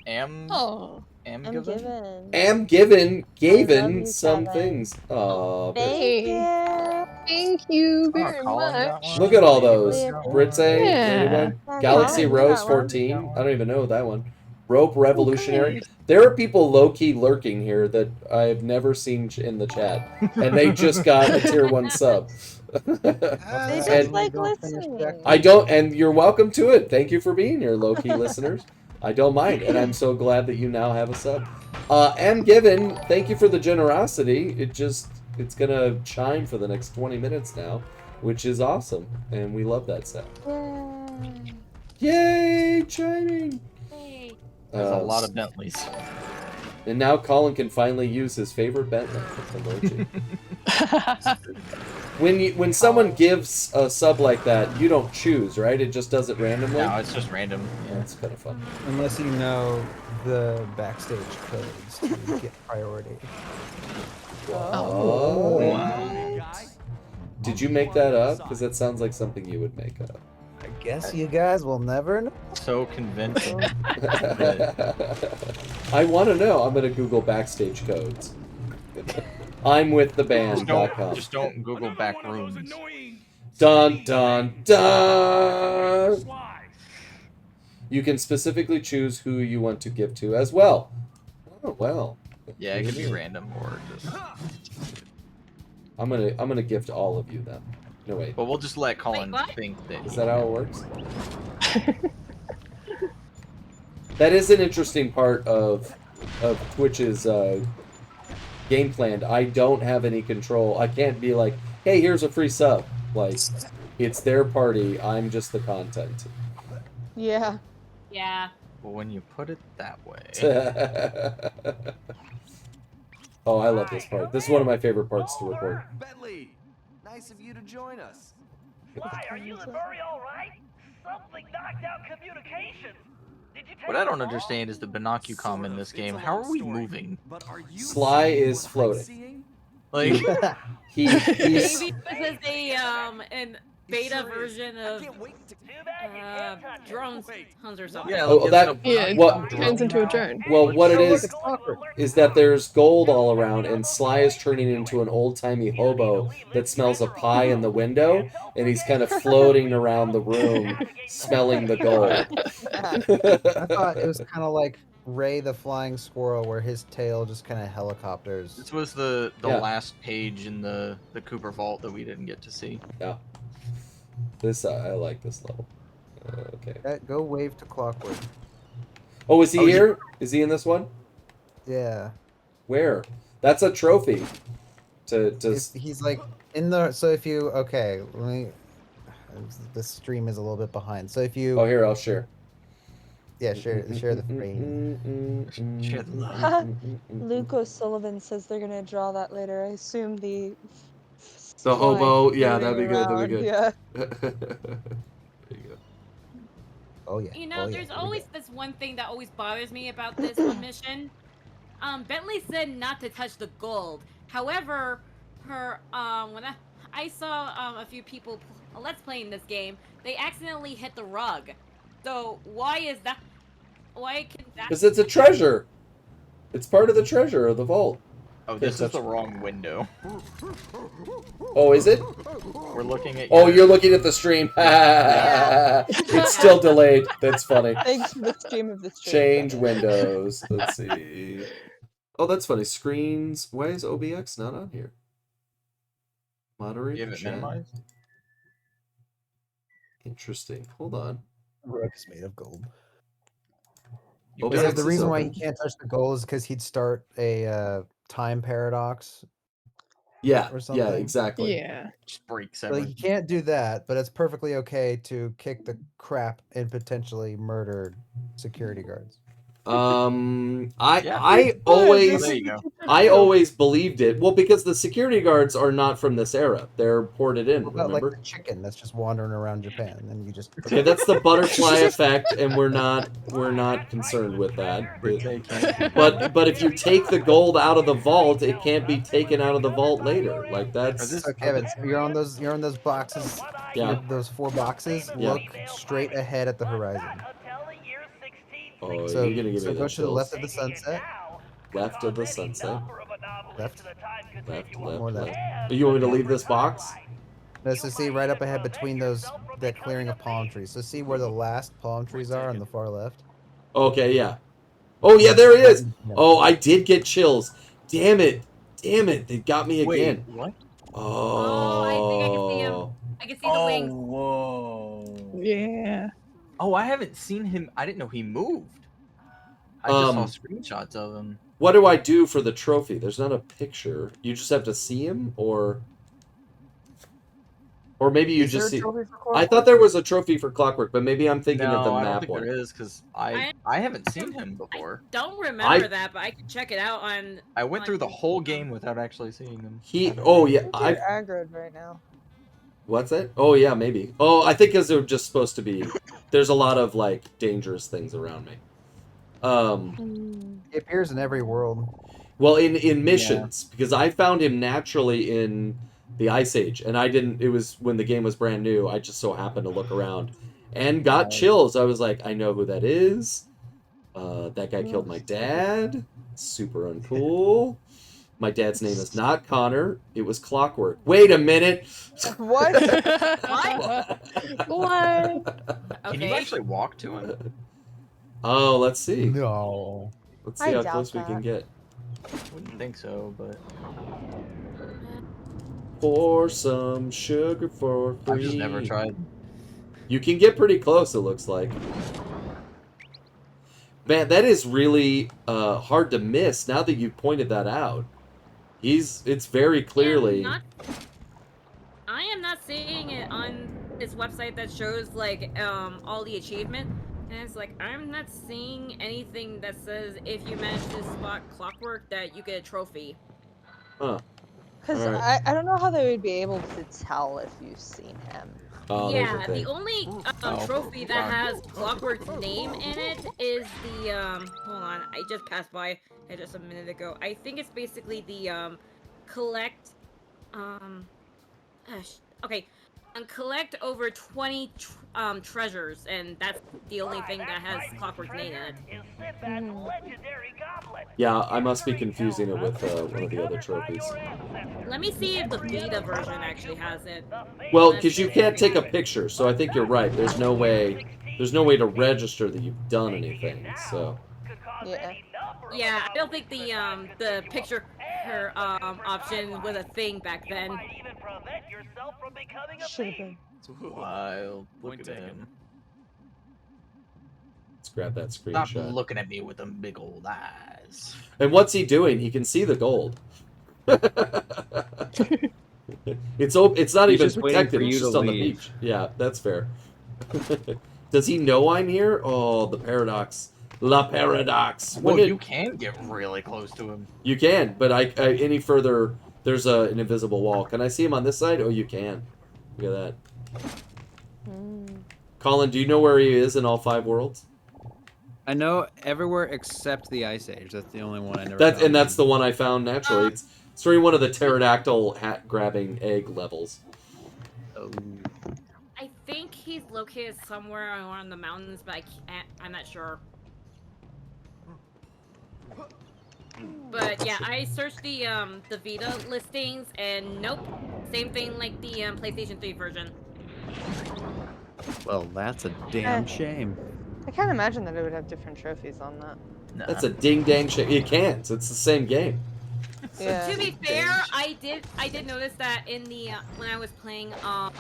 Am given some things. Oh, Thank you very much. look at all those. Britse, Yeah. anyone? Galaxy Rose 14. I don't even know that one. Rope Revolutionary. There are people low-key lurking here that I've never seen in the chat, and they just got a tier 1 sub. They just like listening. I don't, and you're welcome to it. Thank you for being here, low-key listeners. I don't mind, and I'm so glad that you now have a sub. M. Given, thank you for the generosity. It's gonna chime for the next 20 minutes now, which is awesome, and we love that sound. Yay, chiming! There's a lot of Bentleys. And now Colin can finally use his favorite Bentley emoji. When someone gives a sub like that, you don't choose, right? It just does it randomly? No, it's just random. Yeah, it's kind of fun. Unless you know the backstage codes to get priority. Oh. Did you make that up? Because that sounds like something you would make up. I guess you guys will never know. So convincing. I want to know. I'm going to Google backstage codes. I'm with the band.com. Just don't Google back rooms. Dun dun dun! You can specifically choose who you want to give to as well. Oh well. Yeah, it could be random or just. I'm gonna gift all of you then. No wait. But we'll just let Colin think that. Is that how it works? That is an interesting part of Twitch's game plan. I don't have any control. I can't be like, hey, here's a free sub. Like, it's their party. I'm just the content. Yeah. Yeah. Well, when you put it that way. Oh, I love this part. This is one of my favorite parts to record. Bentley, nice of you to join us. Why, are you and Murray all right? Something knocked out communications. Did you What I don't understand is the Binocucom in this game. How are we moving? Sly is floating. Like he's Maybe this is a an beta version of drone hunt or something. turns into a drone. Well, what it is that there's gold all around, and Sly is turning into an old-timey hobo that smells a pie in the window, and he's kind of floating around the room, smelling the gold. I thought it was kind of like Ray the Flying Squirrel, where his tail just kind of helicopters. This was the last page in the Cooper Vault that we didn't get to see. Yeah. This I like this level. Okay. Go wave to Clockwork. Oh, is he here? Is he in this one? Yeah. Where? That's a trophy. He's like in the. So if you let me. This stream is a little bit behind. So if you. Oh, here I'll share. Yeah, share the frame. Share the love. Luke O'Sullivan says they're gonna draw that later. I assume the hobo, slide yeah, that'd be good. That'd be around, good. Yeah. There you go. Oh yeah. You know, oh, yeah. there's Here we always go. this one thing that always bothers me about this mission. Bentley said not to touch the gold. However, when I saw a few people let's playing this game, they accidentally hit the rug. So why is that? Why can that? Because it's a treasure. It's part of the treasure of the vault. Oh, this is the wrong window. Oh, is it? We're looking at. Oh, you're looking at the stream. It's still delayed. That's funny. Thanks for the stream of the stream. Change windows. Let's see. Oh, that's funny. Screens. Why is OBX not on here? Moderate. You have it chat. minimized? Interesting. Hold on. Rook is made of gold. OBX Because the is reason why he open. can't touch the gold is because he'd start a time paradox. Yeah. Or something. Yeah. Exactly. Yeah. Just breaks So everything. he can't do that, but it's perfectly okay to kick the crap and potentially murder security guards. I always There you go. I always believed it. Well, because the security guards are not from this era. They're ported in, What about like remember? the chicken that's just wandering around Japan, and you just Okay, that's the butterfly effect, and we're not concerned with that. But if you take the gold out of the vault, it can't be taken out of the vault later. Like that's So Kevin, you're on those boxes. Yeah. Those 4 boxes. Yeah. Look straight ahead at the horizon. Oh, So, you're gonna give so me go the to the left chills. of the sunset. Left of the sunset. Left. Left. More left. You want me to leave this box? No, so see right up ahead between that clearing of palm trees. So see where the last palm trees are on the far left. Okay, yeah. Oh yeah, there he is. Oh, I did get chills. Damn it. They got me Wait, again. what? Oh. I think I can see him. I can see the wings. Whoa. Yeah. Oh, I haven't seen him. I didn't know he moved. I just Um, saw screenshots of him. What do I do for the trophy? There's not a picture. You just have to see him, or maybe you Is there just a see. trophy for I Clockwork? thought there was a trophy for Clockwork, but maybe I'm thinking No, of the I don't map think one. there is because I haven't seen him before. Don't remember that, but I can check it out on. I went through the whole game without actually seeing him. Oh yeah, You're aggroed right now. What's that? Oh yeah, maybe. Oh, I think because they're just supposed to be. There's a lot of like dangerous things around me. He appears in every world. Well, in missions, because I found him naturally in the Ice Age, and I didn't. It was when the game was brand new. I just so happened to look around, and got chills. I was like, I know who that is. That guy killed my dad. Super uncool. My dad's name is not Connor. It was Clockwork. Wait a minute. What? What? Can you actually walk to him? Oh, let's see. No. Let's I see how doubt close we can that. get. Wouldn't think so, but For some sugar for free. I've just never tried. You can get pretty close, it looks like. Man, that is really hard to miss now that you've pointed that out. It's very clearly... I am not seeing it on this website that shows like all the achievement, and it's like I'm not seeing anything that says if you manage to spot Clockwork that you get a trophy. Huh. Because Alright. I don't know how they would be able to tell if you've seen him. Oh, there's Yeah, a the thing. only trophy that has Clockwork's name in it is the hold on, I just passed by it just a minute ago. I think it's basically the collect okay, collect over 20 treasures, and that's the only thing that has Clockwork's name in it. Yeah, I must be confusing it with one of the other trophies. Let me see if the beta version actually has it. Well, because you can't take a picture, so I think you're right. There's no way to register that you've done anything. So Yeah. Yeah, I don't think the picture option was a thing back then. Should have been. Wild. Look at him. let's grab that Stop screenshot. looking at me with them big old eyes. And what's he doing? He can see the gold. It's not He's even just waiting protected. for you It's just to on the leave. beach. Yeah, that's fair. Does he know I'm here? Oh, the paradox. La paradox. Well, When you can get really close to him. You can, but I any further, there's an invisible wall. Can I see him on this side? Oh, you can. Look at that. Colin, do you know where he is in all 5 worlds? I know everywhere except the Ice Age. That's the only one I never. That's the one I found naturally. It's during one of the pterodactyl hat grabbing egg levels. Oh. I think he's located somewhere around the mountains, but I'm not sure. But yeah, I searched the Vita listings, and nope, same thing like the PlayStation 3 version. Well, that's a damn shame. I can't imagine that it would have different trophies on that. That's a ding dang shame. You can't. It's the same game. Yeah. To be fair, I did notice that in the when I was playing What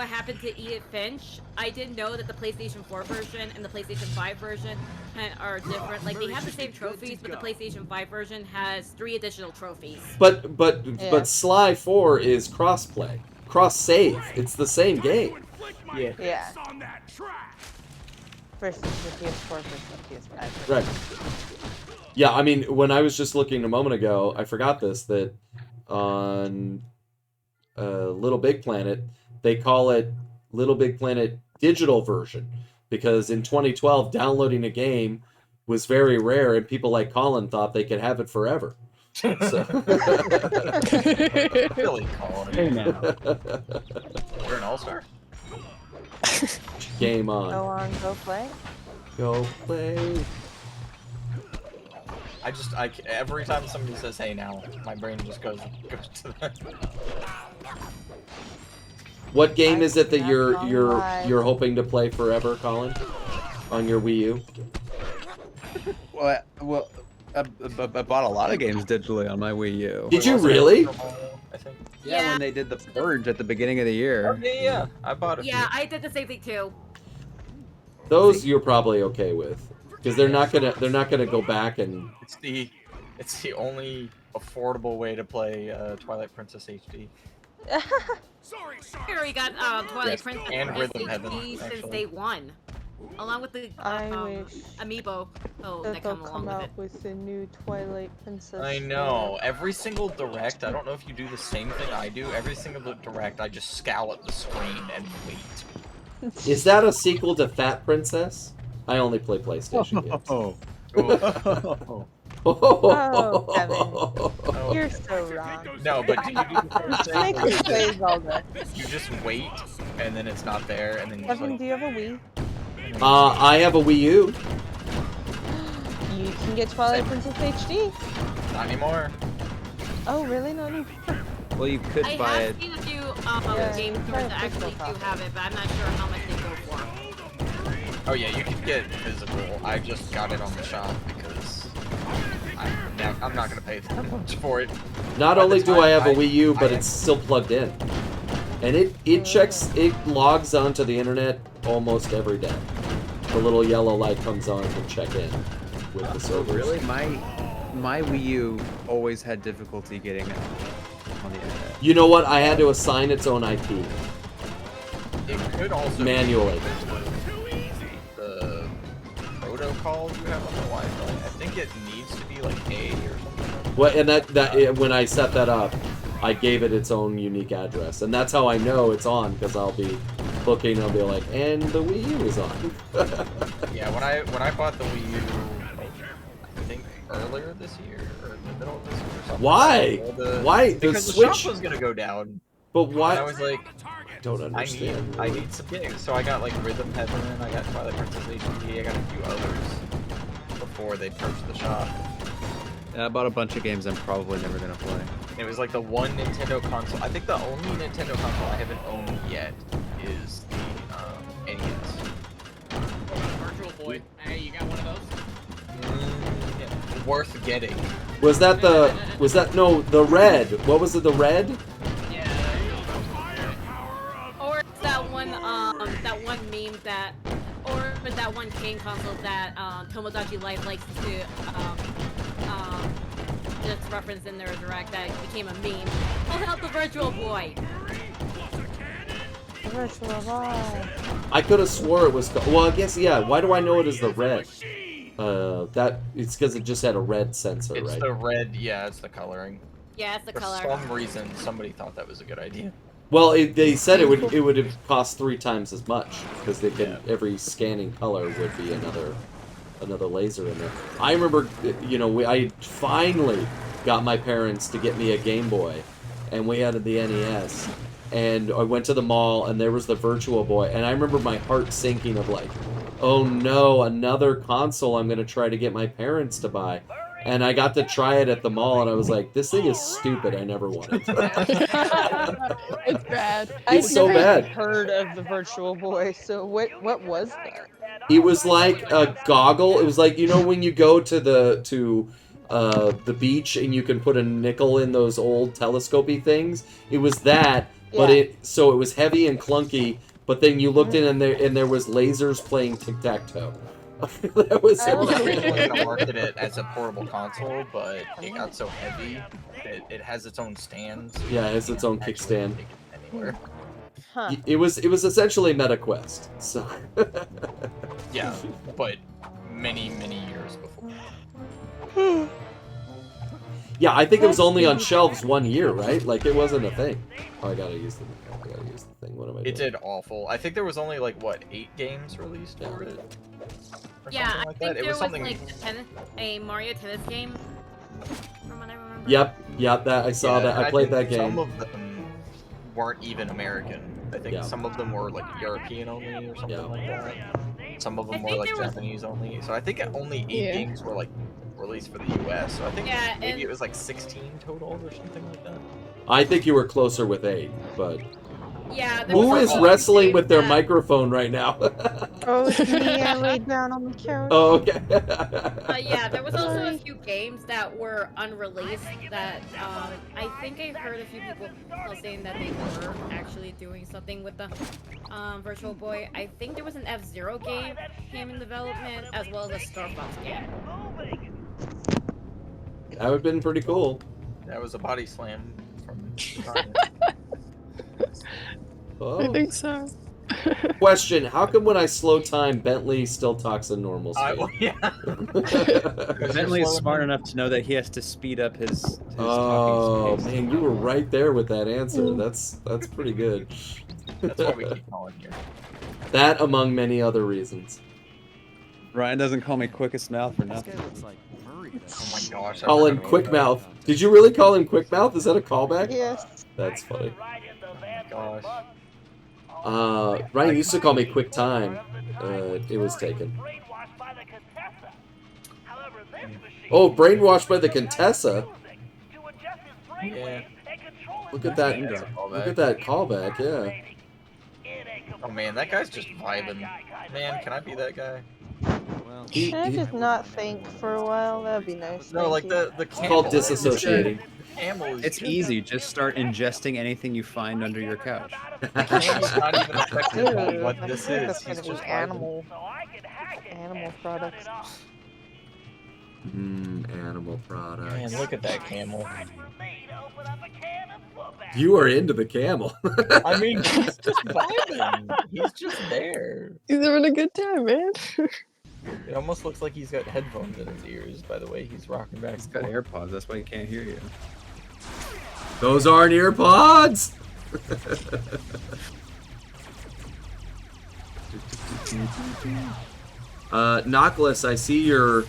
Happened to Edith Finch, I did know that the PlayStation 4 version and the PlayStation 5 version are different. Like they have the same trophies, but the PlayStation 5 version has 3 additional trophies. But Sly 4 is cross-play, cross-save. It's the same game. Yeah. Yeah. Versus the PS4 versus the PS5. Right. Yeah, I mean, when I was just looking a moment ago, I forgot this, that on Little Big Planet, they call it Little Big Planet digital version, because in 2012, downloading a game was very rare, and people like Colin thought they could have it forever. So. Really, Colin? Hey, now. We're an all-star. Game on. Go on, go play. Go play. Every time somebody says "Hey now," my brain just goes to that. What game is it that you're hoping to play forever, Colin? On your Wii U? Well, I bought a lot of games digitally on my Wii U. Did you really? Yeah, when they did the Purge at the beginning of the year. Yeah, I bought it. Yeah, I did the same thing too. Those you're probably okay with, because they're not gonna go back and. It's the only affordable way to play Twilight Princess HD. We already got Twilight Yes, Princess and Rhythm HD Heaven, since actually. day 1, along with the amiibo. Oh, That that they'll come along come with out it. with the new Twilight Princess. I know. Every single direct, I don't know if you do the same thing I do. Every single direct, I just scowl at the screen and wait. Is that a sequel to Fat Princess? I only play PlayStation games. Oh, Kevin. You're so wrong. No, but do you do the first thing? Make me play Zelda. You just wait, and then it's not there, and then you just Kevin, like... do you have a Wii? I have a Wii U. You can get Twilight Princess HD. Not anymore. Oh, really? Not anymore? Well, you could I buy have it. seen a few Yeah, game you stores can that actually physical do have it, but I'm not sure how much they go for. Oh yeah, you can get physical. I just got it on the shop because I'm not gonna pay that much for it. Not By only the do time I have a Wii U, but it's still plugged in, and it logs onto the internet almost every day. The little yellow light comes on to check in with the servers. Really, my Wii U always had difficulty getting on the internet. You know what? I had to assign its own IP It could also manually. The protocol you have on the Wi-Fi. I think it needs to be like A or something. Well, and when I set that up, I gave it its own unique address, and that's how I know it's on, because I'll be looking, I'll be like, and the Wii U is on. Yeah, when I bought the Wii U, I think earlier this year or in the middle of this year or something. Why? Why? The Because the Switch shop was gonna go down. But why? And I was like, don't understand. I need some games, so I got like Rhythm Heaven, I got Twilight Princess HD, I got a few others before they purged the shop. Yeah, I bought a bunch of games I'm probably never gonna play. It was like the one Nintendo console. I think the only Nintendo console I haven't owned yet is the NES. Virtual Boy. Hey, you got one of those? Yeah, worth getting. Was that the red? What was it? The red? Or it's that one meme that, or that one game console that Tomodachi Life likes to just reference in their direct that became a meme. Hold out the Virtual Boy. Virtual Boy. I could have swore it was. Well, I guess yeah. Why do I know it as the red? That it's because it just had a red sensor, It's right? the red, yeah, it's the coloring. Yeah, it's the For color. some reason, somebody thought that was a good idea. Well, they said it would have cost 3 times as much because they can every scanning color would be another laser in there. I remember, you know, I finally got my parents to get me a Game Boy, and we had the NES, and I went to the mall, and there was the Virtual Boy, and I remember my heart sinking of like, oh no, another console I'm gonna try to get my parents to buy. And I got to try it at the mall, and I was like, this thing is stupid. I never wanted it. It's bad. It's so bad. I've heard of the Virtual Boy, so what was that? It was like a goggle. It was like, you know, when you go to the beach and you can put a nickel in those old telescopy things. It was that, but it was heavy and clunky. But then you looked in and there was lasers playing tic-tac-toe. That was I was originally gonna market it as a portable console, but it got so heavy. It has its own stand. So yeah, it has its own kickstand. Anywhere. Huh. It was essentially MetaQuest. So. Yeah, but many years before. Yeah, I think it was only on shelves 1 year, right? Like it wasn't a thing. Oh, I gotta use the thing. What am I doing? It did awful. I think there was only like what 8 games released for it. Yeah, I like think that. It there was was something- like a Mario Tennis game. From what I remember. Yep, that I saw that. I played that game. Some of them weren't even American. I think some of them were like European only or something like that. Some of them were like Japanese only. So I think only 8 games were like released for the US. So I think maybe it was like 16 total or something like that. I think you were closer with 8, but Yeah. there who was is also wrestling with their microphone right now? Oh, it's me. I laid down on the couch. Oh, okay. Yeah, there was also a few games that were unreleased that I think I heard a few people saying that they were actually doing something with the Virtual Boy. I think there was an F-Zero game came in development as well as a Star Fox game. That would have been pretty cool. That was a body slam from I think so. Question: how come when I slow time, Bentley still talks in normal speed? Bentley is smart enough to know that he has to speed up his Oh talking speed. man, you were right there with that answer. That's pretty good. That's why we keep calling you. That among many other reasons. Ryan doesn't call me quickest mouth for nothing. Oh my gosh. Call him Quickmouth. Did you really call him Quickmouth? Is that a callback? Yes. That's funny. Gosh. Ryan used to call me Quick Time. It was taken. Oh, brainwashed by the Contessa. Yeah. Look at that. Look at that callback. Yeah. Oh man, that guy's just vibing. Man, can I be that guy? He- Can I he- just not think for a while? That'd be nice. No, Thank like you. the called camel. disassociating. Camel is It's easy. Just start ingesting anything you find under your couch. The camel's not even affected by Ew, what I this think is. that's He's gonna just be animal. animal products. Animal products. Man, look at that camel. You are into the camel. I mean, he's just vibing. He's just there. He's having a good time, man. It almost looks like he's got headphones in his ears, by the way. He's rocking back. He's got AirPods. That's why he can't hear you. Those aren't earpods. Knockless, I see your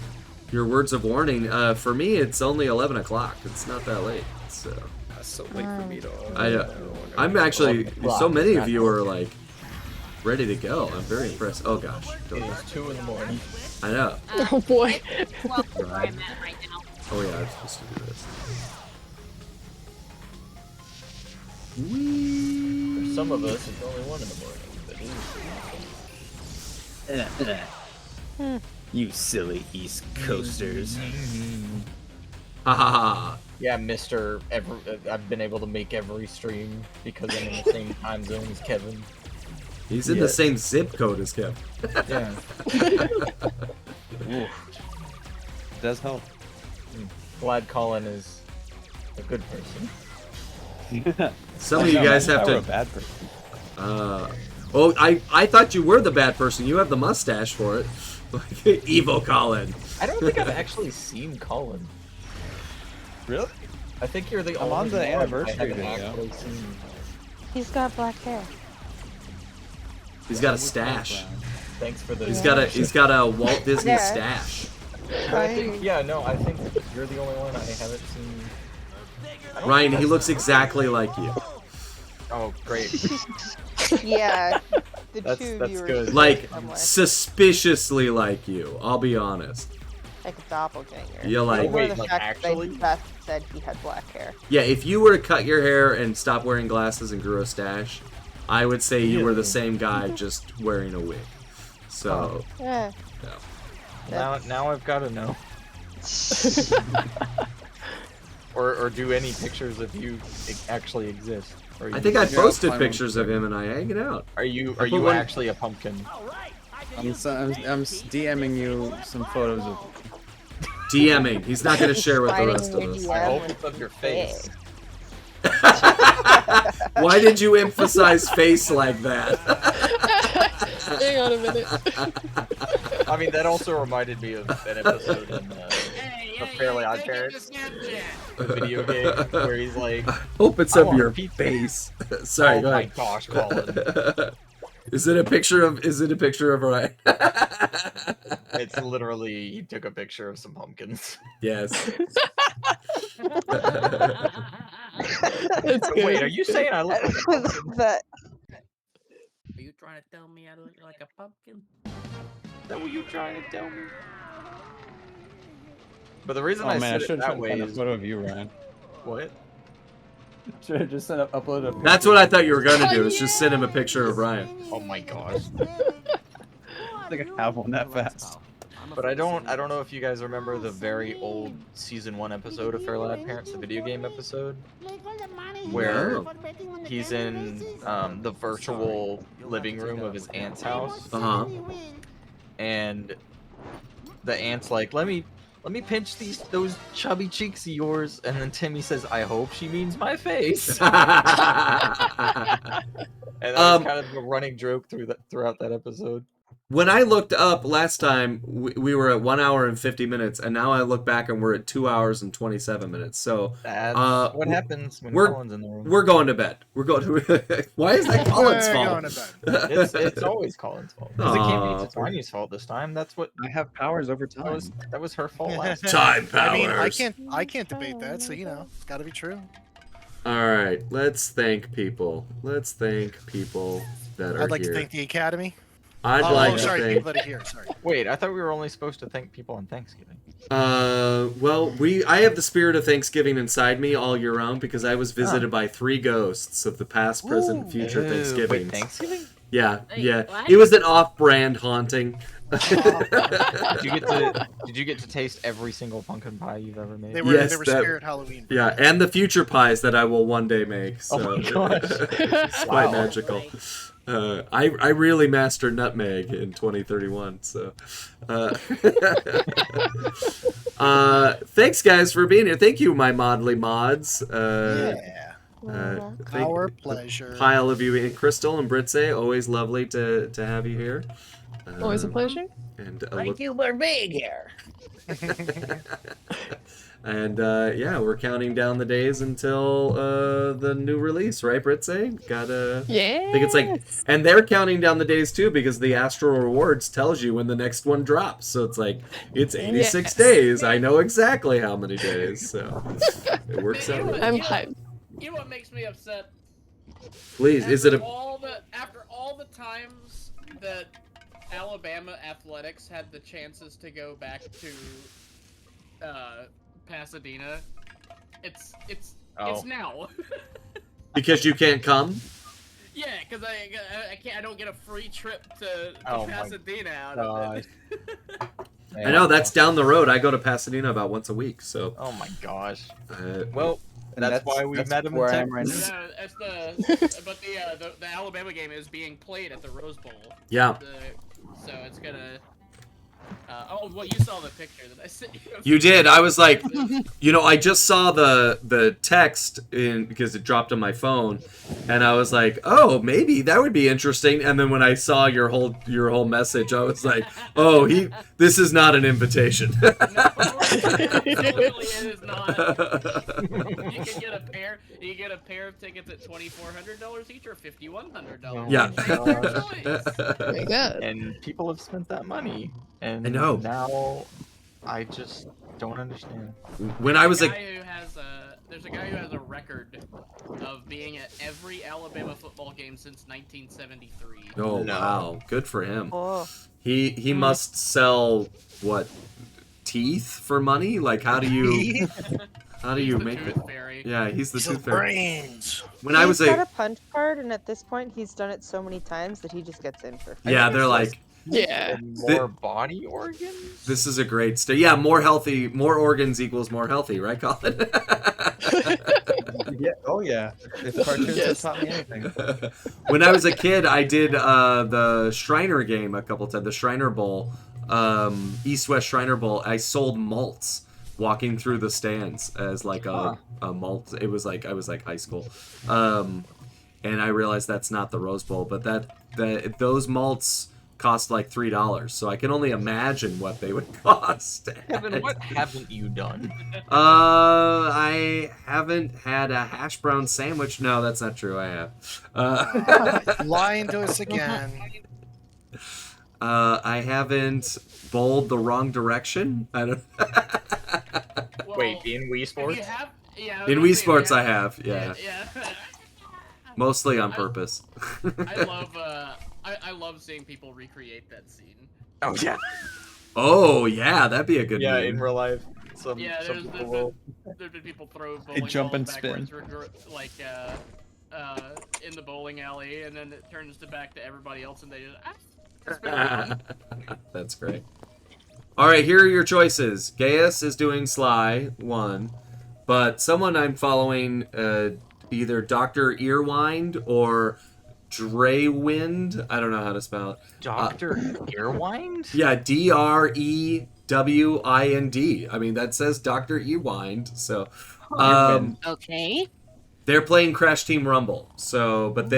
words of warning. For me, it's only 11 o'clock. It's not that late. So That's so late for me to. I'm actually. So many of you are like ready to go. I'm very impressed. Oh gosh. Don't die. It's 2 in the morning. I know. Oh boy. Well, where I'm at right now. Oh yeah, I'm supposed to do this. For some of us, it's only 1 in the morning. You silly East Coasters. Ha ha ha. Yeah, Mr. I've been able to make every stream because I'm in the same time zone as Kevin. He's in the same zip code as Kev. Yeah. It does help. Glad Colin is a good person. Some of you guys have to. A bad person. Oh, I thought you were the bad person. You have the mustache for it. Evil Colin. I don't think I've actually seen Colin. Really? I think you're the I'm only on the one anniversary I haven't video. actually seen. He's got black hair. He's got a stash. Thanks for the. He's got a Walt Disney Yeah. stash. I think, yeah, no, I think you're the only one I haven't seen. Ryan, he looks exactly like you. Oh, great. Yeah. The That's- two of that's you were good. Like somewhere. suspiciously like you. I'll be honest. Like a doppelganger. You're like- Ignore Wait, the like, fact that actually? Beth said he had black hair. Yeah, if you were to cut your hair and stop wearing glasses and grew a stash, I would say you were the same guy just wearing a wig. So, Yeah. Now I've got to know. or do any pictures of you actually exist? Or I think I you- posted pictures of him and I hanging out. Are you I put one- actually a pumpkin? I'm DMing you some photos of. DMing. He's not going to share with the Sliding rest of your us. DM I hope with it's of your face. Why did you emphasize face like that? Hang on a minute. I mean, that also reminded me of an episode in The Fairly Odd Parents, the video game, where he's like, Hope it's "I of want your pizza." face. Sorry, Oh go my ahead. gosh, Colin. Is it a picture of Ryan? It's literally, he took a picture of some pumpkins. Yes. It's good. Wait, are you saying I look like a pumpkin? That Are you trying to tell me I look like a pumpkin? Is that what you trying to tell me? But the reason Oh I man, I said should it have that way found a is... photo of you, Ryan. What? Should have just uploaded a picture. That's what I thought you were going to do, is just send him a picture of Ryan. Oh my gosh. I think I have one that fast. But I don't know if you guys remember the very old season 1 episode of Fairly Odd Parents, the video game episode, where he's in the virtual living room of his aunt's house, Uh-huh. and the aunt's like, let me pinch those chubby cheeks of yours, and then Timmy says, I hope she means my face. And that was kind of a running joke throughout that episode. When I looked up last time, we were at 1 hour and 50 minutes, and now I look back and we're at 2 hours and 27 minutes. So That's what happens when we're Colin's in the room. we're going to bed. We're going to. Why is that Colin's We're fault? going to bed. It's always Colin's fault. Because it can't Aw, be Tiny's fault this time. That's what I have powers over time. that was her fault last Time time. powers. I mean, I can't debate that, so you know, it's got to be true. All right, let's thank people. Let's thank people that are I'd like here. to thank the Academy. I'd Oh, like to sorry, thank. people that are here. Sorry. Wait, I thought we were only supposed to thank people on Thanksgiving. Well, I have the spirit of Thanksgiving inside me all year round because I was visited by 3 ghosts of the past, present, and future Ew. Thanksgivings. Wait, Thanksgiving? Yeah, Wait, yeah. what? It was an off-brand haunting. Did you get to taste every single pumpkin pie you've ever made? They were Yes, they were that- Spirit Halloween. Yeah, and the future pies that I will one day make. So Oh my gosh. it's quite Wow. magical. I really mastered nutmeg in 2031. So, thanks guys for being here. Thank you, my modly mods. Yeah. Thank Our pleasure. pile of you and Crystal and Britse. Always lovely to have you here. Always a pleasure. And Thank you for being here. And yeah, we're counting down the days until the new release, right, Britse? Gotta. Yeah. I think it's like, and they're counting down the days too because the Astral Rewards tells you when the next one drops. So it's like it's 86 Yes. days. I know exactly how many days. So it works out. Right. I'm hyped. You know what makes me upset? Please, is it a? After all the times that Alabama athletics had the chances to go back to Pasadena, it's now. Because you can't come. Yeah, because I don't get a free trip to Oh my Pasadena out of it. I know that's down the road. I go to Pasadena about once a week. So. Oh my gosh. Well, that's why we met him in where I am Texas. right Yeah, but the Alabama game is being played at the Rose Bowl. Yeah. So it's gonna Oh, well, you saw the picture that I sent you. You did. I was like, I just saw the text because it dropped on my phone, and I was like, oh, maybe that would be interesting. And then when I saw your whole message, I was like, oh, this is not an invitation. Totally, it is not. You can get a pair. You get a pair of tickets at $2,400 each or $5,100. Yeah. Very good. And people have spent that money, and I know. Now I just don't understand. When I was there's a guy who has a record of being at every Alabama football game since 1973. Oh wow, good for him. Oh. He must sell what, teeth for money? Like how do you make it? Fairy. Yeah, he's the He's tooth the fairy. brains. When I was He's got a punch card, and at this point, he's done it so many times that he just gets in for free. yeah, they're like Yeah. More body organs? this is a great yeah, more organs equals more healthy, right, Colin? Yeah. Oh yeah. If cartoons have taught me anything. When I was a kid, I did the Shriner game a couple times, the Shriner Bowl, East-West Shriner Bowl. I sold malts walking through the stands as like a malt. It was like I was like high school, and I realized that's not the Rose Bowl, but those malts cost like $3, so I can only imagine what they would cost. Kevin, what haven't you done? I haven't had a hash brown sandwich. No, that's not true. I have. Lying to us again. I haven't bowled the wrong direction. I don't. Wait, in Wii Sports? In Wii Sports, I have. Yeah. Mostly on purpose. I love seeing people recreate that scene. Oh yeah. Oh yeah, that'd be a good. Yeah, meme. in real life. There's been people throw bowling jump and balls spin. backwards, like in the bowling alley, and then it turns back to everybody else, and they just That's great. All right, here are your choices. Gaius is doing Sly 1, but someone I'm following, either Dr. Earwind or Drewind. I don't know how to spell it. Dr. Earwind? Yeah, DREWIND. I mean, that says Dr. Earwind. So, Okay. they're playing Crash Team Rumble. So, but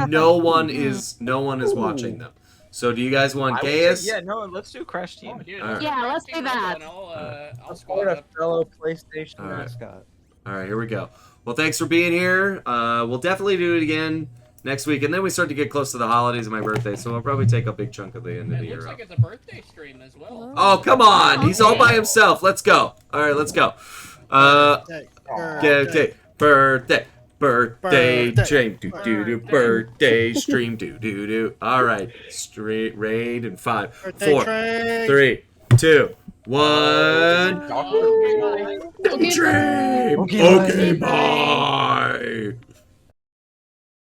no one is watching them. So, do you guys want Gaius? Yeah, no, let's do Crash Team. All right. Yeah, let's do that. I'll support a fellow PlayStation All right. mascot. All right, here we go. Well, thanks for being here. We'll definitely do it again next week, and then we start to get close to the holidays and my birthday, so we'll probably take a big chunk of the end of the year looks off. like it's a birthday stream as well. Oh, come on! He's all by himself. Let's go. All right, let's go. Birthday stream. Birthday stream. All right, straight raid in 5, 4, 3, 2, 1. Dream. Okay, bye.